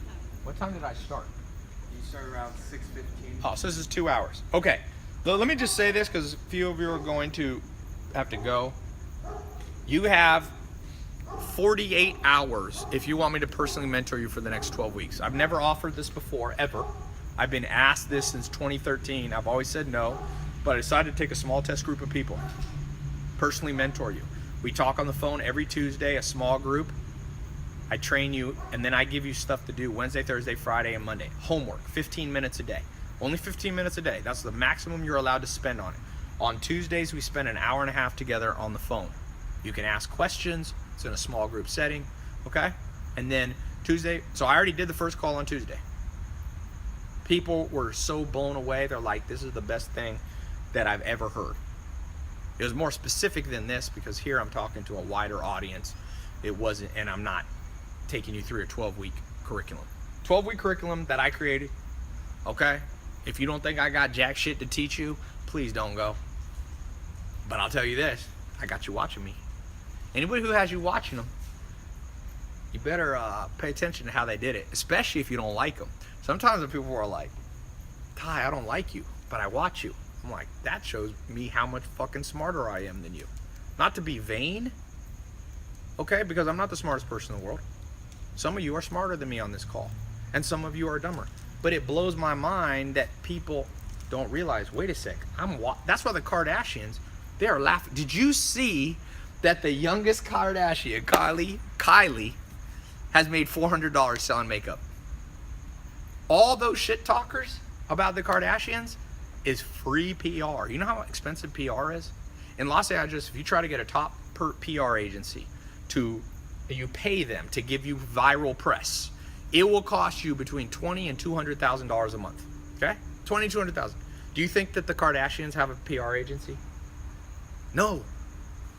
What time did I start? You start around 6:15. Oh, so this is 2 hours. Okay. Let me just say this because a few of you are going to have to go. You have 48 hours if you want me to personally mentor you for the next 12 weeks. I've never offered this before, ever. I've been asked this since 2013. I've always said no, but I decided to take a small test group of people, personally mentor you. We talk on the phone every Tuesday, a small group. I train you, and then I give you stuff to do Wednesday, Thursday, Friday, and Monday. Homework, 15 minutes a day. Only 15 minutes a day. That's the maximum you're allowed to spend on it. On Tuesdays, we spend an hour and a half together on the phone. You can ask questions. It's in a small group setting, okay? And then Tuesday, so I already did the first call on Tuesday. People were so blown away. They're like, this is the best thing that I've ever heard. It was more specific than this because here I'm talking to a wider audience. It wasn't, and I'm not taking you through a 12-week curriculum. 12-week curriculum that I created, okay? If you don't think I got jack shit to teach you, please don't go. But I'll tell you this, I got you watching me. Anybody who has you watching them, you better pay attention to how they did it, especially if you don't like them. Sometimes when people are like, Tai, I don't like you, but I watch you. I'm like, that shows me how much fucking smarter I am than you. Not to be vain, okay, because I'm not the smartest person in the world. Some of you are smarter than me on this call, and some of you are dumber. But it blows my mind that people don't realize, wait a sec, that's why the Kardashians, they are laughing. Did you see that the youngest Kardashian, Kylie, has made $400 selling makeup? All those shit talkers about the Kardashians is free PR. You know how expensive PR is? In Los Angeles, if you try to get a top PR agency you pay them to give you viral press, it will cost you between $20,000 and $200,000 a month. Okay? $20,000 to $200,000. Do you think that the Kardashians have a PR agency? No.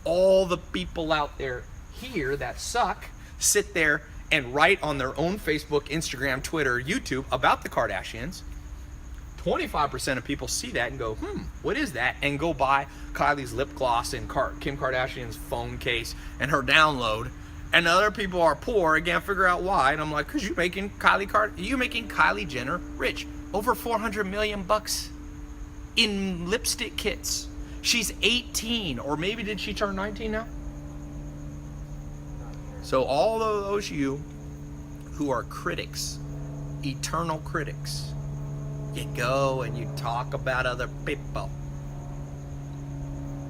All the people out there here that suck sit there and write on their own Facebook, Instagram, Twitter, YouTube about the Kardashians. 25% of people see that and go, what is that? And go buy Kylie's lip gloss and Kim Kardashian's phone case and her download. And the other people are poor and can't figure out why. And I'm like, because you're making Kylie Jenner rich. Over $400 million in lipstick kits. She's 18, or maybe did she turn 19 now? So all of those you who are critics, eternal critics, you go and you talk about other people.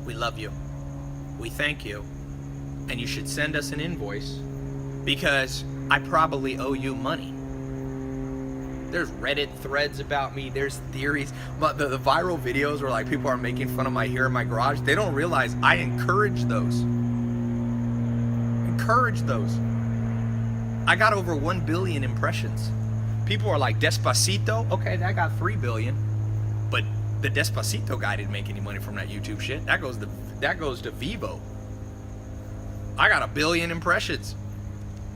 We love you. We thank you. And you should send us an invoice because I probably owe you money. There's Reddit threads about me. There's theories. But the viral videos where like people are making fun of my hair in my garage, they don't realize I encourage those. I got over 1 billion impressions. People are like, Despacito? Okay, that got 3 billion. But the Despacito guy didn't make any money from that YouTube shit. That goes to Vivo. I got 1 billion impressions.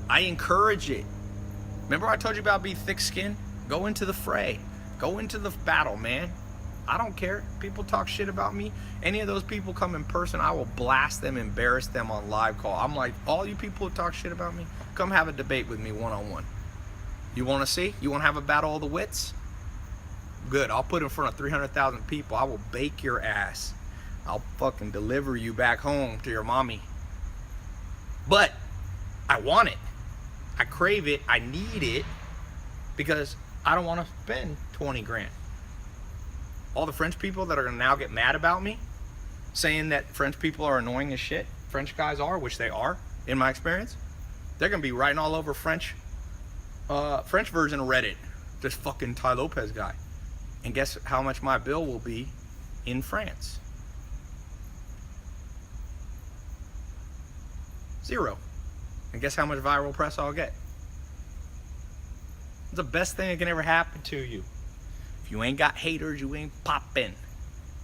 I encourage it. Remember I told you about being thick-skinned? Go into the fray. Go into the battle, man. I don't care. People talk shit about me. Any of those people come in person, I will blast them, embarrass them on live call. I'm like, all you people who talk shit about me, come have a debate with me one-on-one. You want to see? You want to have a battle of the wits? Good. I'll put in front of 300,000 people. I will bake your ass. I'll fucking deliver you back home to your mommy. But I want it. I crave it. I need it because I don't want to spend 20 grand. All the French people that are going to now get mad about me, saying that French people are annoying as shit, French guys are, which they are, in my experience, they're going to be writing all over French version of Reddit, this fucking Tai Lopez guy. And guess how much my bill will be in France? 0. And guess how much viral press I'll get? It's the best thing that can ever happen to you. If you ain't got haters, you ain't popping.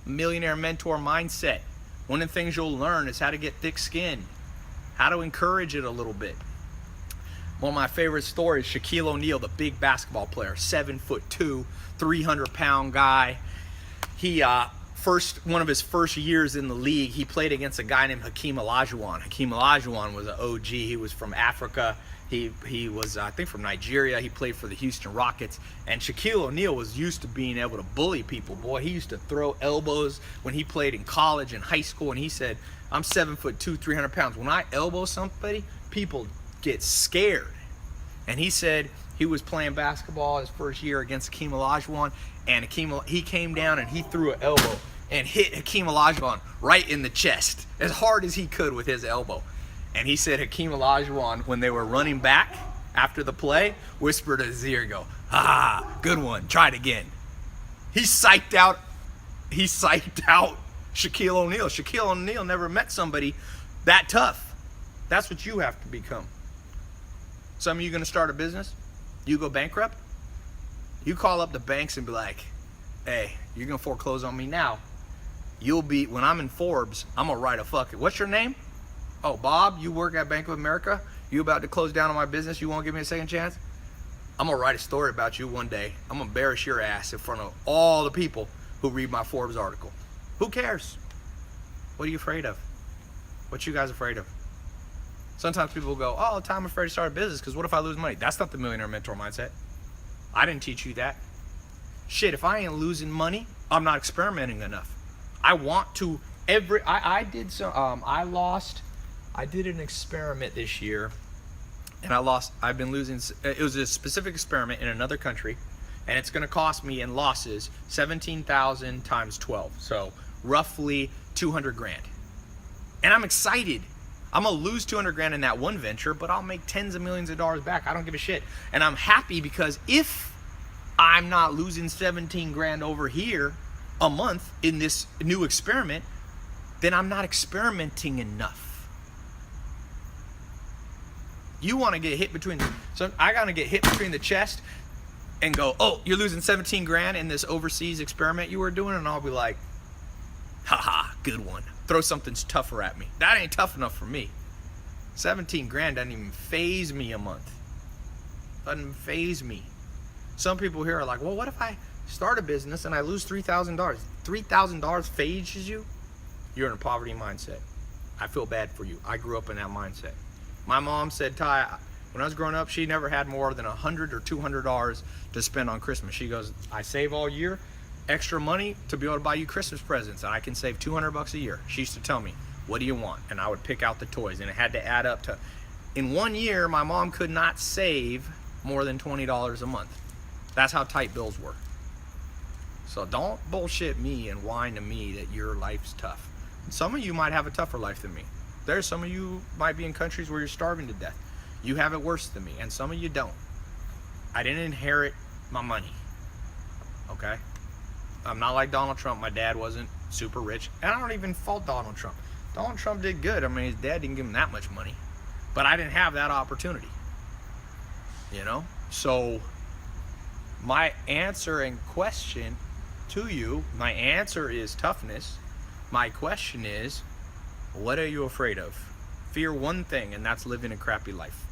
Millionaire mentor mindset. One of the things you'll learn is how to get thick skin, how to encourage it a little bit. One of my favorite stories, Shaquille O'Neal, the big basketball player, 7'2", 300-pound guy. He one of his first years in the league, he played against a guy named Hakeem Olajuwon. Hakeem Olajuwon was an OG. He was from Africa. He was, I think, from Nigeria. He played for the Houston Rockets. And Shaquille O'Neal was used to being able to bully people. Boy, he used to throw elbows when he played in college and high school. And he said, I'm 7'2", 300 pounds. When I elbow somebody, people get scared. And he said he was playing basketball his first year against Hakeem Olajuwon, and he came down and he threw an elbow and hit Hakeem Olajuwon right in the chest as hard as he could with his elbow. And he said Hakeem Olajuwon, when they were running back after the play, whispered in his ear, go, good one, try it again. He psyched out Shaquille O'Neal. Shaquille O'Neal never met somebody that tough. That's what you have to become. Some of you going to start a business, you go bankrupt, you call up the banks and be like, hey, you're going to foreclose on me now. When I'm in Forbes, I'm going to write a fucking, what's your name? Oh, Bob, you work at Bank of America? You about to close down on my business? You won't give me a second chance? I'm going to write a story about you one day. I'm going to embarrass your ass in front of all the people who read my Forbes article. Who cares? What are you afraid of? What you guys afraid of? Sometimes people go, oh, I'm afraid to start a business because what if I lose money? That's not the millionaire mentor mindset. I didn't teach you that. Shit, if I ain't losing money, I'm not experimenting enough. I want to I did an experiment this year, and I've been losing. It was a specific experiment in another country, and it's going to cost me in losses 17,000 times 12, so roughly 200 grand. And I'm excited. I'm gonna lose 200 grand in that one venture, but I'll make tens of millions of dollars back. I don't give a shit. And I'm happy because if I'm not losing 17 grand over here a month in this new experiment, then I'm not experimenting enough. You want to get hit between, so I gotta get hit between the chest and go, oh, you're losing 17 grand in this overseas experiment you were doing, and I'll be like, haha, good one. Throw something tougher at me. That ain't tough enough for me. 17 grand doesn't even phase me a month. Doesn't phase me. Some people here are like, well, what if I start a business and I lose $3,000? $3,000 phases you? You're in a poverty mindset. I feel bad for you. I grew up in that mindset. My mom said, Ty, when I was growing up, she never had more than $100 or $200 to spend on Christmas. She goes, I save all year, extra money to be able to buy you Christmas presents, and I can save $200 a year. She used to tell me, what do you want? And I would pick out the toys, and it had to add up to, in 1 year, my mom could not save more than $20 a month. That's how tight bills were. So don't bullshit me and whine to me that your life's tough. Some of you might have a tougher life than me. There's some of you might be in countries where you're starving to death. You have it worse than me, and some of you don't. I didn't inherit my money, okay? I'm not like Donald Trump. My dad wasn't super rich, and I don't even fault Donald Trump. Donald Trump did good. I mean, his dad didn't give him that much money, but I didn't have that opportunity, you know? So my answer and question to you, my answer is toughness. My question is, what are you afraid of? Fear one thing, and that's living a crappy life.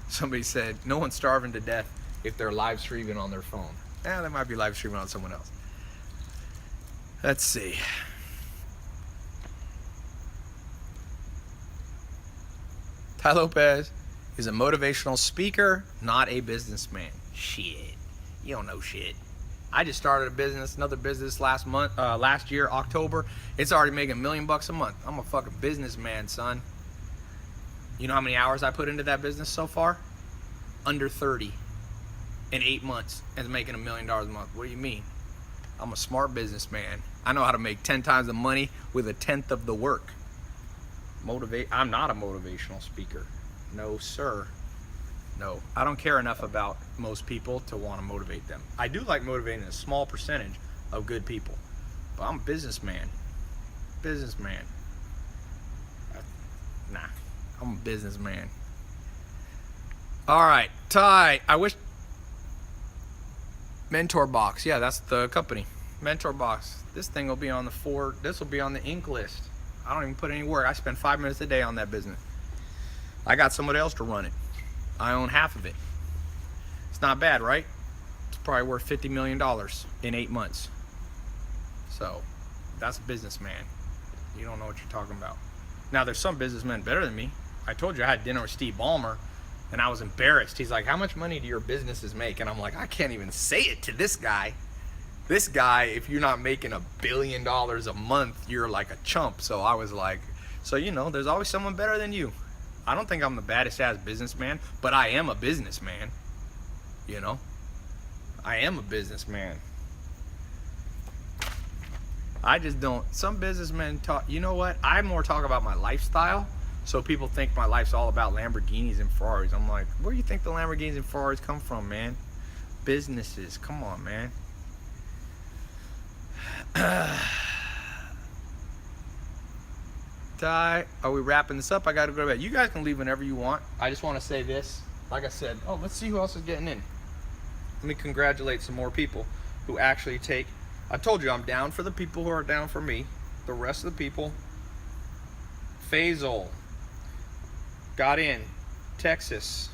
Somebody said, no one's starving to death if they're live streaming on their phone. They might be live streaming on someone else. Let's see. Tai Lopez is a motivational speaker, not a businessman. Shit. You don't know shit. I just started a business, another business last year, October. It's already making $1 million a month. I'm a fucking businessman, son. You know how many hours I put into that business so far? Under 30 in 8 months, and it's making $1 million a month. What do you mean? I'm a smart businessman. I know how to make 10 times the money with a tenth of the work. I'm not a motivational speaker. No, sir. No, I don't care enough about most people to want to motivate them. I do like motivating a small percentage of good people, but I'm a businessman. Businessman. Nah, I'm a businessman. All right, Ty, I wish... Mentor Box, yeah, that's the company. Mentor Box. This thing will be on this will be on the ink list. I don't even put any work. I spend 5 minutes a day on that business. I got somebody else to run it. I own half of it. It's not bad, right? It's probably worth $50 million in 8 months. So, that's a businessman. You don't know what you're talking about. Now, there's some businessmen better than me. I told you I had dinner with Steve Ballmer, and I was embarrassed. He's like, how much money do your businesses make? And I'm like, I can't even say it to this guy. This guy, if you're not making $1 billion a month, you're like a chump. So I was like, so you know, there's always someone better than you. I don't think I'm the baddest ass businessman, but I am a businessman. You know, I am a businessman. I just don't. Some businessmen talk. You know what? I more talk about my lifestyle, so people think my life's all about Lamborghinis and Ferraris. I'm like, where do you think the Lamborghinis and Ferraris come from, man? Businesses. Come on, man. Tai, are we wrapping this up? I gotta go to bed. You guys can leave whenever you want. I just want to say this. Like I said, oh, let's see who else is getting in. Let me congratulate some more people who actually take. I told you I'm down for the people who are down for me. The rest of the people. Faisal got in. Texas.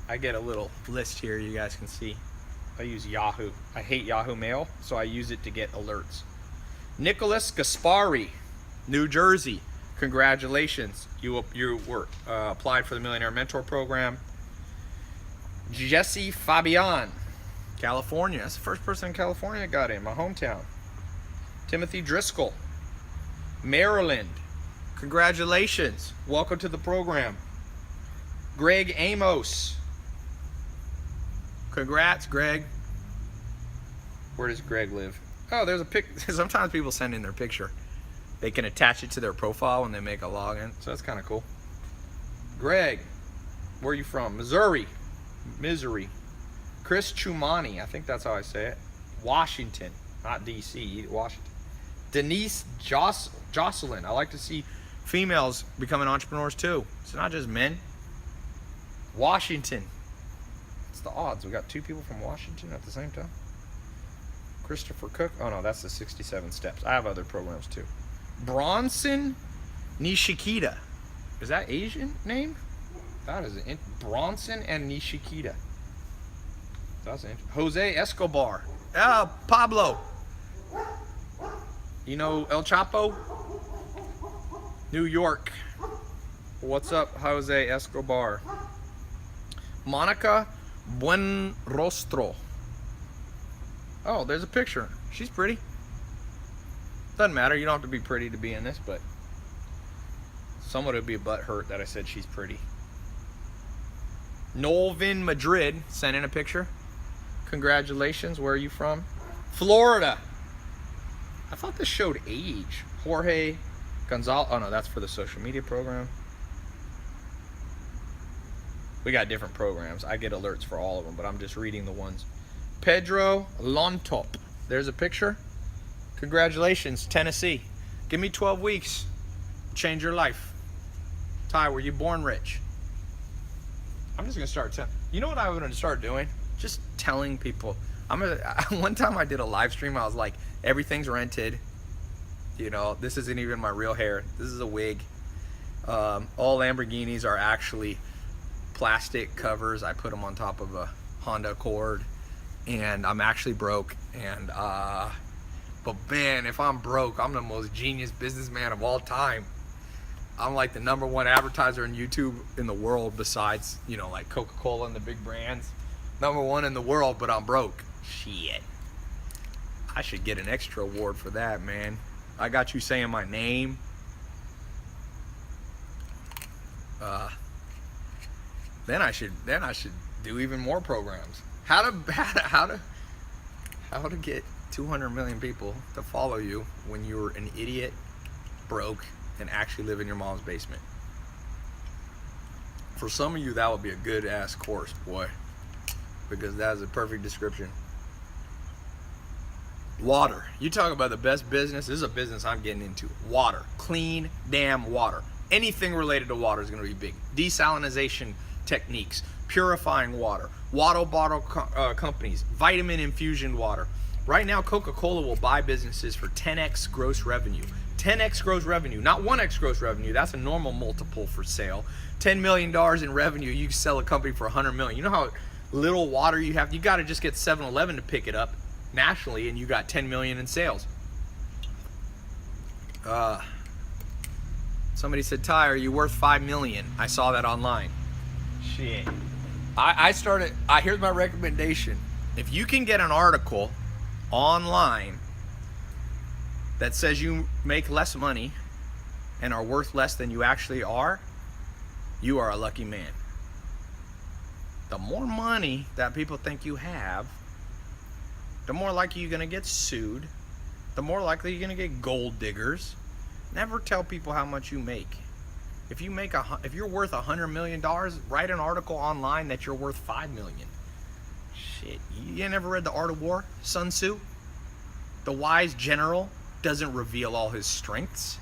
I get a little list here you guys can see. I use Yahoo. I hate Yahoo Mail, so I use it to get alerts. Nicholas Gaspari, New Jersey. Congratulations. You were applied for the Millionaire Mentor Program. Jesse Fabian, California. That's the first person in California that got in, my hometown. Timothy Driscoll, Maryland. Congratulations. Welcome to the program. Greg Amos. Congrats, Greg. Where does Greg live? Oh, there's a pic. Sometimes people send in their picture. They can attach it to their profile when they make a login. So that's kind of cool. Greg, where are you from? Missouri. Chris Chumani, I think that's how I say it. Washington, not DC, Washington. Denise Jocelyn. I like to see females becoming entrepreneurs too. It's not just men. Washington. What's the odds? We got 2 people from Washington at the same time. Christopher Cook. Oh no, that's the 67 steps. I have other programs too. Bronson Nishikita. Is that Asian name? That is it. Bronson and Nishikita. That's interesting. Jose Escobar. Pablo. You know El Chapo? New York. What's up, Jose Escobar? Monica Buenrostro. Oh, there's a picture. She's pretty. Doesn't matter. You don't have to be pretty to be in this, but someone would be butthurt that I said she's pretty. Nolvin Madrid sent in a picture. Congratulations. Where are you from? Florida. I thought this showed age. Jorge Gonzalez. Oh no, that's for the social media program. We got different programs. I get alerts for all of them, but I'm just reading the ones. Pedro Lontop. There's a picture. Congratulations, Tennessee. Give me 12 weeks. Change your life. Tai, were you born rich? I'm just gonna start telling. You know what I'm gonna start doing? Just telling people. One time I did a live stream. I was like, everything's rented. You know, this isn't even my real hair. This is a wig. All Lamborghinis are actually plastic covers. I put them on top of a Honda Accord, and I'm actually broke. And but man, if I'm broke, I'm the most genius businessman of all time. I'm like the #1 advertiser on YouTube in the world, besides, you know, like Coca-Cola and the big brands. #1 in the world, but I'm broke. Shit. I should get an extra award for that, man. I got you saying my name. Then I should do even more programs. How to get 200 million people to follow you when you're an idiot, broke, and actually live in your mom's basement. For some of you, that would be a good ass course, boy, because that is a perfect description. Water. You talk about the best business. This is a business I'm getting into. Water. Clean damn water. Anything related to water is going to be big. Desalinization techniques, purifying water, water bottle companies, vitamin infusion water. Right now, Coca-Cola will buy businesses for 10x gross revenue. 10x gross revenue, not 1x gross revenue. That's a normal multiple for sale. $10 million in revenue, you can sell a company for $100 million. You know how little water you have? You got to just get 7-Eleven to pick it up nationally, and you got 10 million in sales. Somebody said, Tai, are you worth 5 million? I saw that online. Shit. Here's my recommendation. If you can get an article online that says you make less money and are worth less than you actually are, you are a lucky man. The more money that people think you have, the more likely you're going to get sued, the more likely you're going to get gold diggers. Never tell people how much you make. If you're worth $100 million, write an article online that you're worth $5 million. Shit, you never read The Art of War? Sun Tzu? The wise general doesn't reveal all his strengths.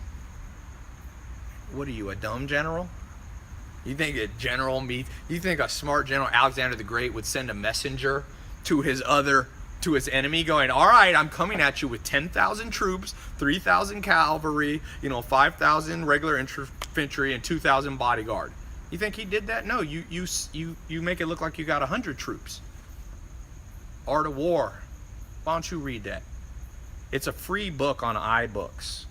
What are you, a dumb general? You think you think a smart general, Alexander the Great, would send a messenger to his enemy going, all right, I'm coming at you with 10,000 troops, 3,000 cavalry, 5,000 regular infantry, and 2,000 bodyguard. You think he did that? No, you make it look like you got 100 troops. Art of War. Why don't you read that? It's a free book on iBooks.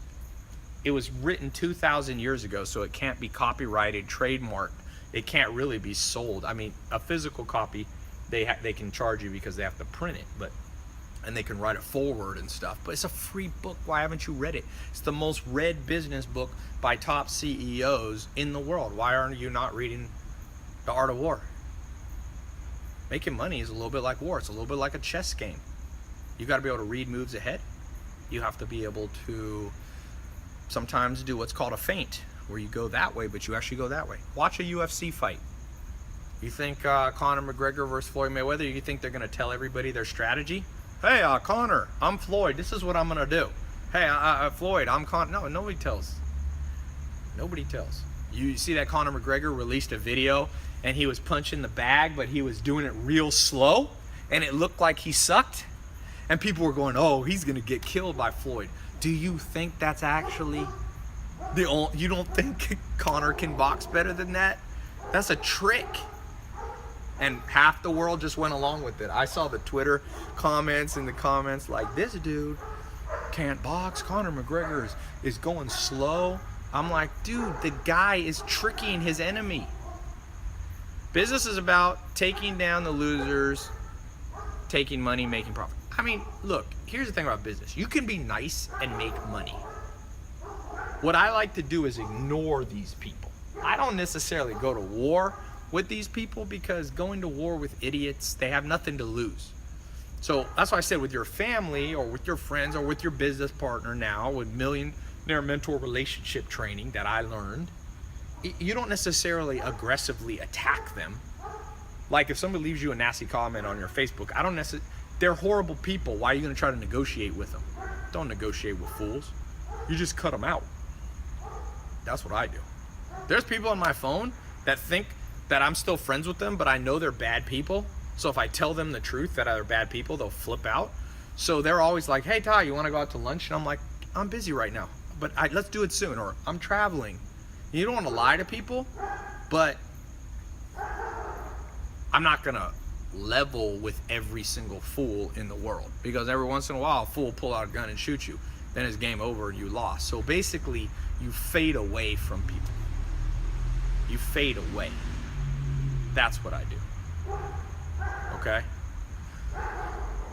It was written 2,000 years ago, so it can't be copyrighted, trademarked. It can't really be sold. I mean, a physical copy, they can charge you because they have to print it, and they can write a foreword and stuff. But it's a free book. Why haven't you read it? It's the most read business book by top CEOs in the world. Why aren't you not reading The Art of War? Making money is a little bit like war. It's a little bit like a chess game. You got to be able to read moves ahead. You have to be able to sometimes do what's called a feint, where you go that way, but you actually go that way. Watch a UFC fight. You think Conor McGregor versus Floyd Mayweather, you think they're going to tell everybody their strategy? Hey, Conor, I'm Floyd. This is what I'm going to do. Hey, Floyd, I'm Conor. No, nobody tells. Nobody tells. You see that Conor McGregor released a video, and he was punching the bag, but he was doing it real slow, and it looked like he sucked. And people were going, oh, he's going to get killed by Floyd. Do you think that's actually you don't think Conor can box better than that? That's a trick. And half the world just went along with it. I saw the Twitter comments like, this dude can't box. Conor McGregor is going slow. I'm like, dude, the guy is tricking his enemy. Business is about taking down the losers, taking money, making profit. I mean, look, here's the thing about business. You can be nice and make money. What I like to do is ignore these people. I don't necessarily go to war with these people, because going to war with idiots, they have nothing to lose. So that's why I said, with your family or with your friends or with your business partner now, with Millionaire Mentor relationship training that I learned, you don't necessarily aggressively attack them. Like if somebody leaves you a nasty comment on your Facebook, they're horrible people. Why are you going to try to negotiate with them? Don't negotiate with fools. You just cut them out. That's what I do. There's people on my phone that think that I'm still friends with them, but I know they're bad people. So if I tell them the truth that they're bad people, they'll flip out. So they're always like, hey, Ty, you want to go out to lunch? And I'm like, I'm busy right now, but let's do it soon. Or I'm traveling. You don't want to lie to people, but I'm not going to level with every single fool in the world, because every once in a while a fool will pull out a gun and shoot you. Then it's game over and you lost. So basically, you fade away from people. You fade away. That's what I do. Okay?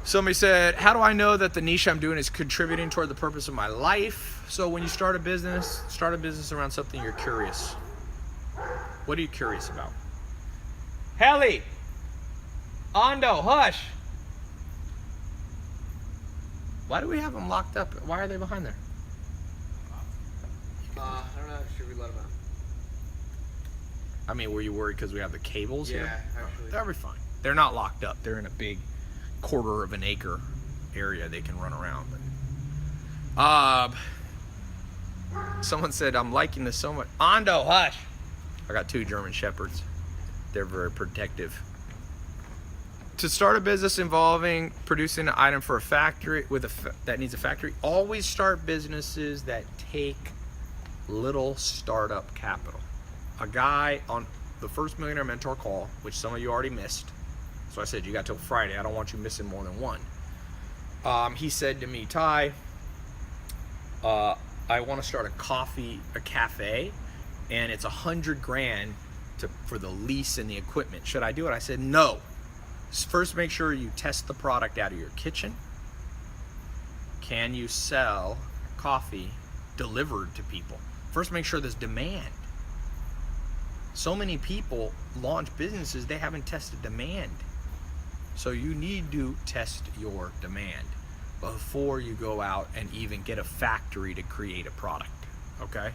Somebody said, how do I know that the niche I'm doing is contributing toward the purpose of my life? So when you start a business around something you're curious. What are you curious about? Helly! Ando, hush! Why do we have them locked up? Why are they behind there? I don't know. Should we let them out? I mean, were you worried because we have the cables here? Yeah, actually. They'll be fine. They're not locked up. They're in a big quarter of an acre area they can run around. But someone said, I'm liking this so much. Ando, hush! I got 2 German Shepherds. They're very protective. To start a business involving producing an item for a factory that needs a factory, always start businesses that take little startup capital. A guy on the first Millionaire Mentor call, which some of you already missed, so I said you got till Friday. I don't want you missing more than one. He said to me, Ty, I want to start a cafe, and it's $100,000 for the lease and the equipment. Should I do it? I said no. First, make sure you test the product out of your kitchen. Can you sell coffee delivered to people? First, make sure there's demand. So many people launch businesses, they haven't tested demand. So you need to test your demand before you go out and even get a factory to create a product, okay?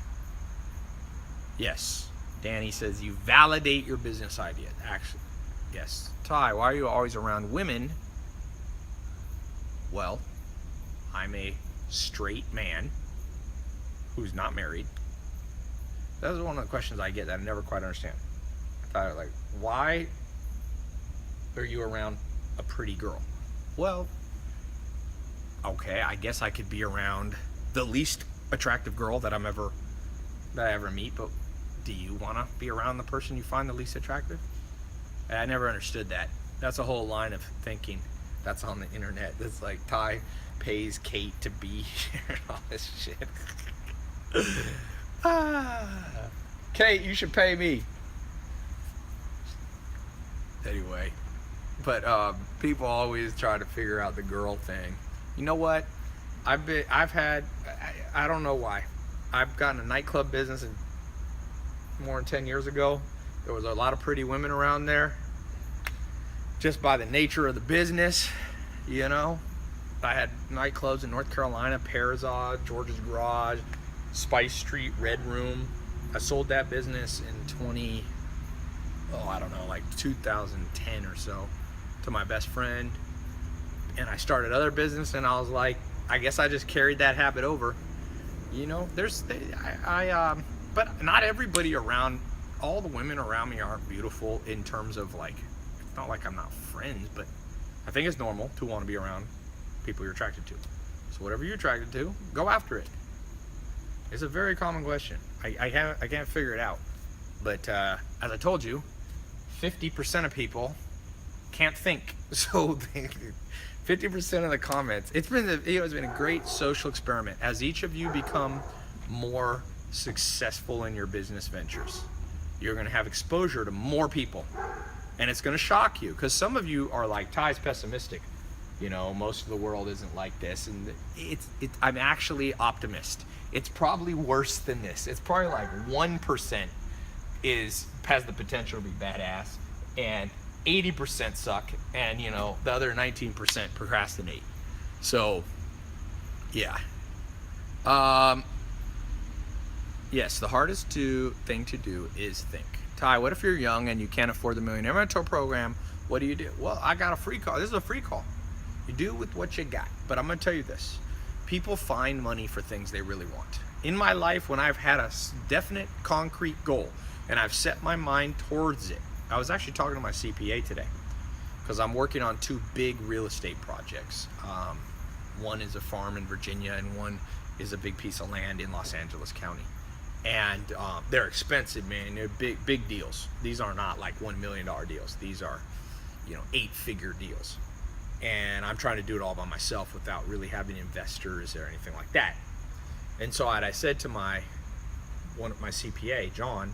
Yes, Danny says you validate your business idea. Actually, yes. Tai, why are you always around women? Well, I'm a straight man who's not married. That's one of the questions I get that I never quite understand. Like, why are you around a pretty girl? Well, okay, I guess I could be around the least attractive girl that I ever meet, but do you want to be around the person you find the least attractive? I never understood that. That's a whole line of thinking that's on the internet. That's like Tai pays Kate to be here and all this shit. Kate, you should pay me. Anyway, but people always try to figure out the girl thing. You know what? I don't know why. I've gotten a nightclub business and more than 10 years ago. There was a lot of pretty women around there. Just by the nature of the business, you know. I had nightclubs in North Carolina, Parazod, George's Garage, Spice Street, Red Room. I sold that business in 2010 or so to my best friend. And I started other business, and I was like, I guess I just carried that habit over. You know, but not everybody around, all the women around me aren't beautiful in terms of like, it's not like I'm not friends, but I think it's normal to want to be around people you're attracted to. So whatever you're attracted to, go after it. It's a very common question. I can't figure it out. But as I told you, 50% of people can't think. So 50% of the comments, it's been a great social experiment. As each of you become more successful in your business ventures, you're going to have exposure to more people, and it's going to shock you, because some of you are like, Ty's pessimistic. You know, most of the world isn't like this, and I'm actually optimist. It's probably worse than this. It's probably like 1% has the potential to be badass, and 80% suck, and you know, the other 19% procrastinate. So yeah, yes, the hardest thing to do is think. Tai, what if you're young and you can't afford the Millionaire Mentor program? What do you do? Well, I got a free call. This is a free call. You do with what you got. But I'm going to tell you this. People find money for things they really want. In my life, when I've had a definite concrete goal and I've set my mind towards it, I was actually talking to my CPA today because I'm working on 2 big real estate projects. One is a farm in Virginia, and one is a big piece of land in Los Angeles County. And they're expensive, man. They're big deals. These are not like $1 million deals. These are, 8-figure deals. And I'm trying to do it all by myself without really having investors or anything like that. And so I said to my CPA, John,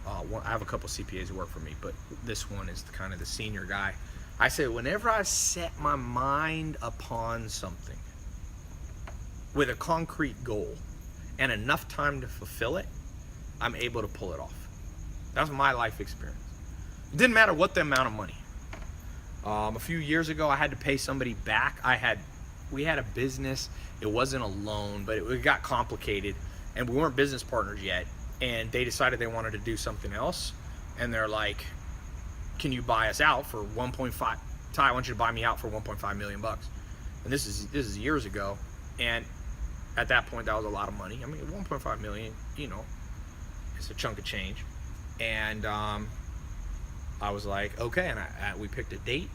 I have a couple CPAs who work for me, but this one is kind of the senior guy. I said, whenever I set my mind upon something with a concrete goal and enough time to fulfill it, I'm able to pull it off. That's my life experience. It didn't matter what the amount of money. A few years ago, I had to pay somebody back. We had a business. It wasn't a loan, but it got complicated, and we weren't business partners yet. And they decided they wanted to do something else, and they're like, "Can you buy us out for 1.5? Tai, I want you to buy me out for 1.5 million bucks." And this is years ago, and at that point, that was a lot of money. I mean, 1.5 million, it's a chunk of change. And I was like, okay, and we picked a date,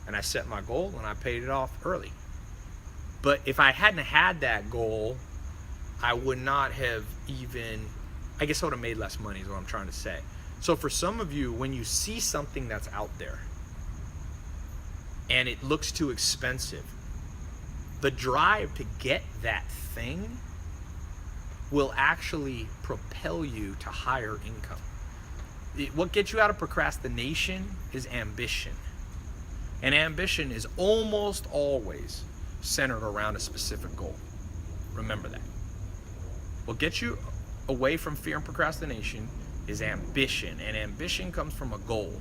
and I set my goal, and I paid it off early. But if I hadn't had that goal, I would not have I guess I would have made less money is what I'm trying to say. So for some of you, when you see something that's out there, and it looks too expensive, the drive to get that thing will actually propel you to higher income. What gets you out of procrastination is ambition. And ambition is almost always centered around a specific goal. Remember that. What gets you away from fear and procrastination is ambition. And ambition comes from a goal.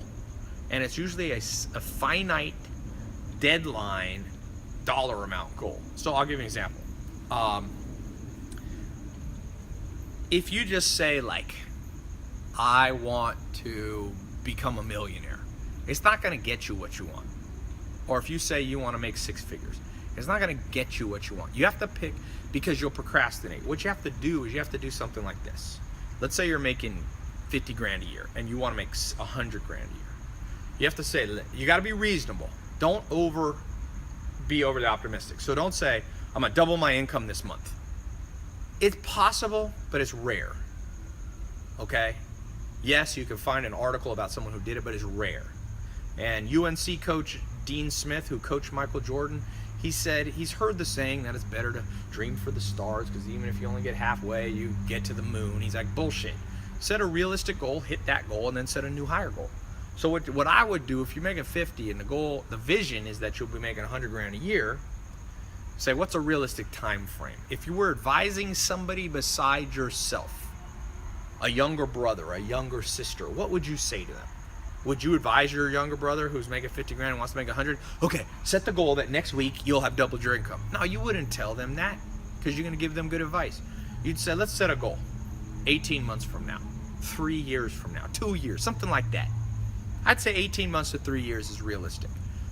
And it's usually a finite deadline dollar amount goal. So I'll give you an example. If you just say like, I want to become a millionaire, it's not going to get you what you want. Or if you say you want to make 6 figures, it's not going to get you what you want. You have to pick, because you'll procrastinate. What you have to do is you have to do something like this. Let's say you're making 50 grand a year and you want to make 100 grand a year. You have to say, you got to be reasonable. Don't be overly optimistic. So don't say, I'm going to double my income this month. It's possible, but it's rare. Okay? Yes, you can find an article about someone who did it, but it's rare. And UNC coach Dean Smith, who coached Michael Jordan, he said he's heard the saying that it's better to dream for the stars, because even if you only get halfway, you get to the moon. He's like, bullshit. Set a realistic goal, hit that goal, and then set a new higher goal. So what I would do, if you're making 50 and the vision is that you'll be making 100 grand a year, say, what's a realistic time frame? If you were advising somebody beside yourself, a younger brother, a younger sister, what would you say to them? Would you advise your younger brother who's making 50 grand and wants to make 100? Okay, set the goal that next week you'll have doubled your income. No, you wouldn't tell them that, because you're going to give them good advice. You'd say, let's set a goal 18 months from now, 3 years from now, 2 years, something like that. I'd say 18 months to 3 years is realistic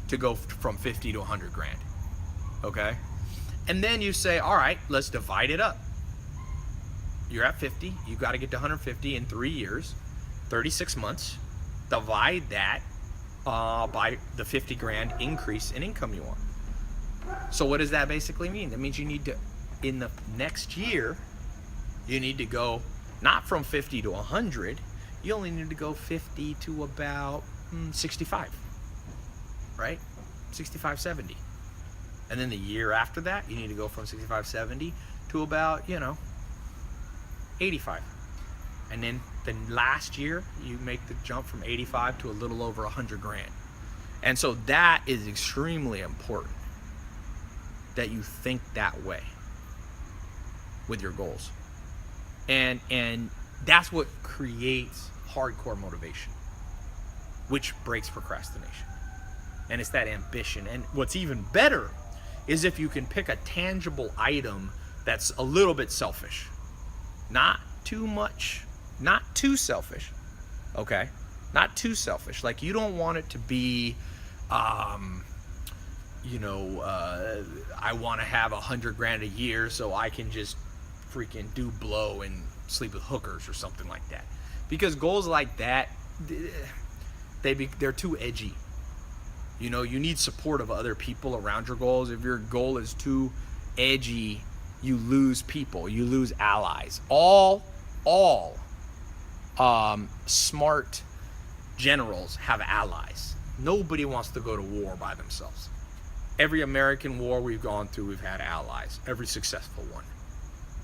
to go from 50 to 100 grand. Okay? And then you say, all right, let's divide it up. You're at 50, you've got to get to 150 in 3 years, 36 months. Divide that by the 50 grand increase in income you want. So what does that basically mean? That means you need to, in the next year, you need to go not from 50 to 100, you only need to go 50 to about 65, right? 65, 70. And then the year after that, you need to go from 65, 70 to about, 85. And then the last year, you make the jump from 85 to a little over 100 grand. And so that is extremely important, that you think that way with your goals. And that's what creates hardcore motivation, which breaks procrastination. And it's that ambition. And what's even better is if you can pick a tangible item that's a little bit selfish. Not too much, not too selfish, okay? Not too selfish. Like, you don't want it to be, I want to have 100 grand a year so I can just freaking do blow and sleep with hookers or something like that. Because goals like that, they're too edgy. You need support of other people around your goals. If your goal is too edgy, you lose people, you lose allies. All smart generals have allies. Nobody wants to go to war by themselves. Every American war we've gone through, we've had allies. Every successful one.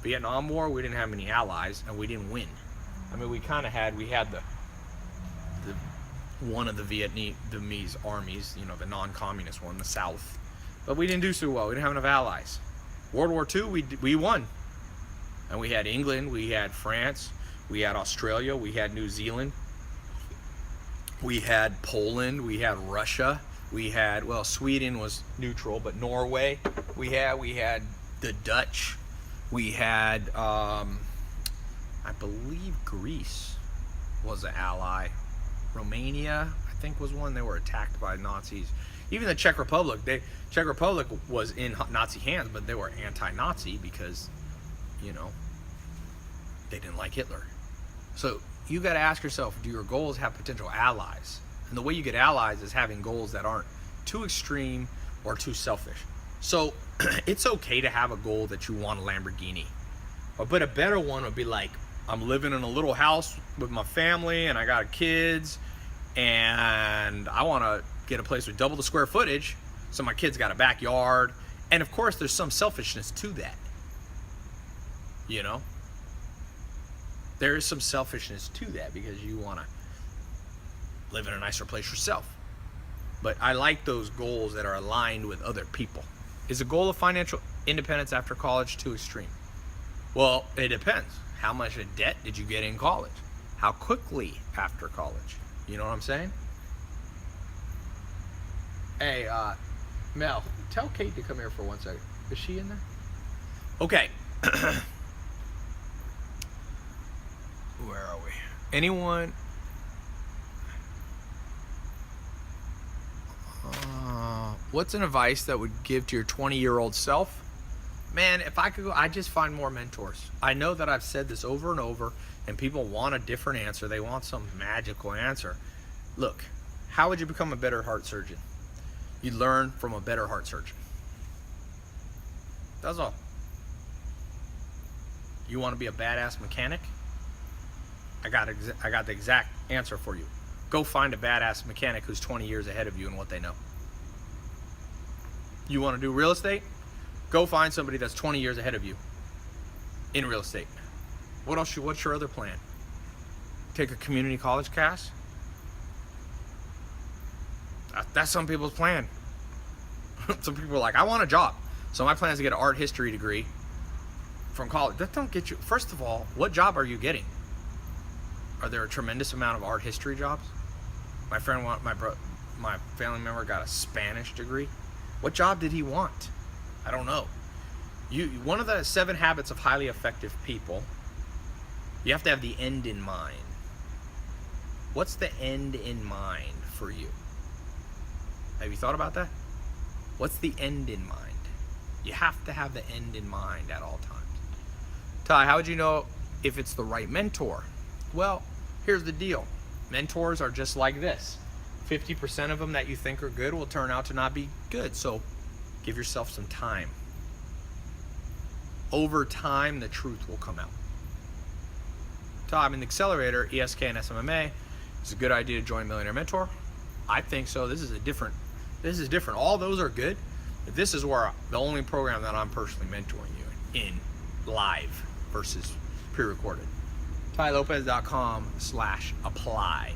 Vietnam War, we didn't have many allies, and we didn't win. I mean, we had the one of the Vietnamese armies, the non-communist one, the South, but we didn't do so well. We didn't have enough allies. World War II, we won, and we had England, we had France, we had Australia, we had New Zealand, we had Poland, we had Russia, we had, Sweden was neutral, but Norway, we had the Dutch, we had, I believe Greece was an ally. Romania, I think, was one. They were attacked by Nazis. Even the Czech Republic, Czech Republic was in Nazi hands, but they were anti-Nazi because, they didn't like Hitler. So you got to ask yourself, do your goals have potential allies? And the way you get allies is having goals that aren't too extreme or too selfish. So it's okay to have a goal that you want a Lamborghini. But a better one would be like, I'm living in a little house with my family and I got kids and I want to get a place with double the square footage so my kids got a backyard. And of course there's some selfishness to that. There is some selfishness to that because you want to live in a nicer place yourself. But I like those goals that are aligned with other people. Is the goal of financial independence after college too extreme? Well, it depends. How much of debt did you get in college? How quickly after college? You know what I'm saying? Hey, Mel, tell Kate to come here for 1 second. Is she in there? Okay. Where are we? Anyone? What's an advice that would give to your 20-year-old self? Man, if I could go, I'd just find more mentors. I know that I've said this over and over, and people want a different answer. They want some magical answer. Look, how would you become a better heart surgeon? You learn from a better heart surgeon. That's all. You want to be a badass mechanic? I got the exact answer for you. Go find a badass mechanic who's 20 years ahead of you in what they know. You want to do real estate? Go find somebody that's 20 years ahead of you in real estate. What else? What's your other plan? Take a community college class? That's some people's plan. Some people are like, I want a job. So my plan is to get an art history degree from college. That don't get you. First of all, what job are you getting? Are there a tremendous amount of art history jobs? My friend, my family member got a Spanish degree. What job did he want? I don't know. One of the 7 habits of highly effective people, you have to have the end in mind. What's the end in mind for you? Have you thought about that? What's the end in mind? You have to have the end in mind at all times. Tai, how would you know if it's the right mentor? Well, here's the deal. Mentors are just like this. 50% of them that you think are good will turn out to not be good. So give yourself some time. Over time, the truth will come out. Tai, I'm in the accelerator, ESK and SMMA. It's a good idea to join Millionaire Mentor. I think so. This is different. All those are good. But this is where the only program that I'm personally mentoring you in live versus pre-recorded. TaiLopez.com/apply.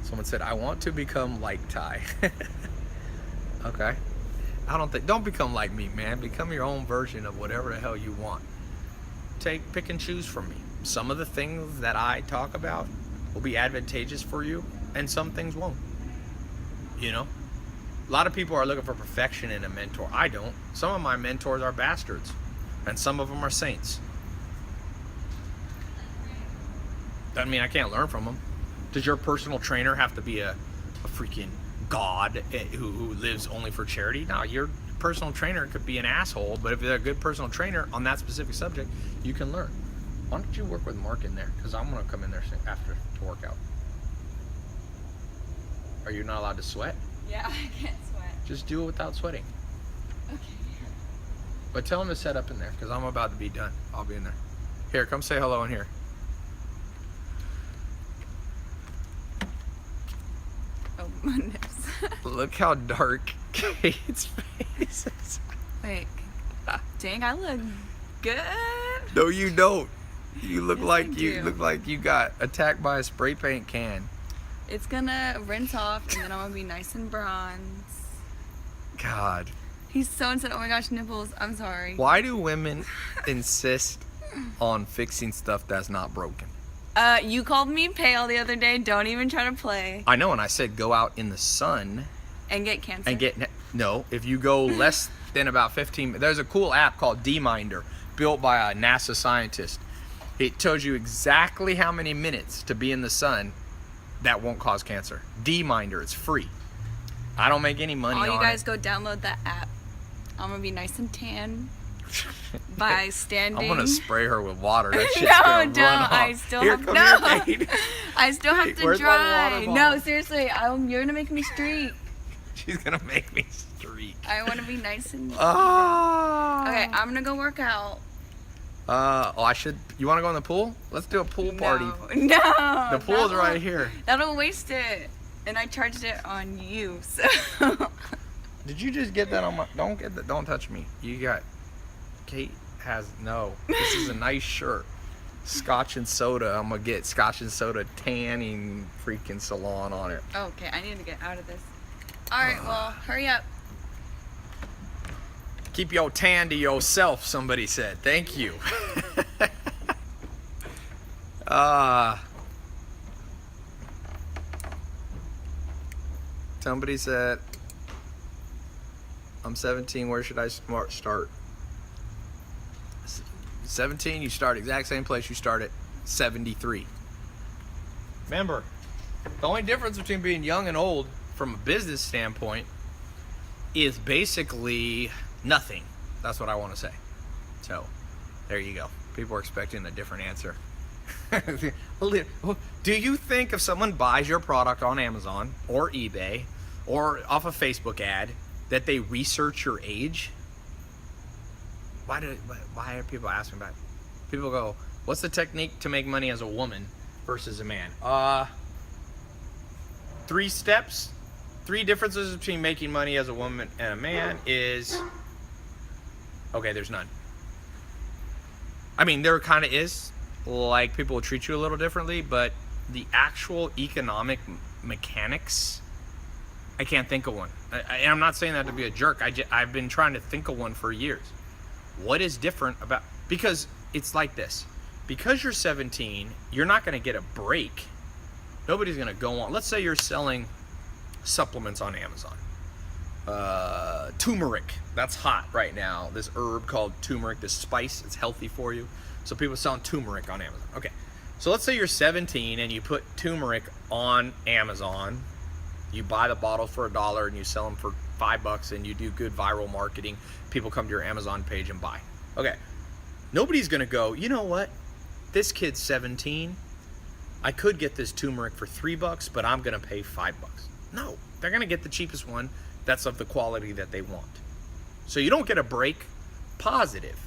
Someone said, I want to become like Tai. Okay. Don't become like me, man. Become your own version of whatever the hell you want. Pick and choose from me. Some of the things that I talk about will be advantageous for you, and some things won't. You know? A lot of people are looking for perfection in a mentor. I don't. Some of my mentors are bastards, and some of them are saints. Doesn't mean I can't learn from them. Does your personal trainer have to be a freaking god who lives only for charity? No, your personal trainer could be an asshole, but if they're a good personal trainer on that specific subject, you can learn. Why don't you work with Mark in there? Because I'm going to come in there after to work out. Are you not allowed to sweat? Yeah, I can't sweat. Just do it without sweating. Okay. But tell him to set up in there, because I'm about to be done. I'll be in there. Here, come say hello in here. Oh, my nips. Look how dark Kate's face is. Wait. Dang, I look good. No, you don't. You look Yes, like I you do. look like you got attacked by a spray paint can. It's gonna rinse off, and then I'm gonna be nice and bronze. God. He's so inside. Oh my gosh, nipples. I'm sorry. Why do women insist on fixing stuff that's not broken? You called me pale the other day. Don't even try to play. I know, and I said go out in the sun And get cancer. and get no. If you go less than about 15, there's a cool app called D-Minder built by a NASA scientist. It tells you exactly how many minutes to be in the sun that won't cause cancer. D-Minder, it's free. I don't make any money All on you guys it. go download that app. I'm gonna be nice and tan by standing. I'm gonna spray her with water. That shit's No, gonna don't. run off. I still Here, have come no. here, Kate. I still have Kate, to where's my dry. water bottle? No, seriously. You're gonna make me streak. She's gonna make me streak. I want to be nice and. Ah. Okay, I'm gonna go work out. You want to go in the pool? Let's do a pool party. No. The pool's that'll- right here. That'll waste it, and I charged it on you. So. Did you just get that on my? Don't get that. Don't touch me. You got. Kate has no. This is a nice shirt. Scotch and soda. I'm gonna get Scotch and soda tanning freaking salon on it. Okay, I need to get out of this. All right, well, hurry up. Keep your tan to yourself, somebody said. Thank you. Somebody said, I'm 17, where should I start? 17, you start exact same place you start at 73. Remember, the only difference between being young and old from a business standpoint is basically nothing. That's what I want to say. So, there you go. People are expecting a different answer. Do you think if someone buys your product on Amazon or eBay or off a Facebook ad that they research your age? Why are people asking about it? People go, what's the technique to make money as a woman versus a man? 3 steps. 3 differences between making money as a woman and a man is... Okay, there's none. I mean, there kind of is. Like, people will treat you a little differently, but the actual economic mechanics, I can't think of one. And I'm not saying that to be a jerk. I've been trying to think of one for years. What is different about... Because it's like this. Because you're 17, you're not going to get a break. Nobody's going to go on. Let's say you're selling supplements on Amazon. Turmeric. That's hot right now. This herb called turmeric, this spice, it's healthy for you. So people selling turmeric on Amazon. Okay. So let's say you're 17 and you put turmeric on Amazon. You buy the bottle for $1 and you sell them for $5 and you do good viral marketing. People come to your Amazon page and buy. Okay. Nobody's going to go, you know what? This kid's 17. I could get this turmeric for $3, but I'm going to pay $5. No. They're going to get the cheapest one that's of the quality that they want. So you don't get a break. Positive.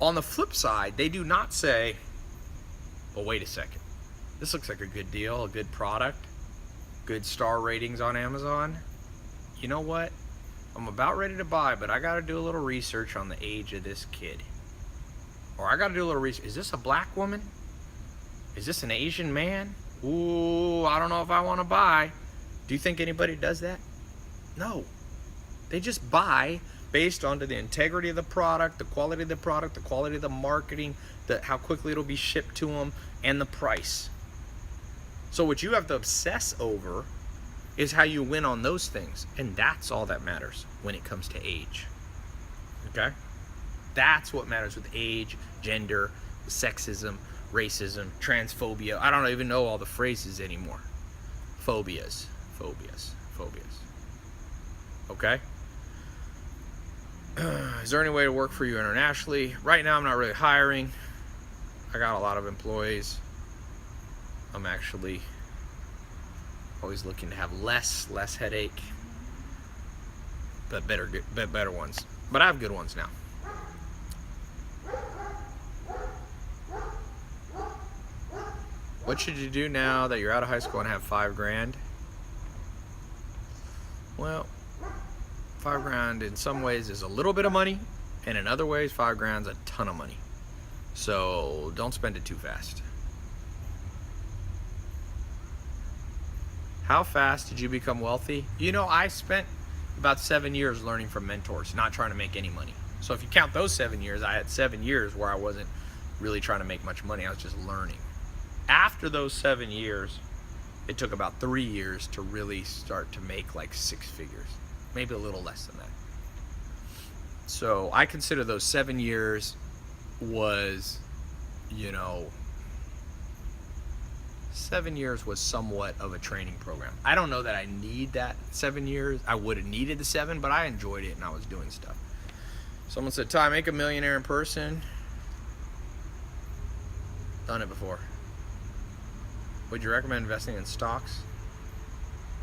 On the flip side, they do not say, well, wait a second. This looks like a good deal, a good product, good star ratings on Amazon. You know what? I'm about ready to buy, but I got to do a little research on the age of this kid. Or I got to do a little research. Is this a black woman? Is this an Asian man? Ooh, I don't know if I want to buy. Do you think anybody does that? No. They just buy based on the integrity of the product, the quality of the product, the quality of the marketing, how quickly it'll be shipped to them, and the price. So what you have to obsess over is how you win on those things. And that's all that matters when it comes to age. Okay? That's what matters with age, gender, sexism, racism, transphobia. I don't even know all the phrases anymore. Phobias. Okay? Is there any way to work for you internationally? Right now, I'm not really hiring. I got a lot of employees. I'm actually always looking to have less headache, but better ones. But I have good ones now. What should you do now that you're out of high school and have $5,000? Well, $5,000 in some ways is a little bit of money, and in other ways, $5,000 is a ton of money. So don't spend it too fast. How fast did you become wealthy? You know, I spent about 7 years learning from mentors, not trying to make any money. So if you count those 7 years, I had 7 years where I wasn't really trying to make much money. I was just learning. After those 7 years, it took about 3 years to really start to make like 6 figures. Maybe a little less than that. So I consider those 7 years was, 7 years was somewhat of a training program. I don't know that I need that 7 years. I would have needed the 7, but I enjoyed it and I was doing stuff. Someone said, Ty, make a millionaire in person. Done it before. Would you recommend investing in stocks?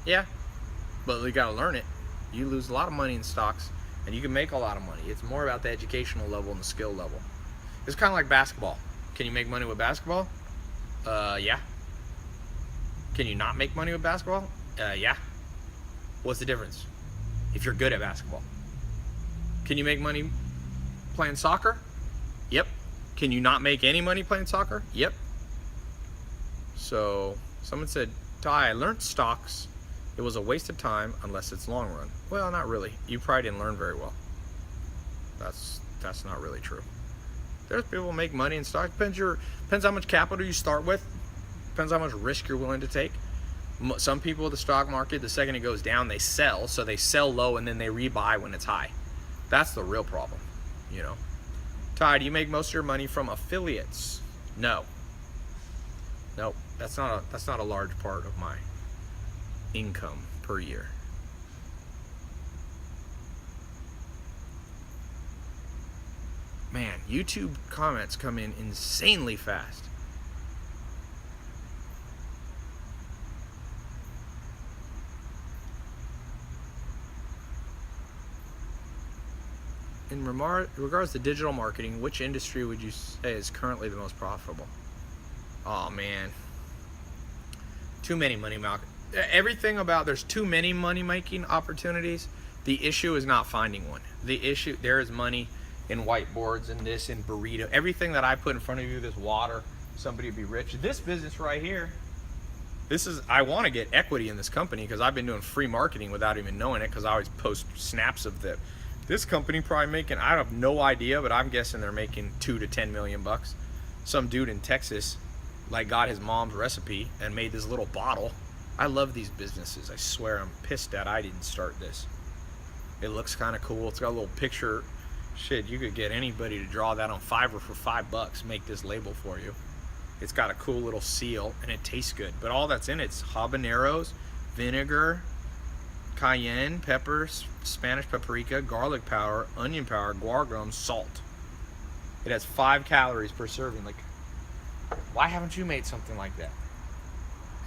Yeah, but you gotta learn it. You lose a lot of money in stocks and you can make a lot of money. It's more about the educational level and the skill level. It's kind of like basketball. Can you make money with basketball? Yeah. Can you not make money with basketball? Yeah. What's the difference? If you're good at basketball. Can you make money playing soccer? Yep. Can you not make any money playing soccer? Yep. So someone said, Tai, I learned stocks. It was a waste of time unless it's long run. Well, not really. You probably didn't learn very well. That's not really true. There's people who make money in stocks. Depends how much capital you start with. Depends how much risk you're willing to take. Some people in the stock market, the second it goes down, they sell. So they sell low and then they rebuy when it's high. That's the real problem, you know. Tai, do you make most of your money from affiliates? No. Nope. That's not a large part of my income per year. Man, YouTube comments come in insanely fast. In regards to digital marketing, which industry would you say is currently the most profitable? Oh man, too many money making. Everything about there's too many money making opportunities. The issue is not finding one. The issue, there is money in whiteboards and this in burrito. Everything that I put in front of you, this water, somebody would be rich. This business right here, I want to get equity in this company because I've been doing free marketing without even knowing it because I always post snaps of this company probably making, I have no idea, but I'm guessing they're making $2 to 10 million bucks. Some dude in Texas like got his mom's recipe and made this little bottle. I love these businesses. I swear I'm pissed that I didn't start this. It looks kind of cool. It's got a little picture. Shit, you could get anybody to draw that on Fiverr for $5, make this label for you. It's got a cool little seal and it tastes good. But all that's in it's habaneros, vinegar, cayenne, peppers, Spanish paprika, garlic powder, onion powder, guar gum, salt. It has 5 calories per serving. Like, why haven't you made something like that?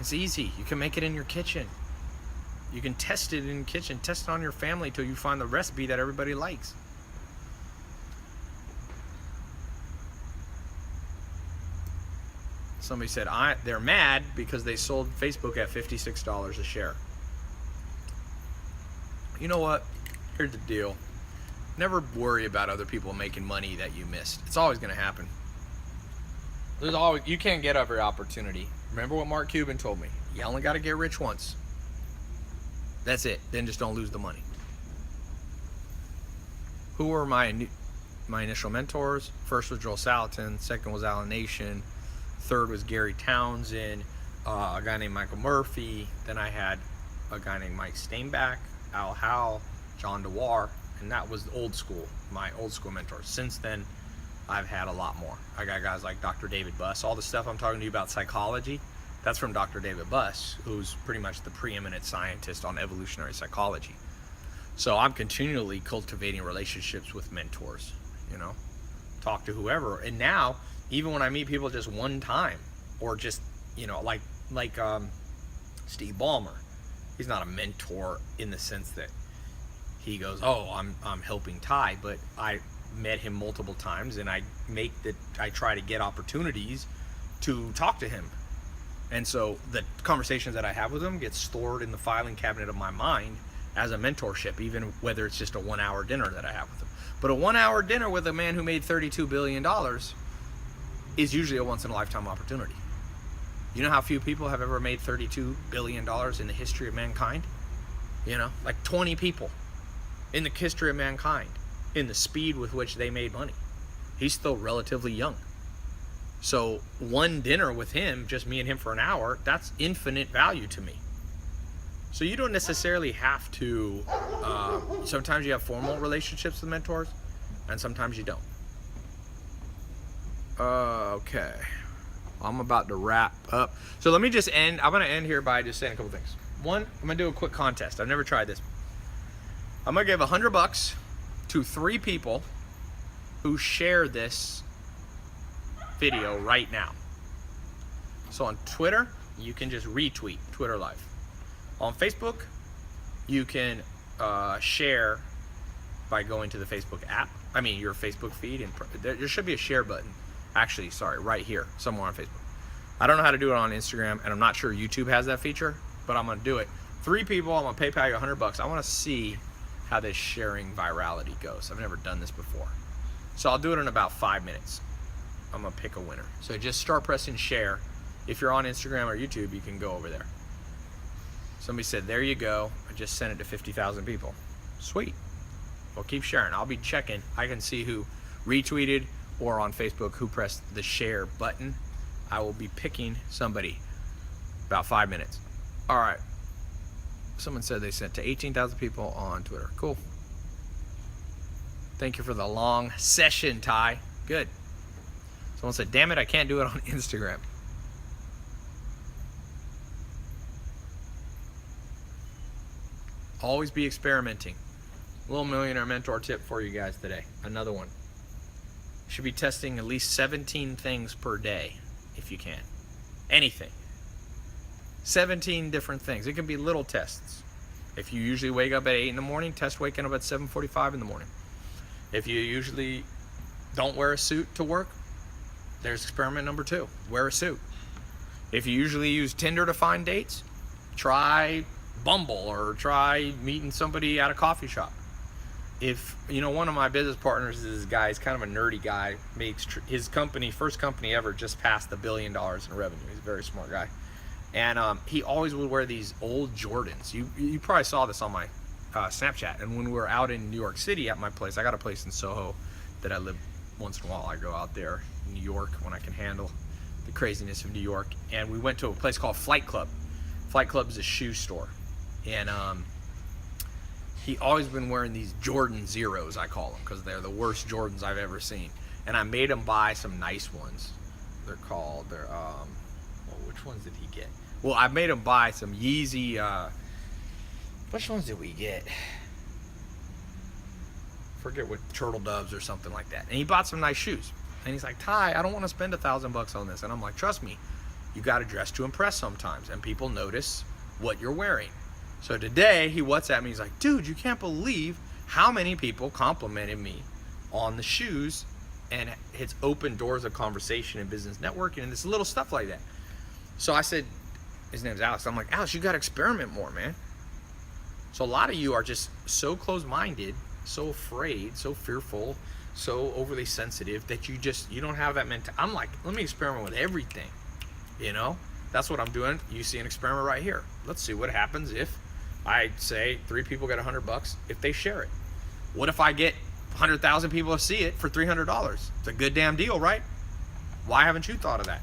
It's easy. You can make it in your kitchen. You can test it in your kitchen. Test it on your family till you find the recipe that everybody likes. Somebody said they're mad because they sold Facebook at $56 a share. You know what? Here's the deal. Never worry about other people making money that you missed. It's always going to happen. You can't get every opportunity. Remember what Mark Cuban told me. You only got to get rich once. That's it. Then just don't lose the money. Who were my initial mentors? First was Joel Salatin. Second was Alan Nation. Third was Gary Townsend. A guy named Michael Murphy. Then I had a guy named Mike Steinbach, Al Howell, John DeWar, and that was old school, my old school mentors. Since then, I've had a lot more. I got guys like Dr. David Buss. All the stuff I'm talking to you about psychology, that's from Dr. David Buss, who's pretty much the preeminent scientist on evolutionary psychology. So I'm continually cultivating relationships with mentors, you know, talk to whoever. And now, even when I meet people just one time, or just, you know, like Steve Ballmer, he's not a mentor in the sense that he goes, oh, I'm helping Tai, but I met him multiple times and I try to get opportunities to talk to him. And so the conversations that I have with him get stored in the filing cabinet of my mind as a mentorship, even whether it's just a 1 hour dinner that I have with him. But a 1 hour dinner with a man who made $32 billion is usually a once in a lifetime opportunity. You know how few people have ever made $32 billion in the history of mankind? You know, like 20 people in the history of mankind, in the speed with which they made money. He's still relatively young. So one dinner with him, just me and him for an hour, that's infinite value to me. So you don't necessarily have to, sometimes you have formal relationships with mentors, and sometimes you don't. Okay. I'm about to wrap up. So let me just end. I'm going to end here by just saying a couple things. One, I'm going to do a quick contest. I've never tried this. I'm going to give $100 to 3 people who share this video right now. So on Twitter, you can just retweet Twitter Live. On Facebook, you can share by going to the Facebook app. I mean, your Facebook feed. And there should be a share button. Actually, sorry, right here, somewhere on Facebook. I don't know how to do it on Instagram, and I'm not sure YouTube has that feature, but I'm going to do it. 3 people, I'm going to PayPal you $100. I want to see how this sharing virality goes. I've never done this before. So I'll do it in about 5 minutes. I'm gonna pick a winner. So just start pressing share. If you're on Instagram or YouTube, you can go over there. Somebody said, there you go. I just sent it to 50,000 people. Sweet. Well, keep sharing. I'll be checking. I can see who retweeted or on Facebook who pressed the share button. I will be picking somebody. About 5 minutes. All right. Someone said they sent to 18,000 people on Twitter. Cool. Thank you for the long session, Ty. Good. Someone said, damn it, I can't do it on Instagram. Always be experimenting. Little millionaire mentor tip for you guys today. Another one. Should be testing at least 17 things per day if you can. Anything. 17 different things. It can be little tests. If you usually wake up at 8 in the morning, test waking up at 7:45 in the morning. If you usually don't wear a suit to work, there's experiment number 2. Wear a suit. If you usually use Tinder to find dates, try Bumble or try meeting somebody at a coffee shop. If, you know, one of my business partners is this guy, he's kind of a nerdy guy, makes his company, first company ever, just passed $1 billion in revenue. He's a very smart guy. And he always would wear these old Jordans. You probably saw this on my Snapchat. And when we were out in New York City at my place, I got a place in Soho that I live once in a while. I go out there in New York when I can handle the craziness of New York. And we went to a place called Flight Club. Flight Club is a shoe store. And he always been wearing these Jordan Zeros, I call them, because they're the worst Jordans I've ever seen. And I made him buy some nice ones. They're well, which ones did he get? Well, I made him buy some Yeezy, which ones did we get? Forget what, Turtle Doves or something like that. And he bought some nice shoes. And he's like, Ty, I don't want to spend $1,000 on this. And I'm like, trust me, you got to dress to impress sometimes. And people notice what you're wearing. So today, he WhatsApped me. He's like, dude, you can't believe how many people complimented me on the shoes. And it's opened doors of conversation and business networking and this little stuff like that. So I said, his name's Alex. I'm like, Alex, you got to experiment more, man. So a lot of you are just so closed-minded, so afraid, so fearful, so overly sensitive that you don't have that mentality. I'm like, let me experiment with everything, you know? That's what I'm doing. You see an experiment right here. Let's see what happens if I say 3 people get $100 if they share it. What if I get 100,000 people to see it for $300? It's a good damn deal, right? Why haven't you thought of that?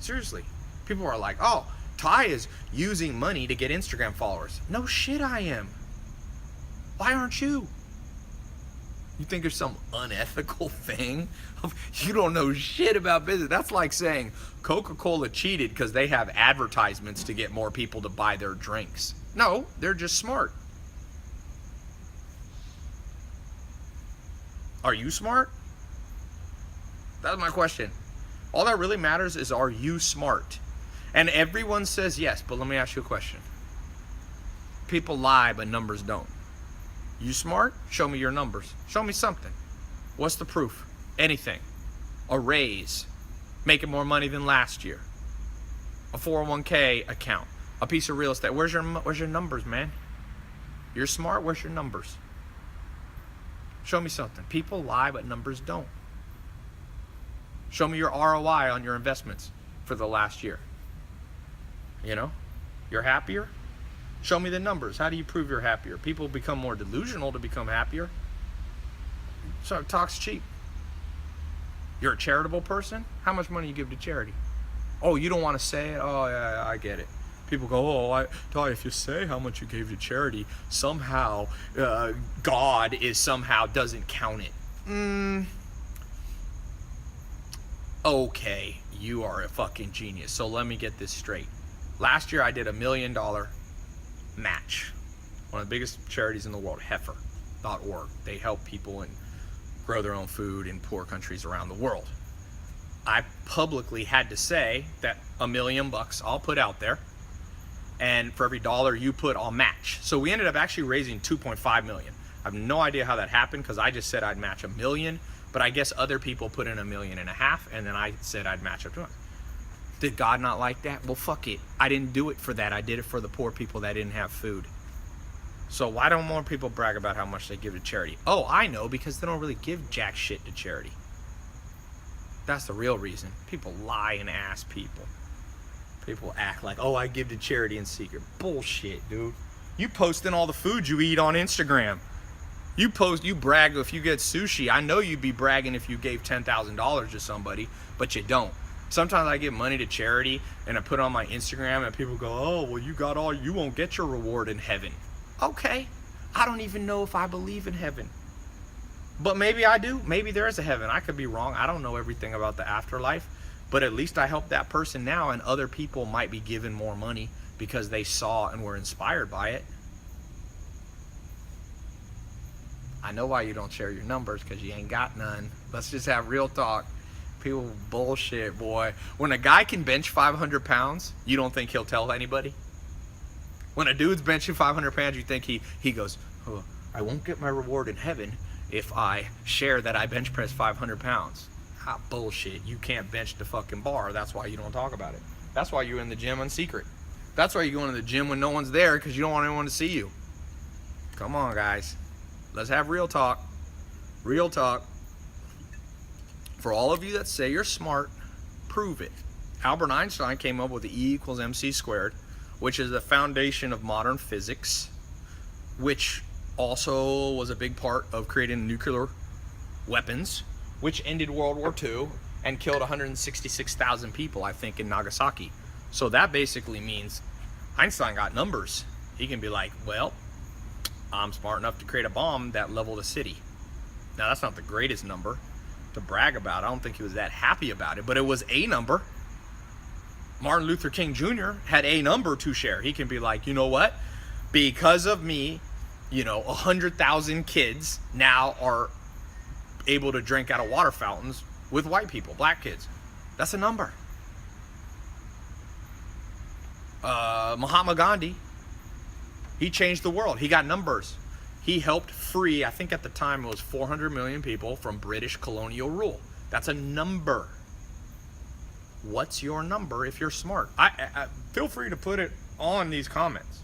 Seriously. People are like, oh, Ty is using money to get Instagram followers. No shit I am. Why aren't you? You think there's some unethical thing? You don't know shit about business. That's like saying Coca-Cola cheated because they have advertisements to get more people to buy their drinks. No, they're just smart. Are you smart? That's my question. All that really matters is, are you smart? And everyone says yes, but let me ask you a question. People lie, but numbers don't. You smart? Show me your numbers. Show me something. What's the proof? Anything. A raise. Making more money than last year. A 401k account. A piece of real estate. Where's your numbers, man? You're smart. Where's your numbers? Show me something. People lie, but numbers don't. Show me your ROI on your investments for the last year. You know? You're happier? Show me the numbers. How do you prove you're happier? People become more delusional to become happier. So talk's cheap. You're a charitable person? How much money you give to charity? Oh, you don't want to say it? Oh, yeah, I get it. People go, oh, Ty, if you say how much you gave to charity, somehow God doesn't count it. Okay, you are a fucking genius. So let me get this straight. Last year I did $1 million match. One of the biggest charities in the world, heifer.org. They help people and grow their own food in poor countries around the world. I publicly had to say that $1 million I'll put out there, and for every dollar you put, I'll match. So we ended up actually raising $2.5 million. I have no idea how that happened because I just said I'd match $1 million, but I guess other people put in $1.5 million, and then I said I'd match up to it. Did God not like that? Well, fuck it. I didn't do it for that. I did it for the poor people that didn't have food. So why don't more people brag about how much they give to charity? Oh, I know, because they don't really give jack shit to charity. That's the real reason. People lie and ask people. People act like, oh, I give to charity in secret. Bullshit, dude. You posting all the food you eat on Instagram. You brag if you get sushi. I know you'd be bragging if you gave $10,000 to somebody, but you don't. Sometimes I give money to charity and I put it on my Instagram and people go, oh, well, you won't get your reward in heaven. Okay. I don't even know if I believe in heaven. But maybe I do. Maybe there is a heaven. I could be wrong. I don't know everything about the afterlife. But at least I helped that person now, and other people might be given more money because they saw and were inspired by it. I know why you don't share your numbers, because you ain't got none. Let's just have real talk. People bullshit, boy. When a guy can bench 500 pounds, you don't think he'll tell anybody? When a dude's benching 500 pounds, you think he goes, oh, I won't get my reward in heaven if I share that I bench press 500 pounds. Ah, bullshit. You can't bench the fucking bar. That's why you don't talk about it. That's why you're in the gym in secret. That's why you go into the gym when no one's there, because you don't want anyone to see you. Come on, guys. Let's have real talk. Real talk. For all of you that say you're smart, prove it. Albert Einstein came up with E equals MC squared, which is the foundation of modern physics, which also was a big part of creating nuclear weapons, which ended World War II and killed 166,000 people, I think, in Nagasaki. So that basically means Einstein got numbers. He can be like, well, I'm smart enough to create a bomb that leveled a city. Now, that's not the greatest number to brag about. I don't think he was that happy about it, but it was a number. Martin Luther King Jr. had a number to share. He can be like, you know what? Because of me, 100,000 kids now are able to drink out of water fountains with white people, black kids. That's a number. Mahatma Gandhi, he changed the world. He got numbers. He helped free, I think at the time it was 400 million people from British colonial rule. That's a number. What's your number if you're smart? I feel free to put it on these comments.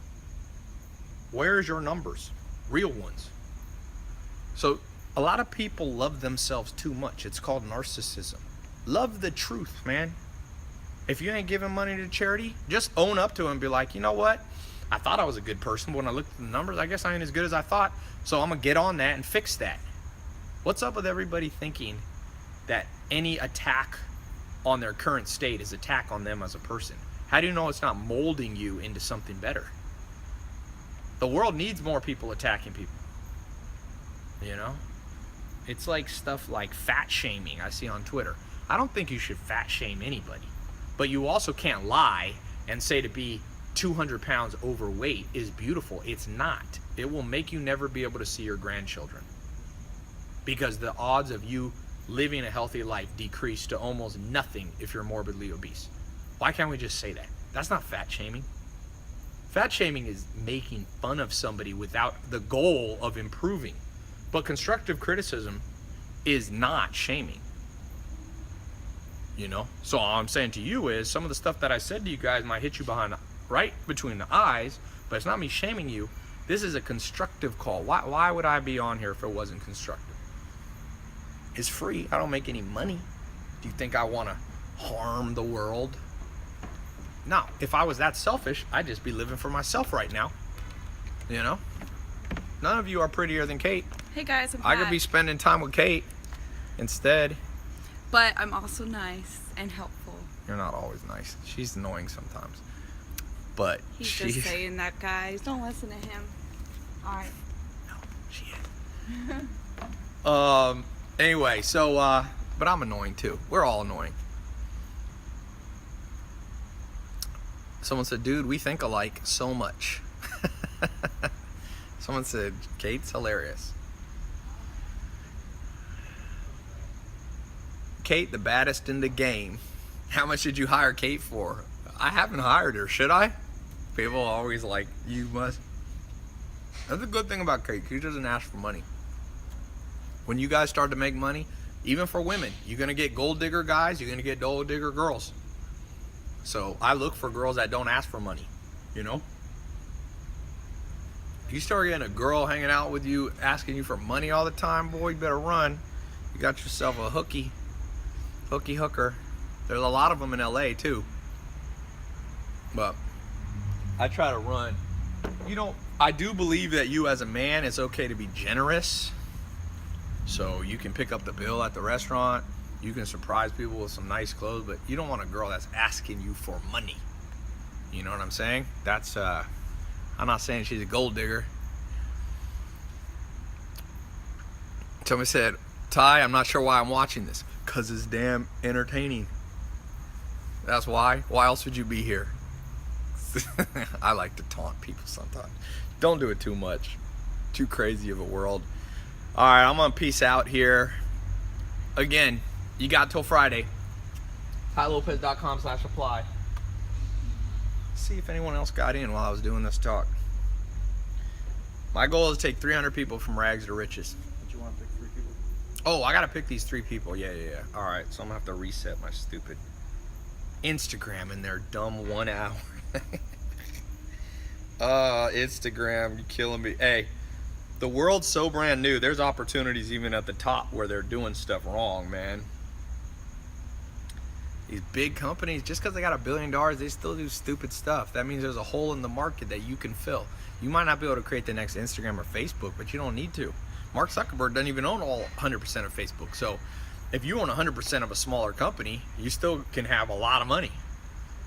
Where's your numbers? Real ones. So a lot of people love themselves too much. It's called narcissism. Love the truth, man. If you ain't giving money to charity, just own up to it and be like, you know what? I thought I was a good person, but when I looked at the numbers, I guess I ain't as good as I thought. So I'm going to get on that and fix that. What's up with everybody thinking that any attack on their current state is attack on them as a person? How do you know it's not molding you into something better? The world needs more people attacking people. It's like stuff like fat shaming I see on Twitter. I don't think you should fat shame anybody. But you also can't lie and say to be 200 pounds overweight is beautiful. It's not. It will make you never be able to see your grandchildren. Because the odds of you living a healthy life decrease to almost nothing if you're morbidly obese. Why can't we just say that? That's not fat shaming. Fat shaming is making fun of somebody without the goal of improving. But constructive criticism is not shaming. So all I'm saying to you is some of the stuff that I said to you guys might hit you right between the eyes, but it's not me shaming you. This is a constructive call. Why would I be on here if it wasn't constructive? It's free. I don't make any money. Do you think I want to harm the world? No. If I was that selfish, I'd just be living for myself right now. None of you are prettier than Kate. Hey guys, I'm I back. could be spending time with Kate instead. But I'm also nice and helpful. You're not always nice. She's annoying sometimes. But He's she's... just saying that, guys. Don't listen to him. Alright. No, she is. Anyway, so, but I'm annoying too. We're all annoying. Someone said, dude, we think alike so much. Someone said, Kate's hilarious. Kate, the baddest in the game. How much did you hire Kate for? I haven't hired her. Should I? People always like, you must. That's a good thing about Kate. She doesn't ask for money. When you guys start to make money, even for women, you're going to get gold digger guys, you're going to get gold digger girls. So I look for girls that don't ask for money, If you start getting a girl hanging out with you, asking you for money all the time, boy, you better run. You got yourself a hooky. hooky hooker. There's a lot of them in LA too. But I try to run. I do believe that you as a man, it's okay to be generous. So you can pick up the bill at the restaurant. You can surprise people with some nice clothes, but you don't want a girl that's asking you for money. You know what I'm saying? That's, I'm not saying she's a gold digger. Somebody said, Ty, I'm not sure why I'm watching this. Because it's damn entertaining. That's why. Why else would you be here? I like to taunt people sometimes. Don't do it too much. Too crazy of a world. Alright, I'm going to peace out here. Again, you got till Friday. TaiLopez.com/apply. See if anyone else got in while I was doing this talk. My goal is to take 300 people from rags to riches. But you want to pick 3 people? Oh, I gotta pick these 3 people. Yeah. Alright, so I'm gonna have to reset my stupid Instagram in their dumb 1 hour. Instagram, you're killing me. Hey, the world's so brand new. There's opportunities even at the top where they're doing stuff wrong, man. These big companies, just because they got $1 billion, they still do stupid stuff. That means there's a hole in the market that you can fill. You might not be able to create the next Instagram or Facebook, but you don't need to. Mark Zuckerberg doesn't even own all 100% of Facebook. So if you own 100% of a smaller company, you still can have a lot of money.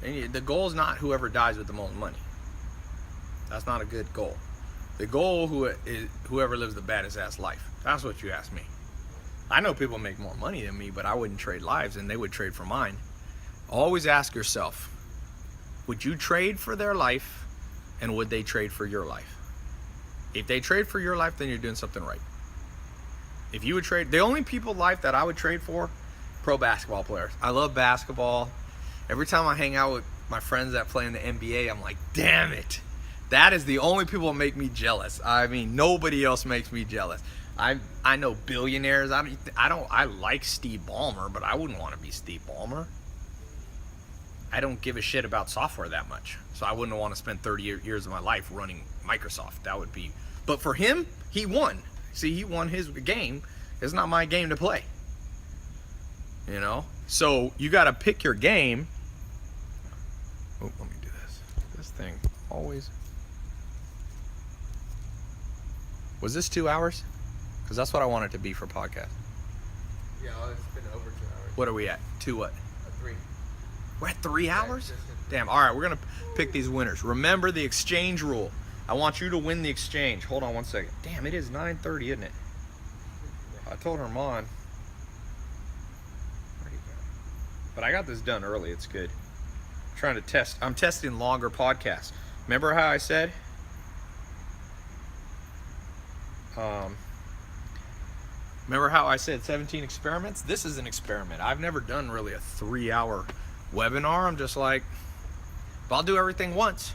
And the goal is not whoever dies with the most money. That's not a good goal. The goal is whoever lives the baddest ass life. That's what you ask me. I know people make more money than me, but I wouldn't trade lives, and they would trade for mine. Always ask yourself, would you trade for their life, and would they trade for your life? If they trade for your life, then you're doing something right. If you would trade, the only people life that I would trade for, pro basketball players. I love basketball. Every time I hang out with my friends that play in the NBA, I'm like, damn it. That is the only people that make me jealous. I mean, nobody else makes me jealous. I know billionaires. I like Steve Ballmer, but I wouldn't want to be Steve Ballmer. I don't give a shit about software that much. So I wouldn't want to spend 30 years of my life running Microsoft. That would be, but for him, he won. See, he won his game. It's not my game to play. You know? So you got to pick your game. Oh, let me do this. This thing always. Was this 2 hours? Because that's what I want it to be for podcast. Yeah, it's been over 2 hours. What are we at? 2 what? 3. We're at 3 hours? just Damn. All right, we're going to pick these winners. Remember the exchange rule. I want you to win the exchange. Hold on one second. Damn, it is 9:30, isn't it? I told Herman. But I got this done early. It's good. I'm trying to test. I'm testing longer podcasts. Remember how I said? Remember how I said 17 experiments? This is an experiment. I've never done really a 3-hour webinar. I'm just like, if I'll do everything once,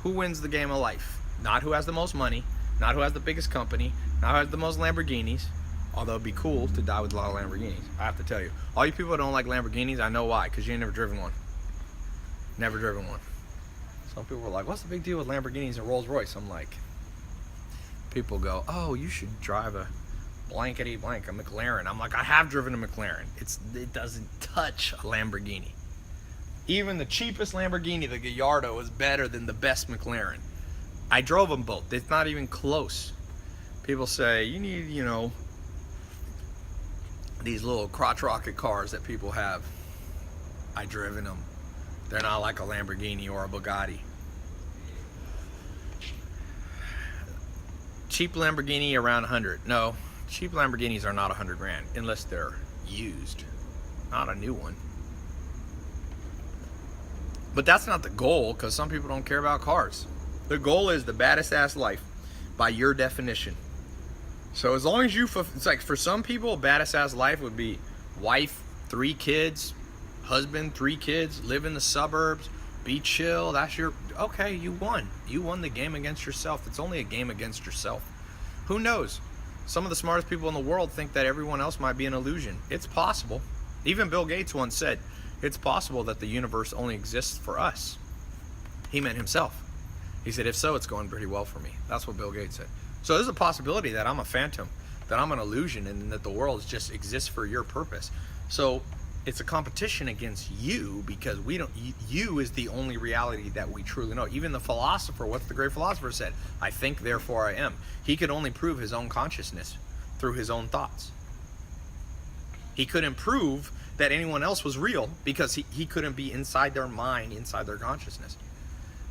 who wins the game of life? Not who has the most money, not who has the biggest company, not who has the most Lamborghinis, although it'd be cool to die with a lot of Lamborghinis. I have to tell you. All you people that don't like Lamborghinis, I know why, because you ain't never driven one. Never driven one. Some people were like, what's the big deal with Lamborghinis and Rolls Royce? I'm like, people go, oh, you should drive a blankety blank, a McLaren. I'm like, I have driven a McLaren. It doesn't touch a Lamborghini. Even the cheapest Lamborghini, the Gallardo, is better than the best McLaren. I drove them both. It's not even close. People say, you need, you know, these little crotch rocket cars that people have. I driven them. They're not like a Lamborghini or a Bugatti. Cheap Lamborghini around 100. No, cheap Lamborghinis are not 100 grand unless they're used, not a new one. But that's not the goal, because some people don't care about cars. The goal is the baddest ass life by your definition. So as long as you, it's like for some people, baddest ass life would be wife, 3 kids, husband, 3 kids, live in the suburbs, be chill. That's your, okay, you won. You won the game against yourself. It's only a game against yourself. Who knows? Some of the smartest people in the world think that everyone else might be an illusion. It's possible. Even Bill Gates once said, it's possible that the universe only exists for us. He meant himself. He said, if so, it's going pretty well for me. That's what Bill Gates said. So there's a possibility that I'm a phantom, that I'm an illusion, and that the world just exists for your purpose. So it's a competition against you, because we don't, you is the only reality that we truly know. Even the philosopher, what's the great philosopher said? I think, therefore I am. He could only prove his own consciousness through his own thoughts. He couldn't prove that anyone else was real because he couldn't be inside their mind, inside their consciousness.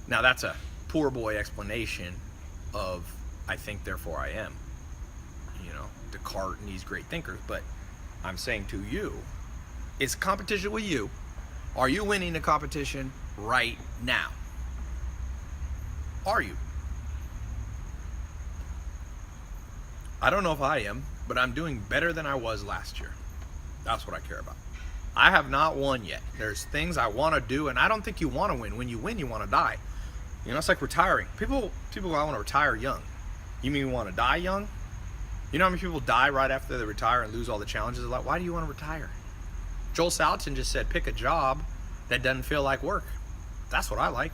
Now that's a poor boy explanation of I think, therefore I am. You know, Descartes and these great thinkers. But I'm saying to you, it's competition with you. Are you winning the competition right now? Are you? I don't know if I am, but I'm doing better than I was last year. That's what I care about. I have not won yet. There's things I want to do, and I don't think you want to win. When you win, you want to die. You know, it's like retiring. People go, I want to retire young. You mean you want to die young? You know how many people die right after they retire and lose all the challenges of life? Why do you want to retire? Joel Salatin just said, pick a job that doesn't feel like work. That's what I like.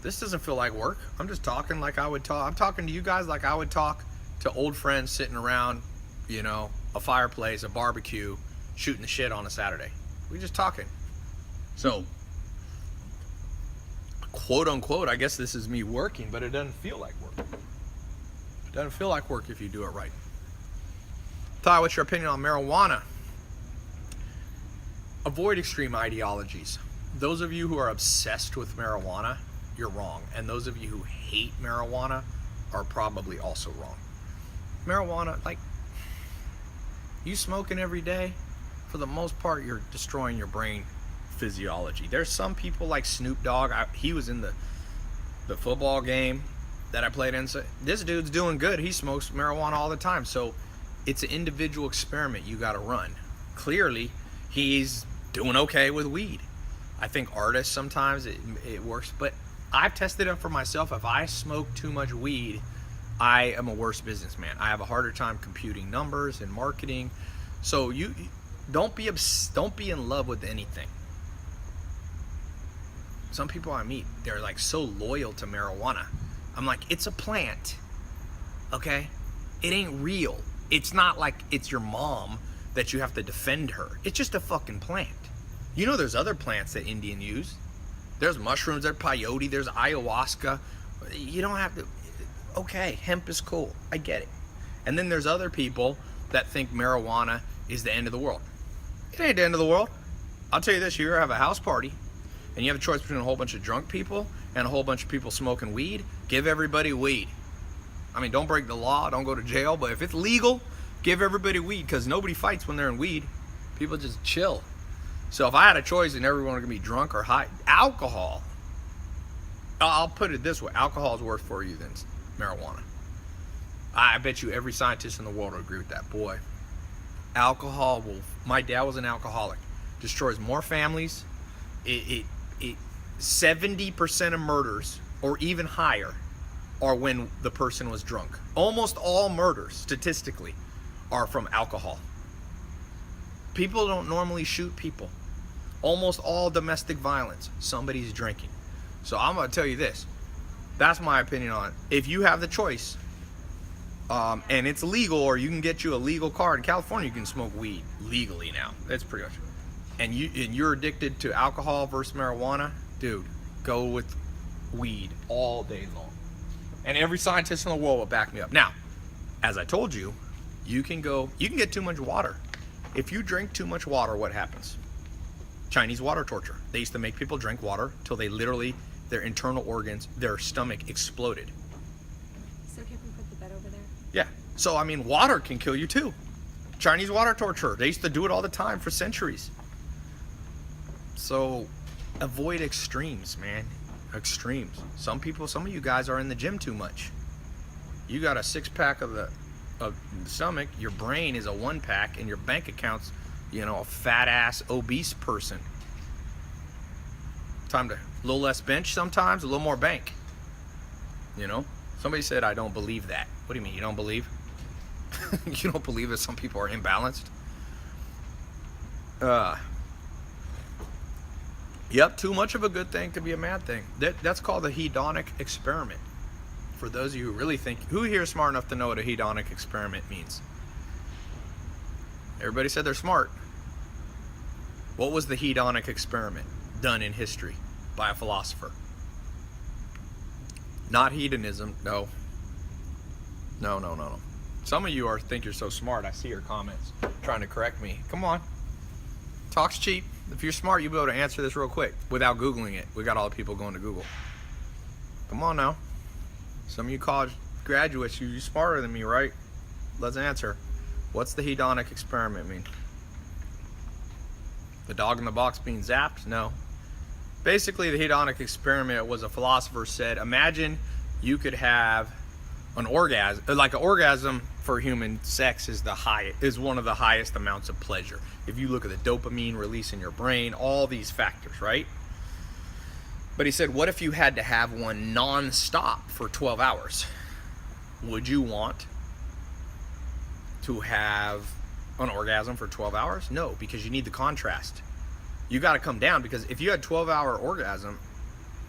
This doesn't feel like work. I'm just talking like I would talk. I'm talking to you guys like I would talk to old friends sitting around, you know, a fireplace, a barbecue, shooting the shit on a Saturday. We're just talking. So, quote unquote, I guess this is me working, but it doesn't feel like work. It doesn't feel like work if you do it right. Tai, what's your opinion on marijuana? Avoid extreme ideologies. Those of you who are obsessed with marijuana, you're wrong. And those of you who hate marijuana are probably also wrong. Marijuana, like, you smoking every day, for the most part, you're destroying your brain physiology. There's some people like Snoop Dogg. He was in the football game that I played in. So this dude's doing good. He smokes marijuana all the time. So it's an individual experiment you got to run. Clearly, he's doing okay with weed. I think artists, sometimes it works. But I've tested it for myself. If I smoke too much weed, I am a worse businessman. I have a harder time computing numbers and marketing. So you don't be in love with anything. Some people I meet, they're like so loyal to marijuana. I'm like, it's a plant, okay? It ain't real. It's not like it's your mom that you have to defend her. It's just a fucking plant. You know, there's other plants that Indians use. There's mushrooms, there's peyote, there's ayahuasca. You don't have to. Okay, hemp is cool. I get it. And then there's other people that think marijuana is the end of the world. It ain't the end of the world. I'll tell you this, you ever have a house party and you have a choice between a whole bunch of drunk people and a whole bunch of people smoking weed, give everybody weed. I mean, don't break the law, don't go to jail, but if it's legal, give everybody weed, because nobody fights when they're in weed. People just chill. So if I had a choice and everyone was gonna be drunk or high, alcohol, I'll put it this way, alcohol is worse for you than marijuana. I bet you every scientist in the world will agree with that. Boy, alcohol will, my dad was an alcoholic, destroys more families. It 70% of murders, or even higher, are when the person was drunk. Almost all murders, statistically, are from alcohol. People don't normally shoot people. Almost all domestic violence, somebody's drinking. So I'm gonna tell you this. That's my opinion on it. If you have the choice, and it's legal, or you can get you a legal card. In California, you can smoke weed legally now. That's pretty much. And you're addicted to alcohol versus marijuana, dude, go with weed all day long. And every scientist in the world will back me up. Now, as I told you, you can get too much water. If you drink too much water, what happens? Chinese water torture. They used to make people drink water till they literally, their internal organs, their stomach exploded. So can we put the bed over there? Yeah. So, I mean, water can kill you too. Chinese water torture. They used to do it all the time for centuries. So, avoid extremes, man. Extremes. Some of you guys are in the gym too much. You got a 6-pack of the stomach, your brain is a 1-pack, and your bank account's, you know, a fat ass obese person. Time to a little less bench sometimes, a little more bank. You know? Somebody said I don't believe that. What do you mean, you don't believe? You don't believe that some people are imbalanced? Yep, too much of a good thing could be a bad thing. That's called the hedonic experiment. For those of you who really think, who here is smart enough to know what a hedonic experiment means? Everybody said they're smart. What was the hedonic experiment done in history by a philosopher? Not hedonism, no. No. Some of you think you're so smart. I see your comments trying to correct me. Come on. Talk's cheap. If you're smart, you'll be able to answer this real quick without Googling it. We got all the people going to Google. Come on now. Some of you college graduates, you're smarter than me, right? Let's answer. What's the hedonic experiment mean? The dog in the box being zapped? No. Basically, the hedonic experiment was a philosopher said, imagine you could have an orgasm, like an orgasm for human sex is one of the highest amounts of pleasure. If you look at the dopamine release in your brain, all these factors, right? But he said, what if you had to have one non-stop for 12 hours? Would you want to have an orgasm for 12 hours? No, because you need the contrast. You got to come down, because if you had 12-hour orgasm,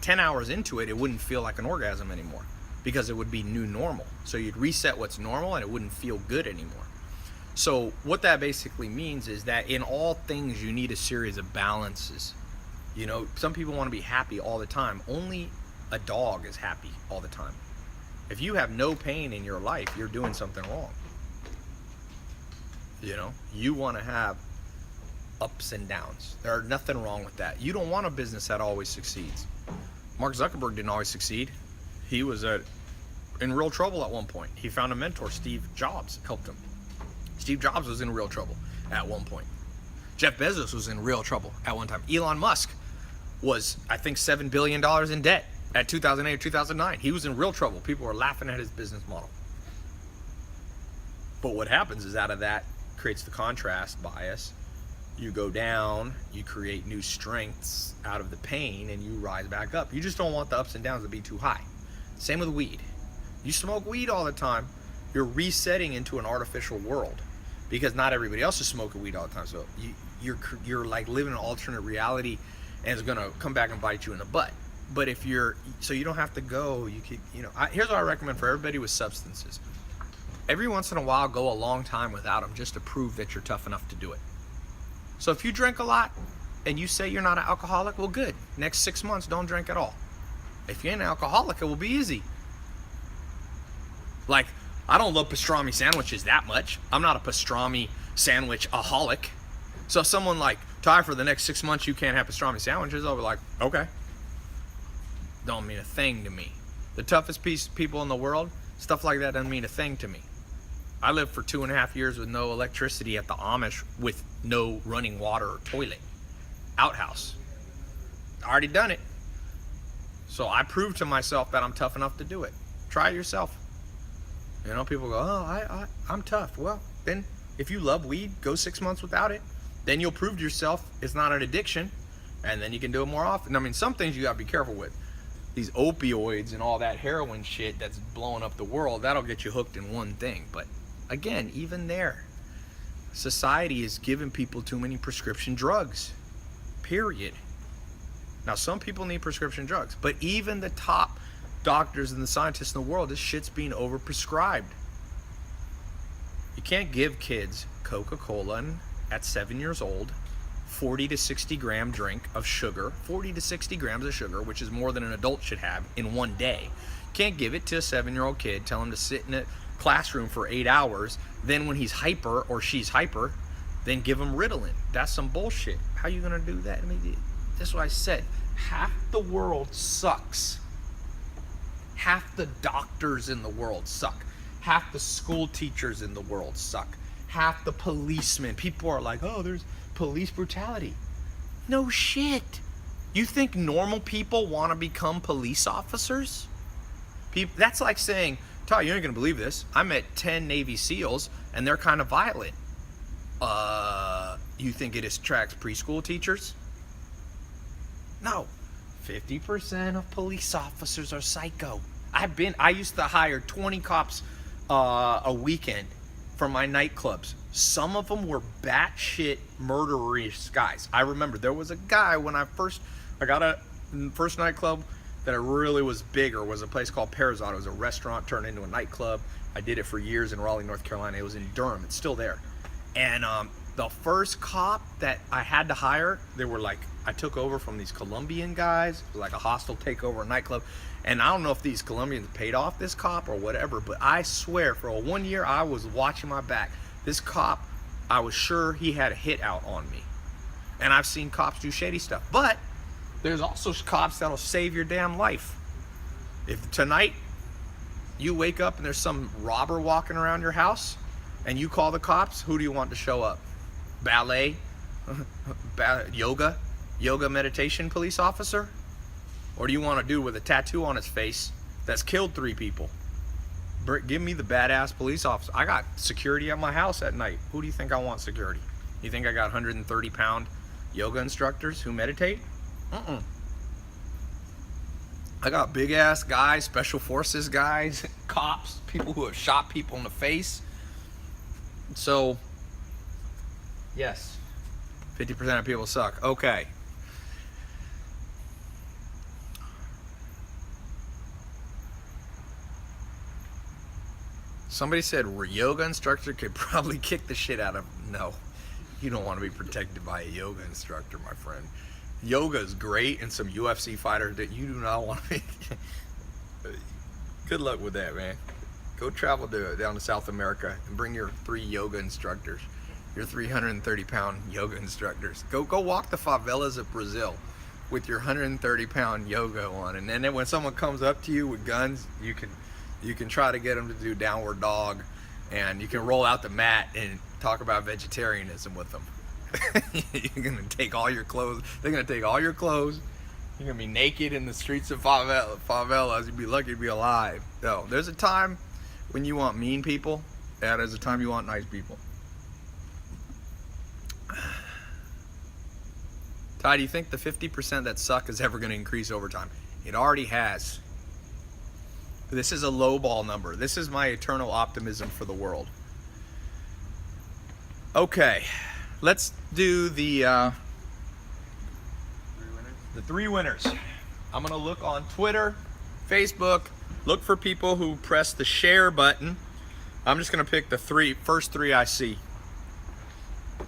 10 hours into it, it wouldn't feel like an orgasm anymore, because it would be new normal. So you'd reset what's normal and it wouldn't feel good anymore. So what that basically means is that in all things, you need a series of balances. You know, some people want to be happy all the time. Only a dog is happy all the time. If you have no pain in your life, you're doing something wrong. You know, you want to have ups and downs. There's nothing wrong with that. You don't want a business that always succeeds. Mark Zuckerberg didn't always succeed. He was in real trouble at one point. He found a mentor. Steve Jobs helped him. Steve Jobs was in real trouble at one point. Jeff Bezos was in real trouble at one time. Elon Musk was, I think, $7 billion in debt at 2008 or 2009. He was in real trouble. People were laughing at his business model. But what happens is, out of that creates the contrast bias. You go down, you create new strengths out of the pain, and you rise back up. You just don't want the ups and downs to be too high. Same with weed. You smoke weed all the time, you're resetting into an artificial world, because not everybody else is smoking weed all the time. So you're like living an alternate reality, and it's gonna come back and bite you in the butt. But if so you don't have to go. You could, here's what I recommend for everybody with substances. Every once in a while, go a long time without them, just to prove that you're tough enough to do it. So if you drink a lot and you say you're not an alcoholic, well, good. Next 6 months, don't drink at all. If you ain't an alcoholic, it will be easy. Like, I don't love pastrami sandwiches that much. I'm not a pastrami sandwich-aholic. So if someone like, Tai, for the next 6 months you can't have pastrami sandwiches, I'll be like, okay. Don't mean a thing to me. The toughest people in the world, stuff like that doesn't mean a thing to me. I lived for 2.5 years with no electricity at the Amish, with no running water or toilet. Outhouse. I already done it. So I proved to myself that I'm tough enough to do it. Try it yourself. People go, oh, I'm tough. Well, then if you love weed, go 6 months without it. Then you'll prove to yourself it's not an addiction, and then you can do it more often. I mean, some things you gotta be careful with. These opioids and all that heroin shit that's blowing up the world, that'll get you hooked in one thing. But again, even there, society is giving people too many prescription drugs, period. Now, some people need prescription drugs, but even the top doctors and the scientists in the world, this shit's being overprescribed. You can't give kids Coca-Cola at 7 years old, 40 to 60 gram drink of sugar, 40 to 60 grams of sugar, which is more than an adult should have in one day. Can't give it to a 7-year-old kid, tell him to sit in a classroom for 8 hours, then when he's hyper or she's hyper, then give him Ritalin. That's some bullshit. How you gonna do that? I mean, that's what I said. Half the world sucks. Half the doctors in the world suck. Half the school teachers in the world suck. Half the policemen. People are like, oh, there's police brutality. No shit. You think normal people want to become police officers? That's like saying, Tai, you ain't gonna believe this. I met 10 Navy SEALs and they're kind of violent. You think it attracts preschool teachers? No. 50% of police officers are psycho. I used to hire 20 cops a weekend from my nightclubs. Some of them were batshit murderous guys. I remember there was a guy when I got a first nightclub that I really was bigger, was a place called Perizotto. It was a restaurant turned into a nightclub. I did it for years in Raleigh, North Carolina. It was in Durham. It's still there. And The first cop that I had to hire, they were like, I took over from these Colombian guys, it was like a hostile takeover a nightclub. And I don't know if these Colombians paid off this cop or whatever, but I swear for a 1 year, I was watching my back. This cop, I was sure he had a hit out on me. And I've seen cops do shady stuff, but there's also cops that'll save your damn life. If tonight you wake up and there's some robber walking around your house and you call the cops, who do you want to show up? Ballet, yoga meditation police officer? Or do you want a dude with a tattoo on his face that's killed 3 people? Give me the badass police officer. I got security at my house at night. Who do you think I want security? You think I got 130-pound yoga instructors who meditate? I got big ass guys, special forces guys, cops, people who have shot people in the face. So, yes, 50% of people suck. Okay. Somebody said yoga instructor could probably kick the shit out of. No, you don't want to be protected by a yoga instructor, my friend. Yoga is great, and some UFC fighters that you do not want to be. Good luck with that, man. Go travel down to South America and bring your 3 yoga instructors, your 330-pound yoga instructors. Go walk the favelas of Brazil with your 130-pound yoga on, and then when someone comes up to you with guns, you can try to get them to do downward dog, and you can roll out the mat and talk about vegetarianism with them. You're gonna take all your clothes. They're gonna take all your clothes. You're gonna be naked in the streets of favelas. You'd be lucky to be alive. No, there's a time when you want mean people, and there's a time you want nice people. Ty, do you think the 50% that suck is ever gonna increase over time? It already has. This is a lowball number. This is my eternal optimism for the world. Okay, let's do the 3 winners. I'm gonna look on Twitter, Facebook, look for people who press the share button. I'm just gonna pick the first three I see.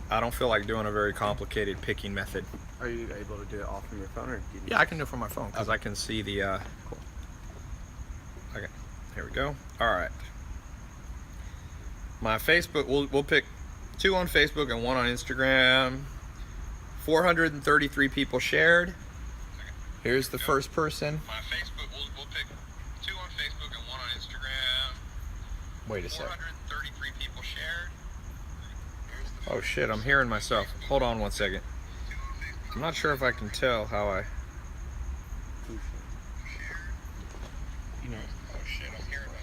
I don't feel like doing a very complicated picking method. Are you able to do it all from your phone, or do you need Yeah, I can do it from my phone because I can see the. Cool. Okay, here we go. All right. My Facebook, we'll pick 2 on Facebook and 1 on Instagram. 433 people shared. Here's the first person. My Facebook, we'll pick 2 on Facebook and 1 on Instagram. Wait a sec. 433 people shared. Oh shit, I'm hearing myself. Hold on 1 second. I'm not sure if I can tell how I.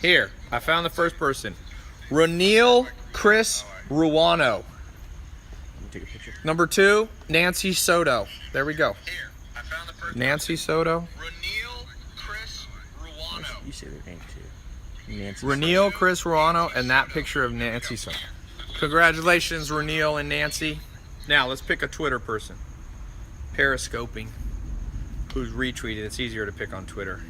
Here, I found the first person. Ranil Chris Ruano. take a picture? Number 2, Nancy Soto. There we go. Here, I found the first Nancy Soto. Ranil Chris Ruano. You say their name too. Nancy. Ranil Chris Ruano, and that picture of Nancy Soto. Congratulations, Ranil and Nancy. Now, let's pick a Twitter person. Periscoping. Who's retweeted. It's easier to pick on Twitter.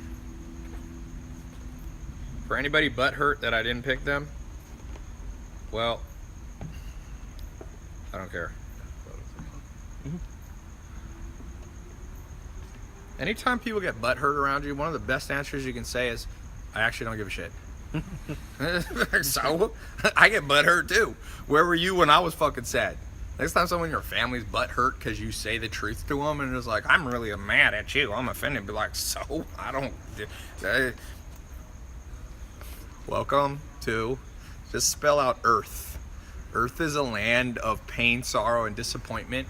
For anybody butthurt that I didn't pick them, well, I don't care. Anytime people get butthurt around you, one of the best answers you can say is, I actually don't give a shit. So, I get butthurt too. Where were you when I was fucking sad? Next time someone in your family's butthurt because you say the truth to them and it's like, I'm really mad at you, I'm offended, be like, so? I don't... Welcome to... Just spell out Earth. Earth is a land of pain, sorrow, and disappointment,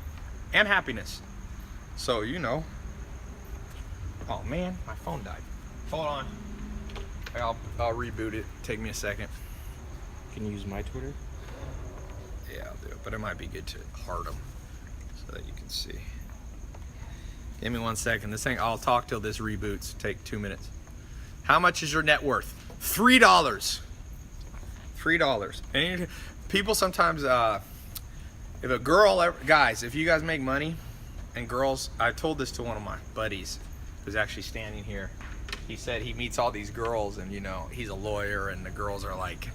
and happiness. So, you know. Oh man, my phone died. Hold on. I'll reboot it. Take me a second. Can you use my Twitter? Yeah, I'll do it. But it might be good to heart them so that you can see. Give me 1 second. This thing, I'll talk till this reboots. Take 2 minutes. How much is your net worth? $3. $3. And people sometimes, if a girl, guys, if you guys make money, and girls, I told this to one of my buddies who's actually standing here. He said he meets all these girls and, you know, he's a lawyer and the girls are like,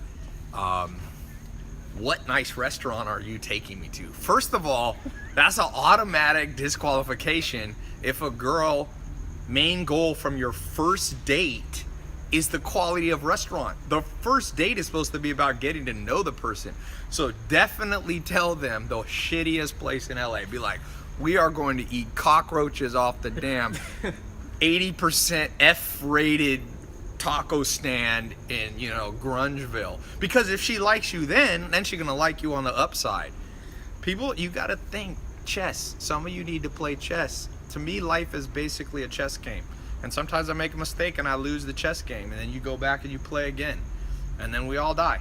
what nice restaurant are you taking me to? First of all, that's an automatic disqualification if a girl main goal from your first date is the quality of restaurant. The first date is supposed to be about getting to know the person. So definitely tell them the shittiest place in LA. Be like, we are going to eat cockroaches off the damn 80% F-rated taco stand in, you know, Grungeville. Because if she likes you then she's gonna like you on the upside. People, you gotta think chess. Some of you need to play chess. To me, life is basically a chess game. And sometimes I make a mistake and I lose the chess game, and then you go back and you play again. And then we all die,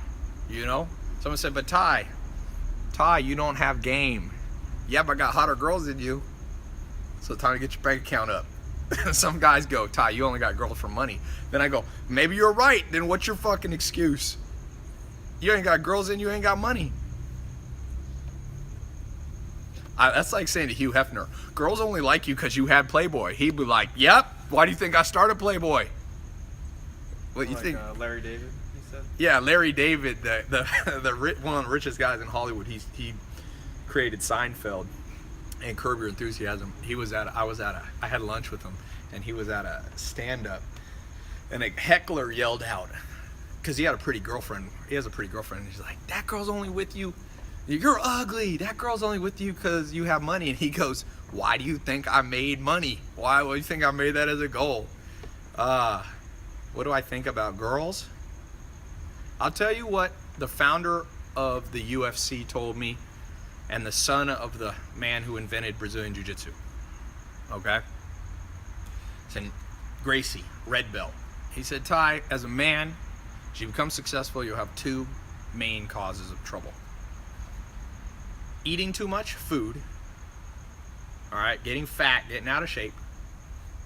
you know? Someone said, but Tai, you don't have game. Yeah, but I got hotter girls than you. So time to get your bank account up. Some guys go, Tai, you only got girls for money. Then I go, maybe you're right. Then what's your fucking excuse? You ain't got girls and you ain't got money. That's like saying to Hugh Hefner, girls only like you because you had Playboy. He'd be like, yep, why do you think I started Playboy? What you think? Larry David, he said? Yeah, Larry David, one of the richest guys in Hollywood. He created Seinfeld and Curb Your Enthusiasm. I had lunch with him, and he was at a stand-up, and a heckler yelled out, because he had a pretty girlfriend. He has a pretty girlfriend. And he's like, that girl's only with you. You're ugly. That girl's only with you because you have money. And he goes, why do you think I made money? Why do you think I made that as a goal? What do I think about girls? I'll tell you what the founder of the UFC told me, and the son of the man who invented Brazilian Jiu-Jitsu. Okay? It's Gracie, red belt. He said, Tai, as a man, as you become successful, you'll have two main causes of trouble. Eating too much food. All right, getting fat, getting out of shape.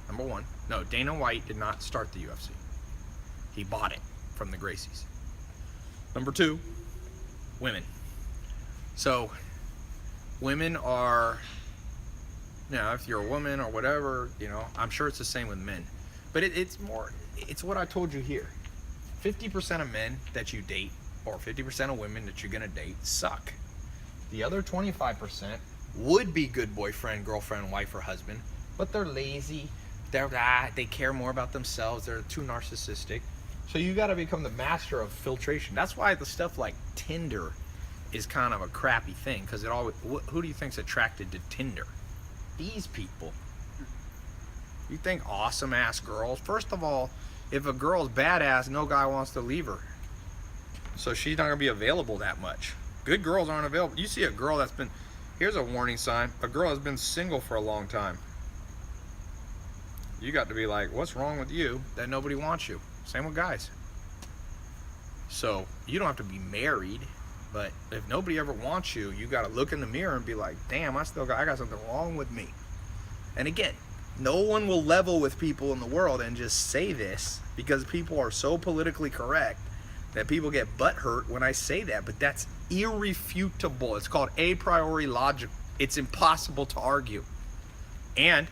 Number one. No, Dana White did not start the UFC. He bought it from the Gracies. Number two, women. So, women are, you know, if you're a woman or whatever, you know, I'm sure it's the same with men. But it's what I told you here. 50% of men that you date, or 50% of women that you're gonna date, suck. The other 25% would be good boyfriend, girlfriend, wife, or husband, but they're lazy. They care more about themselves. They're too narcissistic. So you got to become the master of filtration. That's why the stuff like Tinder is kind of a crappy thing, because it always. Who do you think's attracted to Tinder? These people. You think awesome ass girls? First of all, if a girl's badass, no guy wants to leave her. So she's not gonna be available that much. Good girls aren't available. You see a girl that's been, here's a warning sign, a girl has been single for a long time. You got to be like, what's wrong with you that nobody wants you? Same with guys. So you don't have to be married, but if nobody ever wants you, you got to look in the mirror and be like, damn, I got something wrong with me. And again, no one will level with people in the world and just say this, because people are so politically correct that people get butthurt when I say that, but that's irrefutable. It's called a priori logic. It's impossible to argue. And